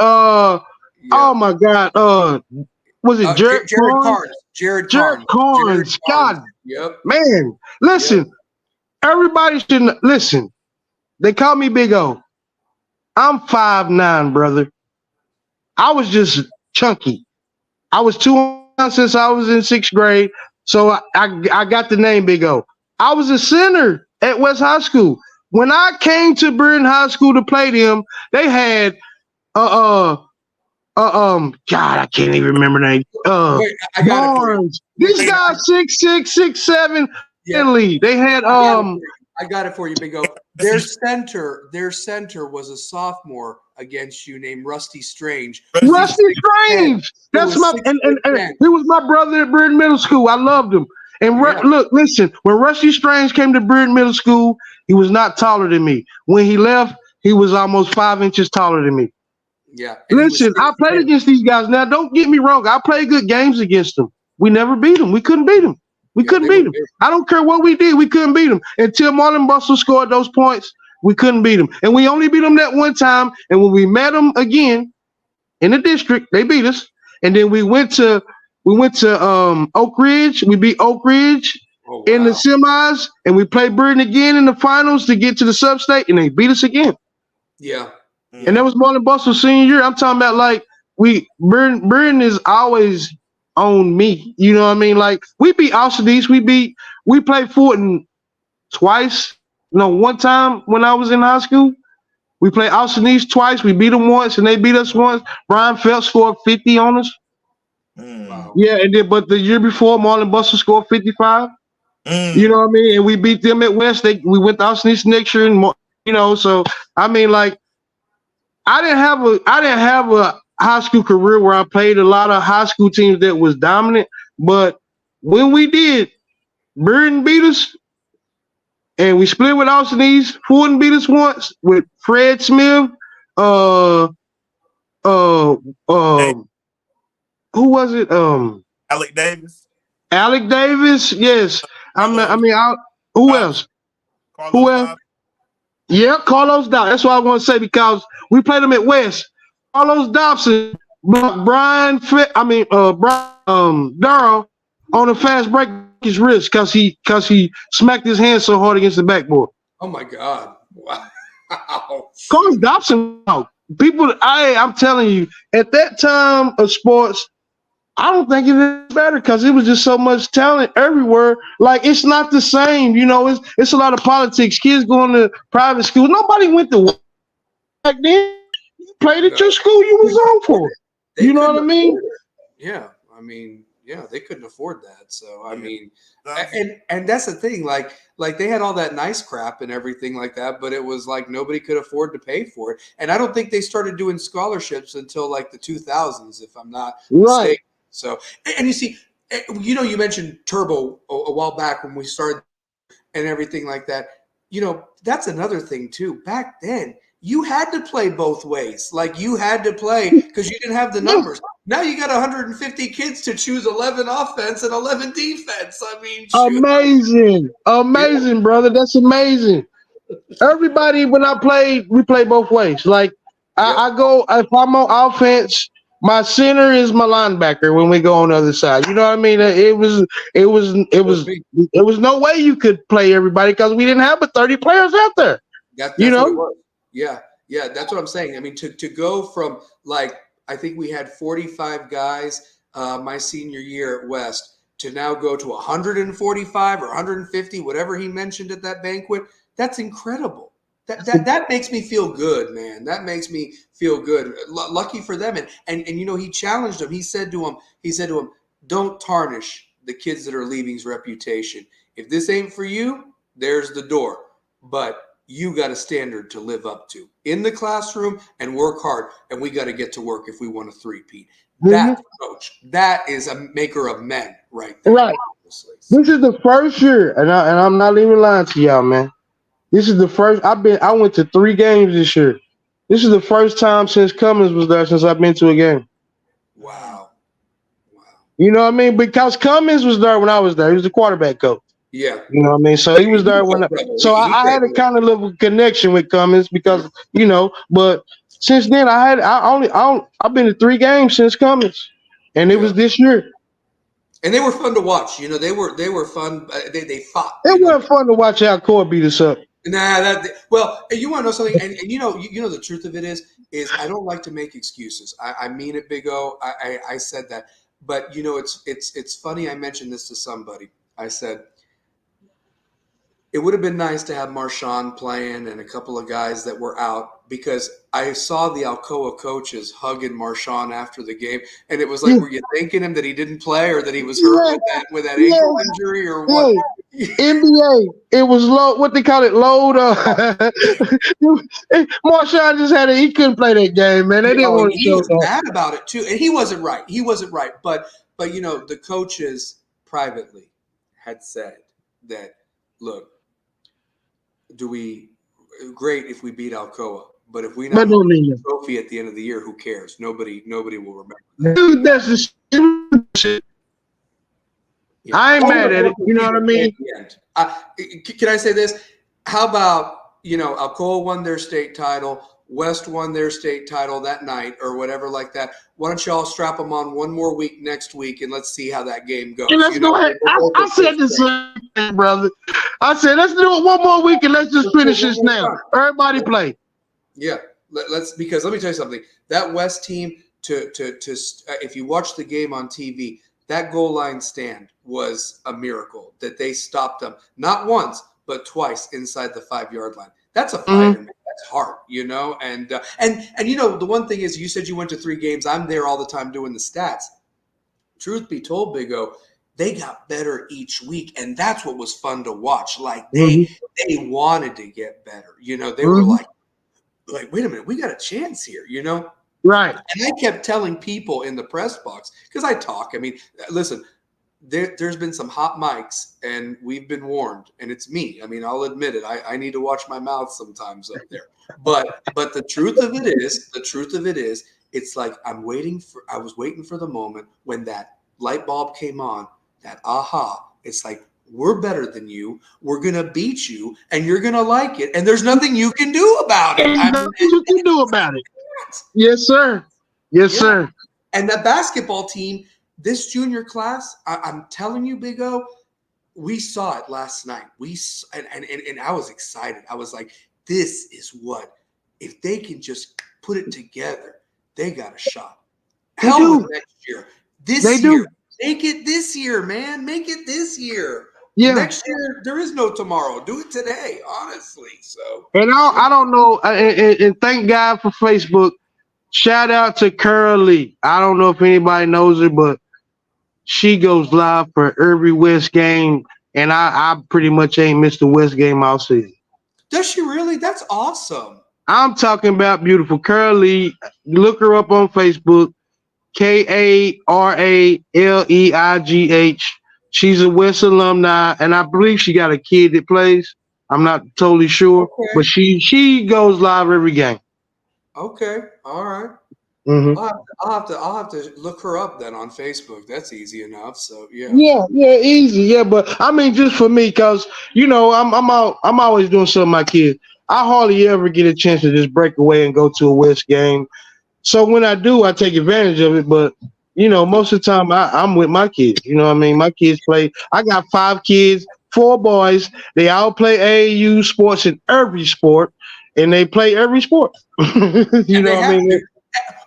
Oh my God. Was it Jared Carnes? Jared Carnes. God. Yep. Man, listen. Yep. Everybody should listen. They call me Big O. I'm 5'9", brother. I was just chunky. I was 200 since I was in 6th grade. So I got the name Big O. I was a center at West High School. When I came to Bearden High School to play them, they had God, I can't even remember the name. Barnes. These guys 6'6", 6'7", Italy. They had I got it for you, Big O. Their center was a sophomore against you named Rusty Strange. Rusty Strange. That's my and he was my brother at Bearden Middle School. I loved him. And look, listen, when Rusty Strange came to Bearden Middle School, he was not taller than me. When he left, he was almost 5 inches taller than me. Yeah. Listen, I played against these guys. Now, don't get me wrong. I played good games against them. We never beat them. We couldn't beat them. We couldn't beat them. I don't care what we did. We couldn't beat them. Until Marlon Bustle scored those points, we couldn't beat them. And we only beat them that one time. And when we met them again in the district, they beat us. And then we went to Oak Ridge. We beat Oak Ridge in the semis. And we played Bearden again in the finals to get to the sub-state. And they beat us again. Yeah. And that was Marlon Bustle's senior year. I'm talking about like Bearden is always on me. You know what I mean? Like we beat Austin East. We played Fulton twice. No, one time when I was in high school. We played Austin East twice. We beat them once and they beat us once. Brian Phelps scored 50 on us. Wow. Yeah, and then but the year before Marlon Bustle scored 55. You know what I mean? And we beat them at West. We went to Austin East next year, and so I mean, like I didn't have a high school career where I played a lot of high school teams that was dominant, but when we did, Bearden beat us, and we split with Austin East. Fulton beat us once with Fred Smith. Who was it? Alec Davis. Alec Davis, yes. Who else? Who else? Yeah, Carlos Dow. That's what I want to say because we played them at West. Carlos Dobson blocked Brian Darrell on a fast break his wrist because he smacked his hand so hard against the backboard. Oh my God! Wow. Carlos Dobson out. I'm telling you, at that time of sports, I don't think it is better because it was just so much talent everywhere. Like, it's not the same, it's a lot of politics. Kids going to private school. Nobody went to back then. You played at your school, you was on for it. You know what I mean? Yeah. I mean, yeah, they couldn't afford that. So I mean, and that's the thing, like they had all that nice crap and everything like that, but it was like nobody could afford to pay for it. And I don't think they started doing scholarships until like the 2000s, if I'm not mistaken. So, and you see, you mentioned Turbo a while back when we started and everything like that. That's another thing too. Back then, you had to play both ways. Like, you had to play because you didn't have the numbers. Now you got 150 kids to choose 11 offense and 11 defense. I mean, shoot. Amazing, brother. That's amazing. Everybody, when we play both ways. Like, I go, if I'm on offense, my center is my linebacker when we go on the other side. You know what I mean? It was no way you could play everybody because we didn't have but 30 players out there. That's what it was. Yeah, that's what I'm saying. I mean, to go from, like, I think we had 45 guys my senior year at West to now go to 145 or 150, whatever he mentioned at that banquet. That's incredible. That makes me feel good, man. That makes me feel good. Lucky for them. And he challenged him. He said to him, don't tarnish the kids that are leaving's reputation. If this ain't for you, there's the door. But you got a standard to live up to in the classroom and work hard. And we got to get to work if we want a three-peat. That coach, that is a maker of men right there. Right. This is the first year, and I'm not even lying to y'all, man. This is the first. I went to 3 games this year. This is the first time since Cummins was there since I've been to a game. Wow. You know what I mean? Because Cummins was there when I was there. He was the quarterback coach. Yeah. You know what I mean? So he was there when I had a kind of little connection with Cummins because, but since then I've been to 3 games since Cummins, and it was this year. And they were fun to watch. They were fun. They fought. It wasn't fun to watch Alcoa beat us up. Nah, well, you want to know something? And the truth of it is I don't like to make excuses. I mean it, Big O. I said that, but it's funny. I mentioned this to somebody. I said it would have been nice to have Marshawn playing and a couple of guys that were out, because I saw the Alcoa coaches hugging Marshawn after the game, and it was like, were you thanking him that he didn't play or that he was hurt with that ankle injury or what? NBA, it was low. What they call it, load. Marshawn just he couldn't play that game, man. They didn't want to show that. He was mad about it too, and he wasn't right. But the coaches privately had said that, look, great if we beat Alcoa, but if we not win the trophy at the end of the year, who cares? Nobody will remember that. Dude, that's the shit. Yeah. I ain't mad at it. You know what I mean? Can I say this? How about, Alcoa won their state title, West won their state title that night or whatever like that. Why don't y'all strap them on one more week next week and let's see how that game goes. Let's go ahead. I said the same thing, brother. I said, let's do it one more week and let's just finish this now. Everybody play. Yeah, because let me tell you something. That West team, if you watch the game on TV, that goal line stand was a miracle that they stopped them not once but twice inside the 5-yard line. That's a fighter, man. That's hard, And the one thing is, you said you went to 3 games. I'm there all the time doing the stats. Truth be told, Big O, they got better each week, and that's what was fun to watch. Like they wanted to get better. They were like, wait a minute, we got a chance here. Right. And I kept telling people in the press box, because I talk. I mean, listen. There's been some hot mics, and we've been warned, and it's me. I mean, I'll admit it. I need to watch my mouth sometimes up there. But the truth of it is, it's like I was waiting for the moment when that light bulb came on, that aha. It's like, we're better than you. We're going to beat you, and you're going to like it, and there's nothing you can do about it. Nothing you can do about it. Yes, sir. Yes, Yeah. sir. And that basketball team, this junior class, I'm telling you, Big O, we saw it last night. And I was excited. I was like, this is what, if they can just put it together, they got a shot. They Hell do. with next year. This They year. do. Make it this year, man. Make it this year. Yeah. Next year, there is no tomorrow. Do it today, honestly. So, And I don't know. And thank God for Facebook. Shout out to Curly. I don't know if anybody knows her, but she goes live for every West game, and I pretty much ain't missed a West game all season. does she really? That's awesome. I'm talking about beautiful Curly. Look her up on Facebook. Karaleigh. She's a West alumni, and I believe she got a kid that plays. I'm not totally sure, but Okay. she goes live every game. Okay. All right. Mhm. I'll have to look her up then on Facebook. That's easy enough. So yeah. Yeah, easy. Yeah, but I mean, just for me, cause I'm always doing something with my kids. I hardly ever get a chance to just break away and go to a West game. So when I do, I take advantage of it. But most of the time, I'm with my kids. You know what I mean? My kids play. I got 5 kids, 4 boys. They all play AAU sports in every sport, and they play every sport. You And know they what I have mean? to.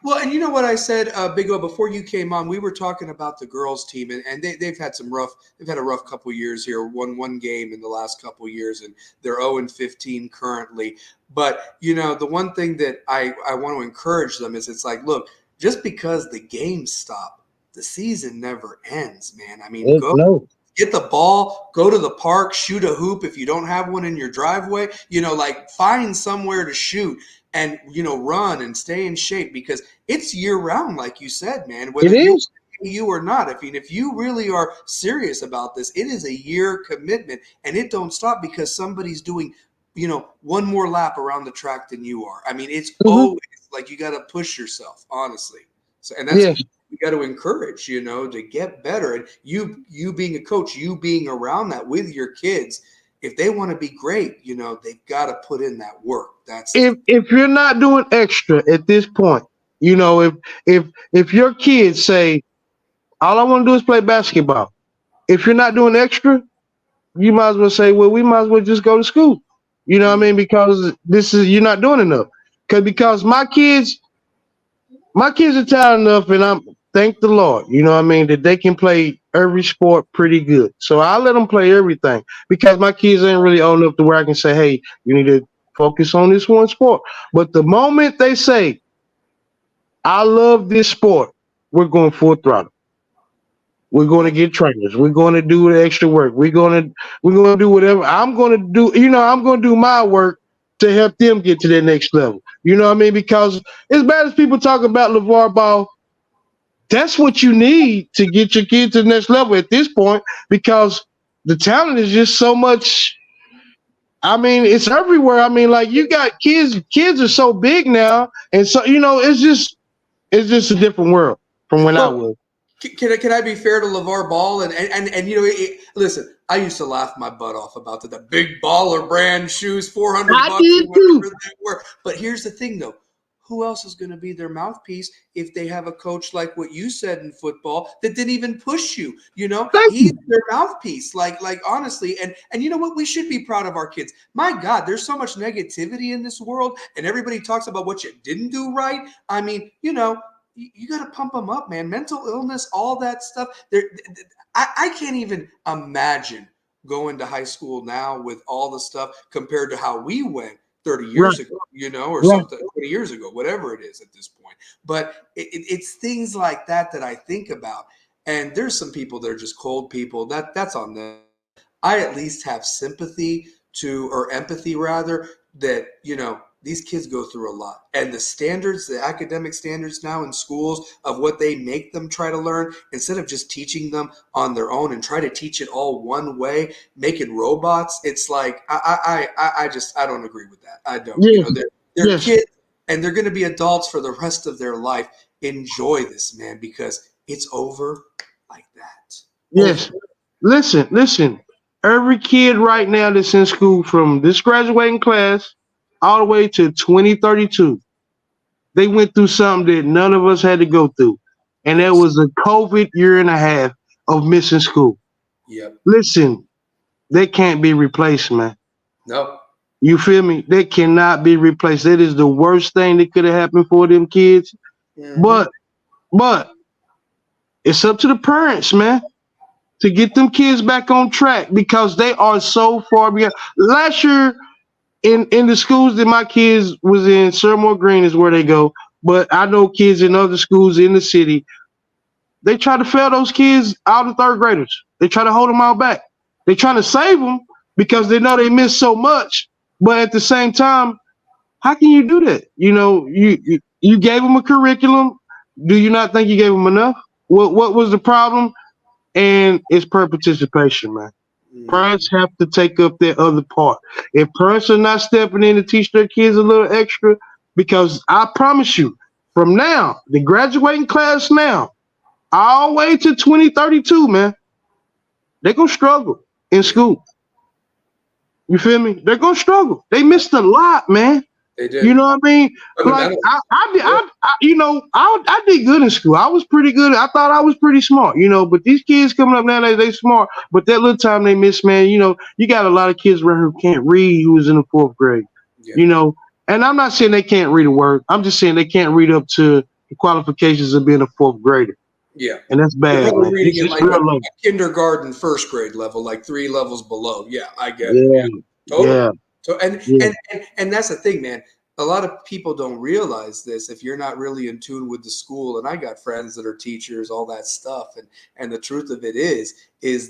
Well, and you know what I said, Big O, before you came on, we were talking about the girls' team, and they've had they've had a rough couple years here. Won one game in the last couple years, and they're 0-15 currently. But the one thing that I want to encourage them is, it's like, look, just because the games stop, the season never ends, man. I mean, go No. get the ball, go to the park, shoot a hoop if you don't have one in your driveway. Like, find somewhere to shoot and run and stay in shape, because it's year round, like you said, man. It Whether is. you or not, if you really are serious about this, it is a year commitment, and it don't stop because somebody's doing one more lap around the track than you are. I mean, it's Mhm. always like you got to push yourself, honestly. So, and that's, Yes. we got to encourage, to get better. And you being a coach, you being around that with your kids, if they want to be great, they've got to put in that work. That's If you're not doing extra at this point, if your kids say all I want to do is play basketball, if you're not doing extra, you might as well say, well, we might as well just go to school. You know what I mean? Because you're not doing enough. Because my kids are talented enough, and I'm thank the Lord. You know what I mean, that they can play every sport pretty good. So I let them play everything because my kids ain't really old enough to where I can say, hey, you need to focus on this one sport. But the moment they say, I love this sport, we're going full throttle. We're going to get trainers. We're going to do the extra work. We're going to do whatever. I'm going to do. I'm going to do my work to help them get to their next level. You know what I mean? Because as bad as people talk about LeVar Ball, that's what you need to get your kid to the next level at this point, because the talent is just so much. I mean, it's everywhere. I mean, like, you got kids are so big now, and so it's just a different world from when I But was. can I be fair to LeVar Ball? And listen, I used to laugh my butt off about the big baller brand shoes, $400 I or did too. whatever they were. But here's the thing, though. Who else is going to be their mouthpiece if they have a coach like what you said in football that didn't even push you? Thank He's you. their mouthpiece. Like honestly, and you know what? We should be proud of our kids. My God, there's so much negativity in this world, and everybody talks about what you didn't do right. I mean, you got to pump them up, man. Mental illness, all that stuff. I can't even imagine going to high school now with all the stuff compared to how we went 30 Right, years ago, or right. something, 20 years ago, whatever it is at this point. But it's things like that I think about. And there's some people that are just cold people. That's on them. I at least have sympathy or empathy rather, that, these kids go through a lot. And the academic standards now in schools of what they make them try to learn, instead of just teaching them on their own and try to teach it all one way, making robots, it's like, I don't agree with that. I don't. Yes, They're yes, kids, and they're going to be adults for the rest of their life. Enjoy this, man, because it's over like that. Over. yes. Listen. Every kid right now that's in school, from this graduating class all the way to 2032, they went through something that none of us had to go through. And that was a COVID year and a half of missing school. Yep. Listen, they can't be replaced, man. No. You feel me? They cannot be replaced. That is the worst thing that could have happened for them kids. Mm-hmm. But it's up to the parents, man, to get them kids back on track because they are so far behind. Last year, in the schools that my kids was in, Sirmore Green is where they go. But I know kids in other schools in the city, they try to fail those kids out of third graders. They try to hold them all back. They trying to save them because they know they missed so much. But at the same time, how can you do that? You know, you gave them a curriculum. Do you not think you gave them enough? What was the problem? And it's per participation, man. Parents have to take up their other part. If parents are not stepping in to teach their kids a little extra, because I promise you, from now, the graduating class now, all the way to 2032, man, they're going to struggle in school. You feel me? They're going to struggle. They missed a lot, man. They did. You know what I mean? Like I did good in school. I was pretty good. I thought I was pretty smart, you know. But these kids coming up nowadays, they smart. But that little time they miss, man. You know, you got a lot of kids around who can't read, who was in the 4th grade. Yeah. You know, and I'm not saying they can't read a word. I'm just saying they can't read up to the qualifications of being a 4th grader. Yeah, and that's bad. They're reading it like a kindergarten, 1st grade level, like 3 levels below. Yeah, I get it. Yeah, totally. Yeah. So and that's the thing, man. A lot of people don't realize this if you're not really in tune with the school. And I got friends that are teachers, all that stuff. And the truth of it is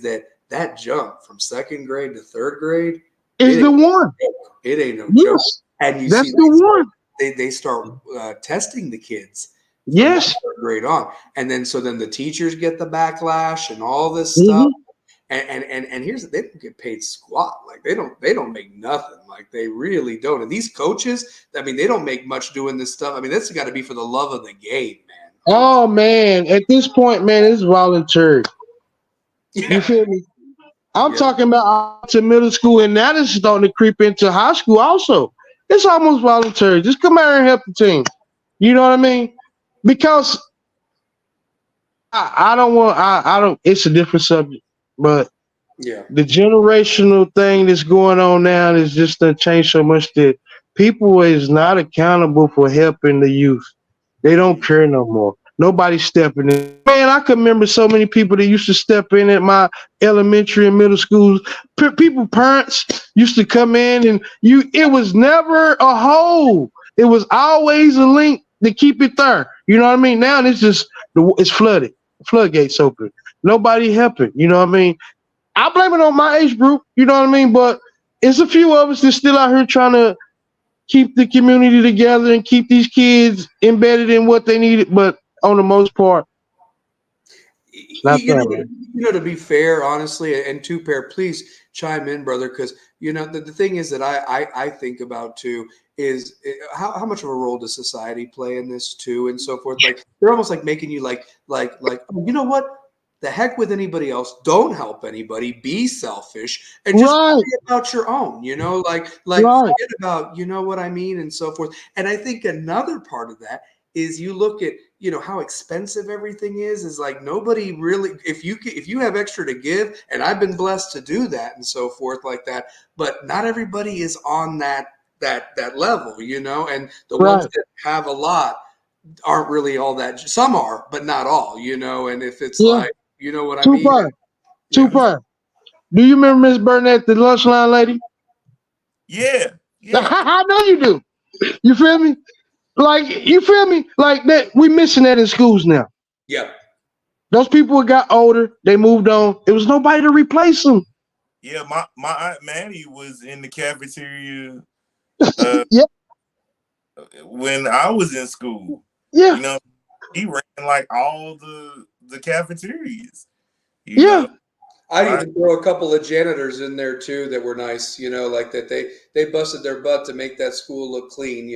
that jump from 2nd grade to 3rd grade is the one. It ain't no joke. And you that's see the one. They start testing the kids. Yes. 3rd grade on, and then the teachers get the backlash and all this stuff. And here's they don't get paid squat. Like they don't make nothing. Like they really don't. And these coaches, I mean, they don't make much doing this stuff. I mean, that's got to be for the love of the game, man. Oh man, at this point, man, it's voluntary. Yeah. You feel me? I'm talking about to middle school, and now this is starting to creep into high school also. It's almost voluntary. Just come out here and help the team. You know what I mean? Because I don't. It's a different subject. But the generational thing that's going on now is just done changed so much that people is not accountable for helping the youth. They don't care no more. Nobody's stepping in. Man, I can remember so many people that used to step in at my elementary and middle schools. Parents used to come in and it was never a hole. It was always a link to keep it there. You know what I mean? Now it's flooded. Floodgates open. Nobody helping. You know what I mean? I blame it on my age group. You know what I mean? But it's a few of us that's still out here trying to keep the community together and keep these kids embedded in what they need. But on the most part, to be fair, honestly, and Pair, please chime in, brother, because the thing is that I think about too is how much of a role does society play in this too, and so forth. Like they're almost like making you like oh, you know what? The heck with anybody else. Don't help anybody. Be selfish and just forget about your own. Forget about what I mean, and so forth. And I think another part of that is you look at how expensive everything is like nobody really if you have extra to give, and I've been blessed to do that and so forth like that, but not everybody is on that level, and the ones that have a lot aren't really all that. Some are, but not all, and if it's like you know what I mean. Two-part. Do you remember Miss Burnett, the lunch line lady? Yeah. I know you do. You feel me? Like, you feel me? Like that, we missing that in schools now. Yeah. Those people got older, they moved on. There was nobody to replace them. Yeah, my Aunt Maddie was in the cafeteria when I was in school. Yeah. He ran like all the cafeterias. You know? I'd even throw a couple of janitors in there too that were nice, like that they busted their butt to make that school look clean,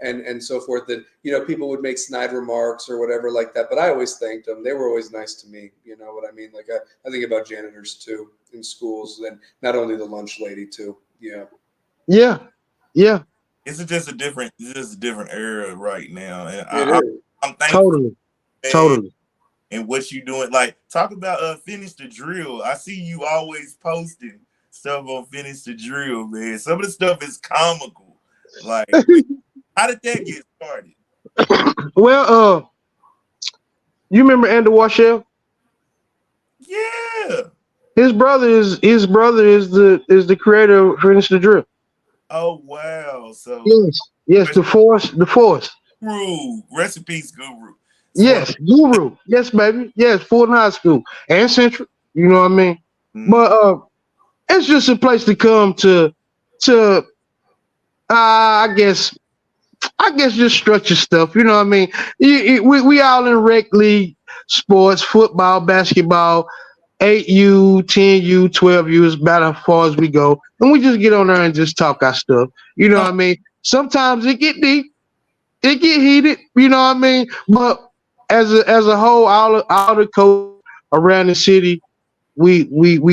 and so forth. That people would make snide remarks or whatever like that, but I always thanked them. They were always nice to me. You know what I mean? Like I think about janitors too in schools, and not only the lunch lady too. Yeah. it's just a different era right now, and It is. I'm thankful. Totally. Totally. And what you doing? Like, talk about finish the drill. I see you always posting stuff on finish the drill, man. Some of the stuff is comical. Like, how did that get started? Well, you remember Andrew Washell? Yeah. His brother is the creator of Finish the Drill. Oh wow. So Yes, the force. Guru, recipes guru. Yes, Guru. Yes, baby. Yes, Fulton High School and Central. You know what I mean? Mm. But it's just a place to come to I guess just structure stuff. You know what I mean? We all in rec league sports, football, basketball, 8U, 10U, 12U is about as far as we go. And we just get on there and just talk our stuff. You know what I mean? Sometimes it get deep, it get heated, you know what I mean? But as a whole, all the coaches around the city, we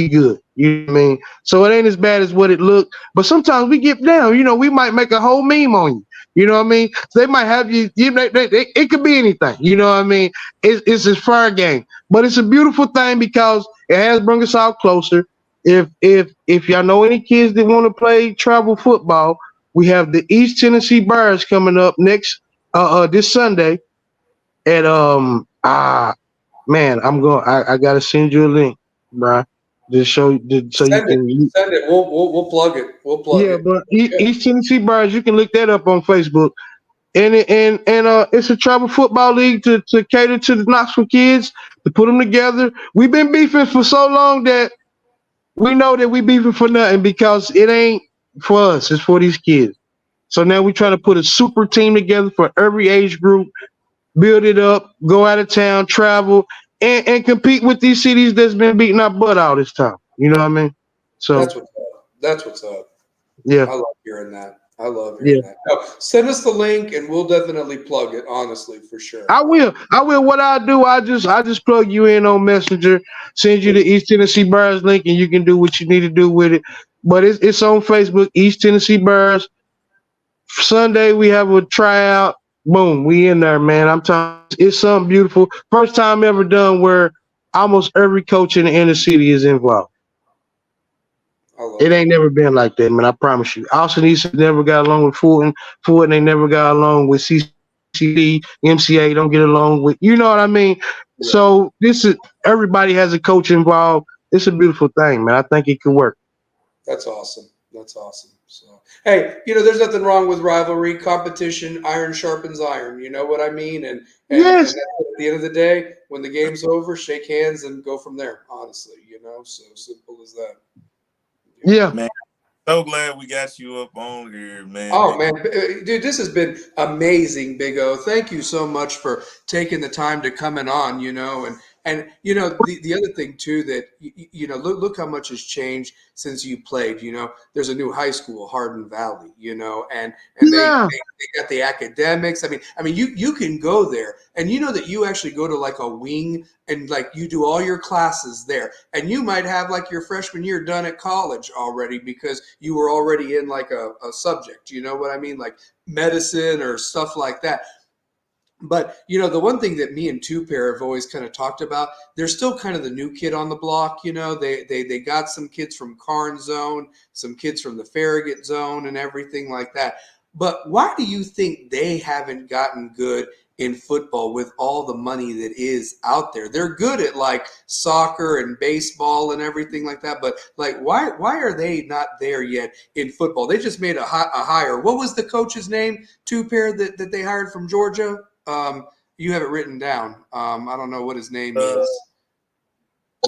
good. You know what I mean? So it ain't as bad as what it looked. But sometimes we get down. You know, we might make a whole meme on you. You know what I mean? So they might have you. It could be anything. You know what I mean? It's a fair game, but it's a beautiful thing because it has brought us all closer. If y'all know any kids that want to play travel football, we have the East Tennessee Bears coming up next this Sunday at man, I gotta send you a link, bro. Just so you can send it. We'll plug it. We'll plug it. Yeah, but East Tennessee Bears, you can look that up on Facebook. And it's a travel football league to cater to the Knoxville kids, to put them together. We've been beefing for so long that we know that we beefing for nothing because it ain't for us, it's for these kids. So now we're trying to put a super team together for every age group, build it up, go out of town, travel, and compete with these cities that's been beating our butt all this time. You know what I mean? So That's what's up. Yeah. I love hearing that. that. No, send us the link and we'll definitely plug it, honestly, for sure. I will. What I do, I just plug you in on Messenger, send you the East Tennessee Bears link, and you can do what you need to do with it. But it's on Facebook, East Tennessee Bears. Sunday we have a tryout. Boom, we in there, man. I'm telling you, it's something beautiful. First time ever done where almost every coach in the inner city is involved. It ain't never been like that, man. I promise you. Austin East never got along with Fulton. Fulton ain't never got along with CCD. MCA don't get along with. You know what I mean? Yeah. So everybody has a coach involved. It's a beautiful thing, man. I think it could work. That's awesome. So, hey, there's nothing wrong with rivalry, competition. Iron sharpens iron. You know what I mean? And yes. And at the end of the day, when the game's over, shake hands and go from there. Honestly, so simple as that. Yeah, man. So glad we got you up on here, man. Oh man, dude, this has been amazing, Big O. Thank you so much for taking the time to coming on. And the other thing too that look how much has changed since you played. There's a new high school, Hardin Valley. And yeah. they got the academics. I mean, you can go there, and that you actually go to like a wing, and like you do all your classes there, and you might have like your freshman year done at college already because you were already in like a subject. You know what I mean, like medicine or stuff like that. But, the one thing that me and Two Pair have always kind of talked about, they're still kind of the new kid on the block. They got some kids from Karn zone, some kids from the Farragut zone and everything like that. But why do you think they haven't gotten good in football with all the money that is out there? They're good at like soccer and baseball and everything like that. But like, why are they not there yet in football? They just made a hire. What was the coach's name, Two Pair, that they hired from Georgia? You have it written down. I don't know what his name is.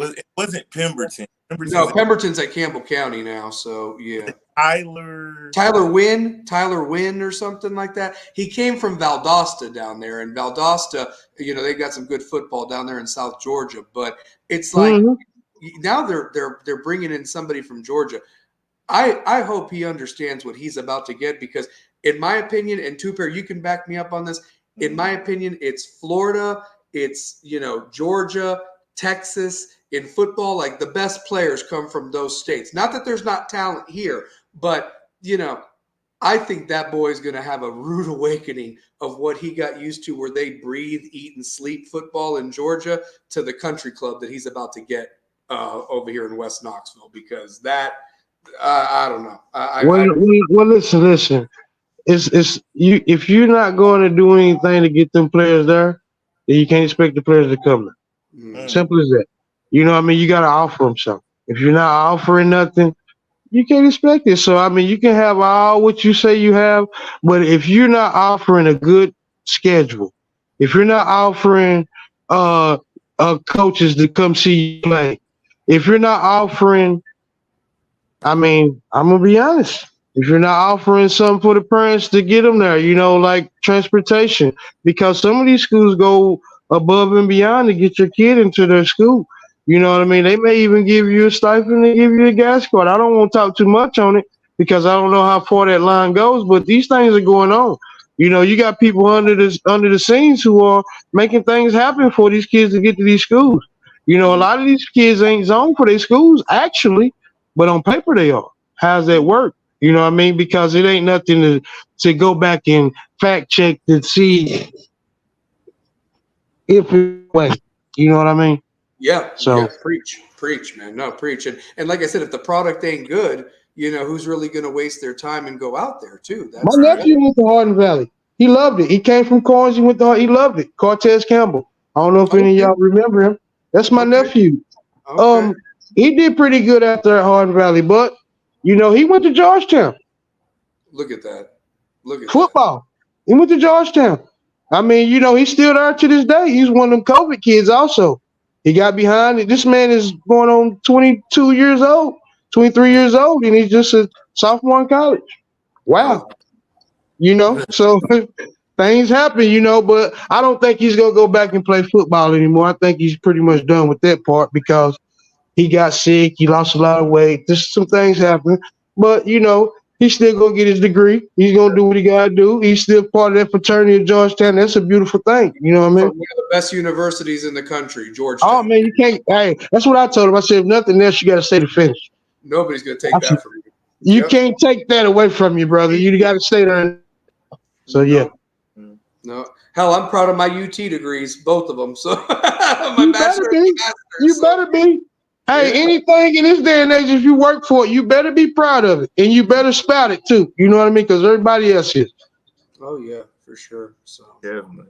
It wasn't Pemberton. No, Pemberton's at Campbell County now. So yeah. Tyler Wynn or something like that. He came from Valdosta down there, and Valdosta, they got some good football down there in South Georgia. But it's like now they're bringing in somebody from Georgia. I hope he understands what he's about to get, because in my opinion, and Two Pair, you can back me up on this. In my opinion, it's Florida, it's, Georgia, Texas in football. Like the best players come from those states. Not that there's not talent here, but, I think that boy is going to have a rude awakening of what he got used to, where they breathe, eat, and sleep football in Georgia, to the country club that he's about to get over here in West Knoxville. Because that, I don't know. Well, listen. It's you. If you're not going to do anything to get them players there, then you can't expect the players to come there. Simple as that. You know what I mean? You got to offer them something. If you're not offering nothing, you can't expect it. So, I mean, you can have all what you say you have, but if you're not offering a good schedule, if you're not offering coaches to come see you play, if you're not offering, I mean, I'm going to be honest. If you're not offering something for the parents to get them there, like transportation, because some of these schools go above and beyond to get your kid into their school. You know what I mean? They may even give you a stipend and give you a gas card. I don't want to talk too much on it because I don't know how far that line goes, but these things are going on. You got people under the scenes who are making things happen for these kids to get to these schools. A lot of these kids ain't zoned for their schools, actually, but on paper they are. How's that work? You know what I mean? Because it ain't nothing to go back and fact check to see if it was. You know what I mean? Yeah. So yeah, preach, man. No, preach. And like I said, if the product ain't good, who's really going to waste their time and go out there too? My nephew went to Hardin Valley. He loved it. He came from Corns. He loved it. Cortez Campbell. I don't know if any of y'all remember him. That's my nephew. Okay. He did pretty good out there at Hardin Valley, but he went to Georgetown. Look at that. Football. He went to Georgetown. I mean, he's still there to this day. He's one of them COVID kids also. He got behind it. This man is going on 22 years old, 23 years old, and he's just a sophomore in college. Wow. So things happen, but I don't think he's going to go back and play football anymore. I think he's pretty much done with that part because he got sick. He lost a lot of weight. Just some things happen. But, he's still going to get his degree. He's going to do what he got to do. He's still part of that fraternity at Georgetown. That's a beautiful thing. You know what I mean? One of the best universities in the country, Georgetown. Oh, man, you can't. Hey, that's what I told him. I said, if nothing else, you got to stay to finish. Nobody's going to take that from you. You can't take that away from you, brother. You got to stay there. So, yeah. No. Hell, I'm proud of my UT degrees, both of them. So, you better be. Hey, anything in this day and age, if you work for it, you better be proud of it. And you better spout it, too. You know what I mean? Because everybody else is. Oh, yeah, for sure. So, Definitely.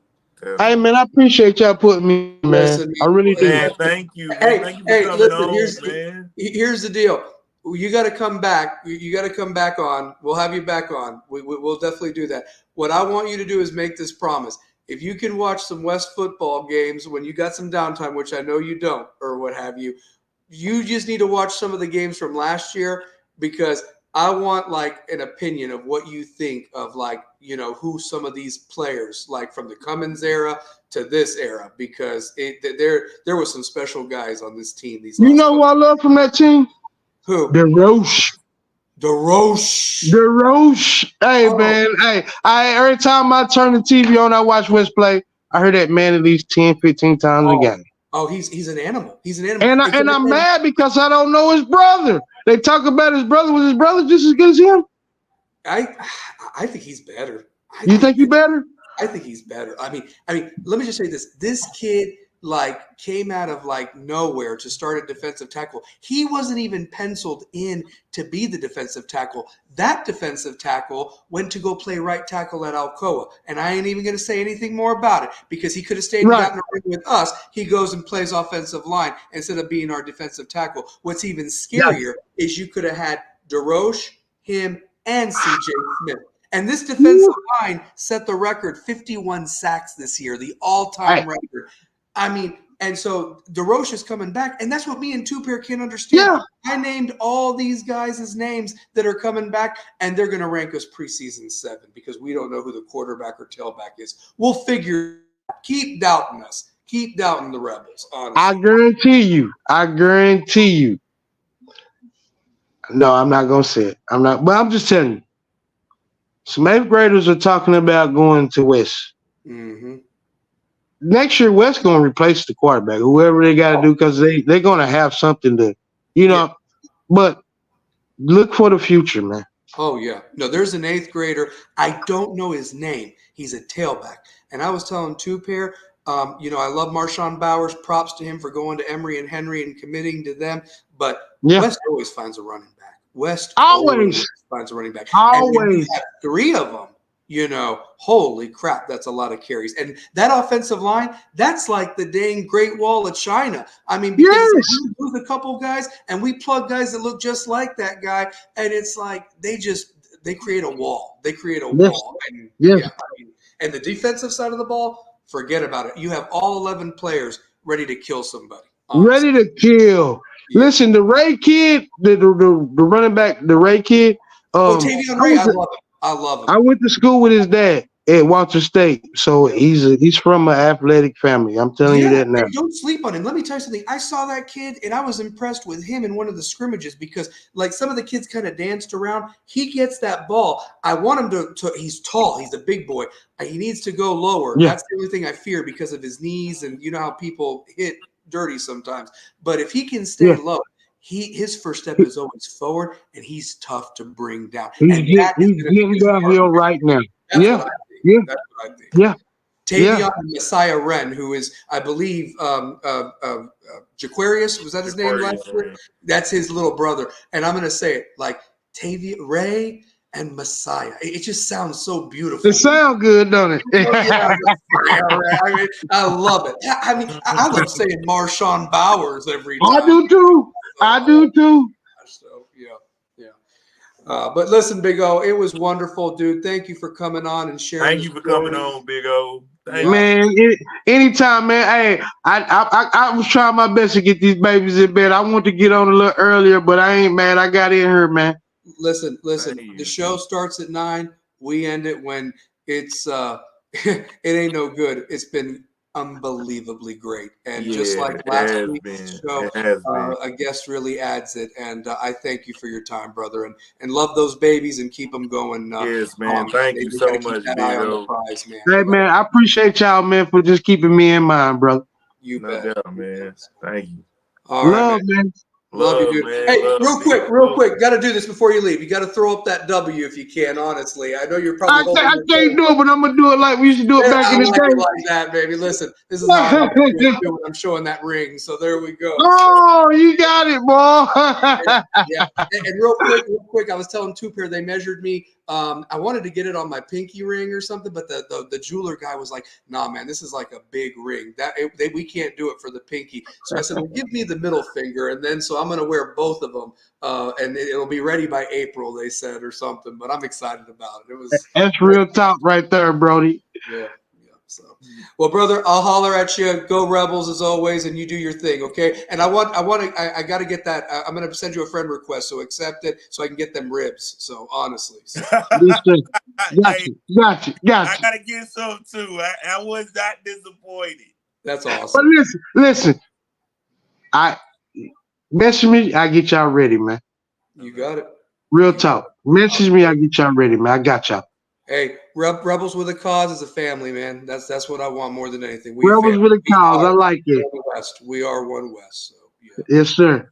Hey, man, I appreciate y'all putting me, man. Listen, I really do. Man, thank you. Thank you for coming on, here's the deal. You got to come back. You got to come back on. We'll have you back on. We'll definitely do that. What I want you to do is make this promise. If you can watch some West football games when you got some downtime, which I know you don't, or what have you, you just need to watch some of the games from last year, because I want like an opinion of what you think of, like, who some of these players, like from the Cummins era to this era, because there was some special guys on this team. Who I love from that team? Who? DeRoche. Hey, man. Hey, every time I turn the TV on, I watch West play. I heard that man at least 10, 15 times a game. Oh, he's an animal. He's an animal. And I'm mad because I don't know his brother. They talk about his brother. Was his brother just as good as him? I think he's better. You think he's better? I think he's better. I mean, let me just say this. This kid came out of nowhere to start at defensive tackle. He wasn't even penciled in to be the defensive tackle. That defensive tackle went to go play right tackle at Alcoa. And I ain't even going to say anything more about it, because he could have stayed and gotten a ring with us. He goes and plays offensive line instead of being our defensive tackle. What's even scarier is you could have had DeRoche, him, and CJ Smith. And this defensive line set the record, 51 sacks this year, the all-time record. I mean, and so DeRoche is coming back, and that's what me and Two-Pair can't understand. Yeah. I named all these guys' names that are coming back, and they're going to rank us preseason 7 because we don't know who the quarterback or tailback is. We'll figure. Keep doubting us. Keep doubting the Rebels, honestly. I guarantee you. No, I'm not going to say it. I'm not, but I'm just telling you. Some 8th graders are talking about going to West. Mm-hmm. Next year, West going to replace the quarterback, whoever they got to do, because they're going to have something to, But look for the future, man. Oh, yeah. No, there's an 8th grader. I don't know his name. He's a tailback. And I was telling Two-Pair, I love Marshawn Bowers. Props to him for going to Emory and Henry and committing to them. But Yeah. West always finds a running back. West Always finds a running back. Always. And when you have 3 of them, holy crap, that's a lot of carries. And that offensive line, that's like the dang Great Wall of China. I mean, because we lose a couple guys and we plug guys that look just like that guy, and it's like they create a wall. They create a wall. And, and the defensive side of the ball, forget about it. You have all 11 players ready to kill somebody. Honestly. Ready to kill. Yeah. Listen, the Ray kid, the running back, the Ray kid. Tavion Ray, I love him. I love him. I went to school with his dad at Walter State, so he's from an athletic family. I'm telling you that now. Don't sleep on him. Let me tell you something. I saw that kid, and I was impressed with him in one of the scrimmages because, like, some of the kids kind of danced around. He gets that ball. I want him to he's tall. He's a big boy. He needs to go lower. Yeah. That's the only thing I fear because of his knees, and you know how people hit dirty sometimes. But if he can stay low, his first step is always forward, and he's tough to bring down. He's getting downhill right now. That's what I think. Yeah. Tavion Messiah Wren, who is, I believe, Jaquarius, was that his name last year? That's his little brother. And I'm going to say it like Tavion, Ray, and Messiah. It just sounds so beautiful. It sounds good, don't it? I mean, I love it. I mean, I love saying Marshawn Bowers every time. I do too. So, yeah. But listen, Big O, it was wonderful, dude. Thank you for coming on and sharing. Thank you for coming on, Big O. Man, anytime, man. Hey, I was trying my best to get these babies in bed. I want to get on a little earlier, but I ain't mad. I got in here, man. Listen. The show starts at 9. We end it when it's it ain't no good. It's been unbelievably great, and just like last week's show, a guest really adds it. And I thank you for your time, brother, and love those babies and keep them going. Yes, man. Thank you so much, prize, man. Hey, man, I appreciate y'all, man, for just keeping me in mind, brother. You bet, man. Thank you. All right, man. Love you, dude. Man, hey, real quick. Got to do this before you leave. You got to throw up that W if you can. Honestly, I know you're probably. I can't do it, but I'm gonna do it like we used to do it back in the day. Like that, baby. Listen, this is how I'm showing that ring. So there we go. Oh, you got it, boy. Yeah. And real quick, I was telling Two-Pair they measured me. I wanted to get it on my pinky ring or something, but the jeweler guy was like, "Nah, man, this is like a big ring. We can't do it for the pinky." So I said, "Well, give me the middle finger," and then so I'm going to wear both of them, and it'll be ready by April, they said, or something. But I'm excited about it. That's real talk right there, Brody. Yeah. So, well, brother, I'll holler at you. Go Rebels as always, and you do your thing, okay? And I got to get that. I'm going to send you a friend request, so accept it, so I can get them ribs. So honestly, got you. I got to get some too. I was not disappointed. That's awesome. But listen. I message me. I get y'all ready, man. You got it. Real talk. Message me. I get y'all ready, man. I got y'all. Hey, Rebels with a Cause is a family, man. That's what I want more than anything. Rebels with a Cause. I like it. We are one West. So, yeah. Yes, sir.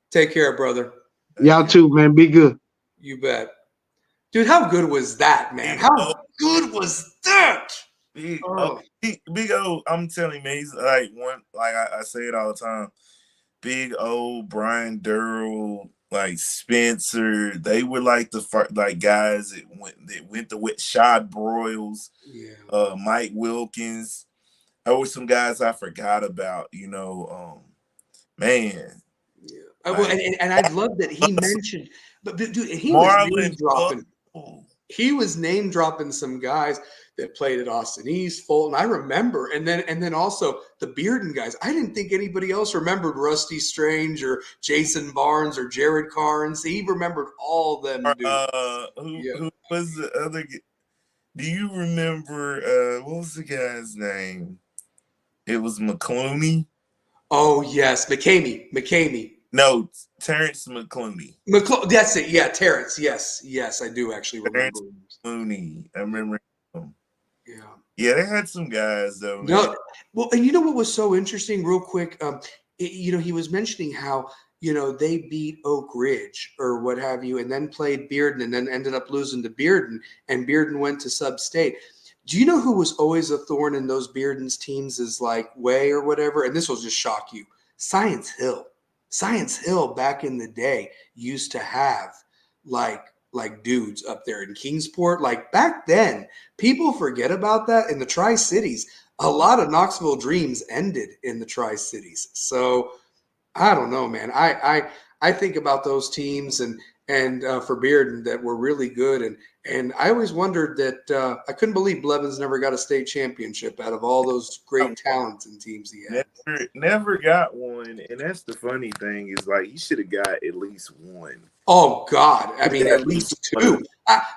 Take care, brother. Y'all too, man. Be good. You bet. Dude, how good was that, man? How good was that? Big O, I'm telling you, man, he's like I say it all the time. Big O, Brian Durrell, like Spencer, they were like the guys that went to with Shad Broyles, Mike Wilkins. There were some guys I forgot about, man. Yeah. And I love that he mentioned, but dude, he was name dropping. He was name dropping some guys that played at Austin East, Fulton. I remember, and then also the Bearden guys. I didn't think anybody else remembered Rusty Strange or Jason Barnes or Jared Carnes. He remembered all them. Who was the other? Do you remember? What was the guy's name? It was McClooney. Oh yes, McCamey. No, Terrence McClooney. That's it. Yeah, Terrence. Yes, I do actually remember. McClooney. I remember him. Yeah, they had some guys though. Man. No, well, and you know what was so interesting, real quick. He was mentioning how they beat Oak Ridge or what have you, and then played Bearden, and then ended up losing to Bearden, and Bearden went to sub-state. Do you know who was always a thorn in those Bearden's teams is like Way or whatever? And this will just shock you. Science Hill. Science Hill back in the day used to have like dudes up there in Kingsport. Like back then, people forget about that in the Tri-Cities. A lot of Knoxville dreams ended in the Tri-Cities. So I don't know, man. I think about those teams and for Bearden that were really good, and I always wondered that I couldn't believe Blevins never got a state championship out of all those great talents and teams he had. Never got one, and that's the funny thing is like he should have got at least one. Oh God, I mean at least two.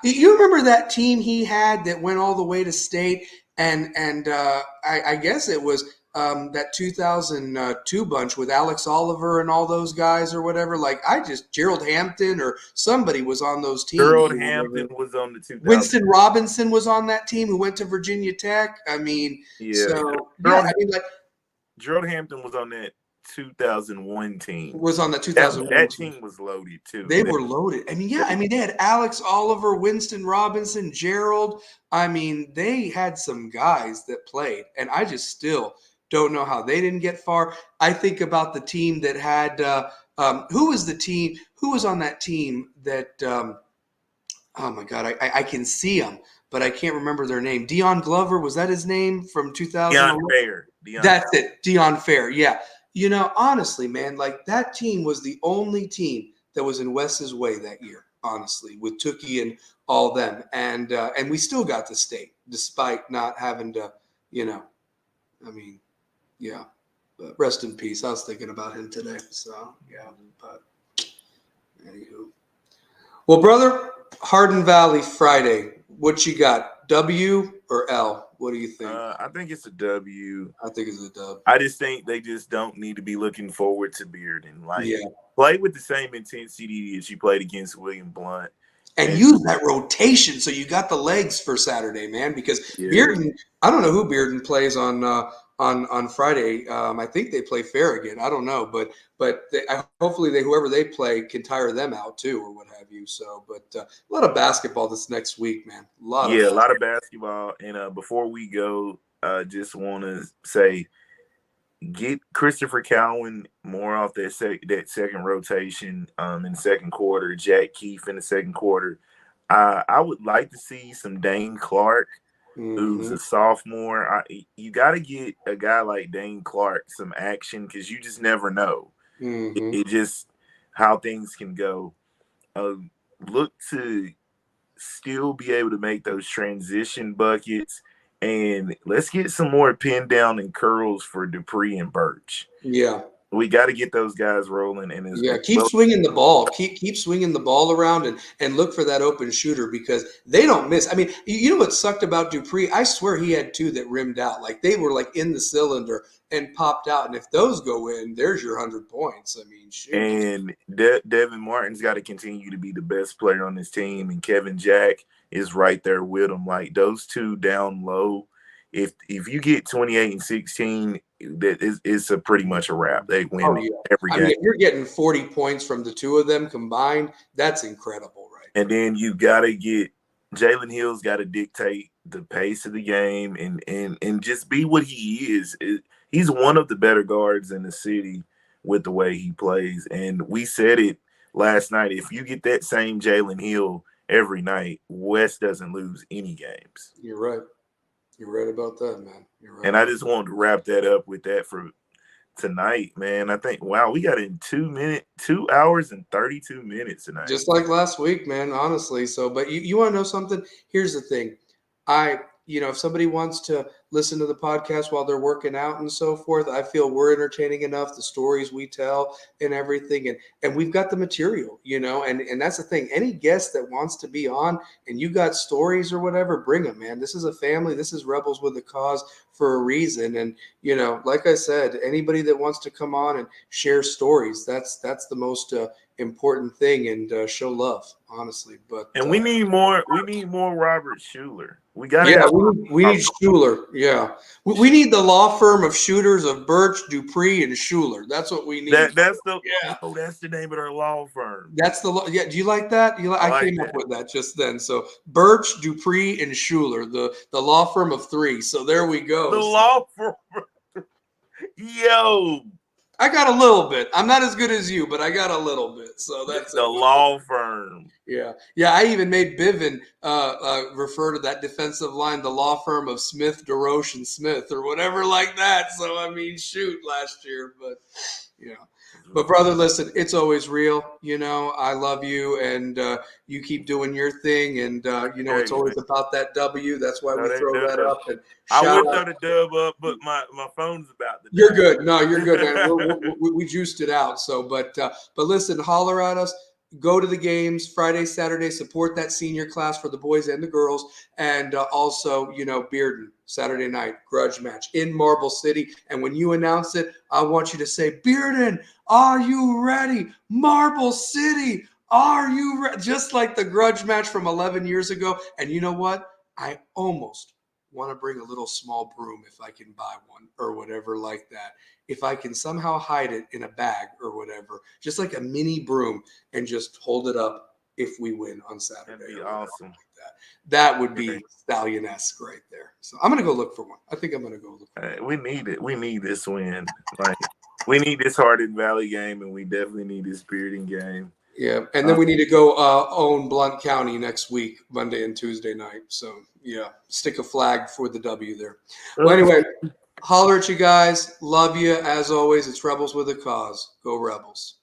You remember that team he had that went all the way to state, and I guess it was. That 2002 bunch with Alex Oliver and all those guys or whatever. Like Gerald Hampton or somebody was on those teams. Gerald Hampton was on the 2000. Winston Robinson was on that team who went to Virginia Tech. I mean, Gerald Hampton was on that 2001 team. Was on the 2001 that team was loaded too. They were loaded. I mean, they had Alex Oliver, Winston Robinson, Gerald. I mean, they had some guys that played, and I just still don't know how they didn't get far. I think about the team that had who was on that team that oh my God, I can see them, but I can't remember their name. Dion Glover, was that his name from 2000? Dion Fair. That's it. Dion Fair. Yeah. Honestly, man, like that team was the only team that was in Wes's way that year, honestly, with Tookie and all them. And we still got the state despite not having to, I mean, yeah, but rest in peace. I was thinking about him today. So, yeah, but anywho. Well, brother, Hardin Valley Friday, what you got, W or L? What do you think? I think it's a W. I think it's a dub. I just think they just don't need to be looking forward to Bearden. Play with the same intensity as you played against William Blount. And use that rotation so you got the legs for Saturday, man, because Bearden, I don't know who Bearden plays on Friday. I think they play Farragut. I don't know, but hopefully whoever they play can tire them out too, or what have you. So, but a lot of basketball this next week, man. A lot of basketball. And before we go, just want to say, get Christopher Cowan more off that second rotation in the second quarter. Jack Keefe in the second quarter. I would like to see some Dane Clark. Who's a sophomore. You got to get a guy like Dane Clark some action because you just never know. It just how things can go. Look to still be able to make those transition buckets, and let's get some more pin down and curls for Dupree and Birch. Yeah. We got to get those guys rolling. And keep swinging the ball. Keep swinging the ball around and look for that open shooter because they don't miss. I mean, you know what sucked about Dupree? I swear he had two that rimmed out. Like they were like in the cylinder and popped out. And if those go in, there's your 100 points. I mean, shoot. And Devin Martin's got to continue to be the best player on this team. And Kevin Jack is right there with him. Like those two down low. If you get 28 and 16, it's a pretty much a wrap. They win every game. I mean, if you're getting 40 points from the two of them combined, that's incredible, right? And then you got to get Jalen Hill's got to dictate the pace of the game and just be what he is. He's one of the better guards in the city with the way he plays. And we said it last night. If you get that same Jalen Hill every night, West doesn't lose any games. You're right. You're right about that, man. You're right. And I just wanted to wrap that up with that for tonight, man. I think, wow, we got in 2 hours and 32 minutes tonight. Just like last week, man, honestly. So, but you want to know something? Here's the thing. If somebody wants to listen to the podcast while they're working out and so forth, I feel we're entertaining enough, the stories we tell and everything. And we've got the material, and that's the thing. Any guest that wants to be on and you got stories or whatever, bring them, man. This is a family. This is Rebels with a Cause for a reason. And, like I said, anybody that wants to come on and share stories, that's the most important thing and show love, honestly. But we need more Robert Schuler. We got Yeah, we need Schuler. Yeah. We need the law firm of shooters of Birch, Dupree, and Schuler. That's what we need. That's the yeah. Oh, that's the name of our law firm. That's the law. Yeah. Do you like that? I came up with that just then. So Birch, Dupree, and Schuler, the law firm of three. So there we go. The law firm. Yo. I got a little bit. I'm not as good as you, but I got a little bit. So that's the law firm. Yeah. Yeah. I even made Bivin refer to that defensive line, the law firm of Smith, DeRoche, and Smith, or whatever like that. So, I mean, shoot, last year. But, yeah. But, brother, listen, it's always real. You know, I love you, and you keep doing your thing. And, you know, it's always about that W. That's why we throw that up. And I would throw the dub up, but my phone's about to die. You're good. No, you're good, man. We juiced it out. So, but listen, holler at us. Go to the games Friday, Saturday. Support that senior class for the boys and the girls, and also, you know, Bearden Saturday night grudge match in Marble City. And when you announce it, I want you to say, "Bearden, are you ready? Marble City, are you ready?" Just like the grudge match from 11 years ago. And you know what? I almost want to bring a little small broom if I can buy one or whatever like that. If I can somehow hide it in a bag or whatever, just like a mini broom, and just hold it up if we win on Saturday. That'd be awesome. Like that would be Stallion-esque right there. So I'm going to go look for one. I think I'm going to go look for one. We need it. We need this win. Like, we need this Hardin Valley game, and we definitely need this Bearden game. Yeah, and then we need to go own Blount County next week, Monday and Tuesday night. So, yeah, stick a flag for the W there. Well, anyway, holler at you guys. Love you as always. It's Rebels with a Cause. Go Rebels.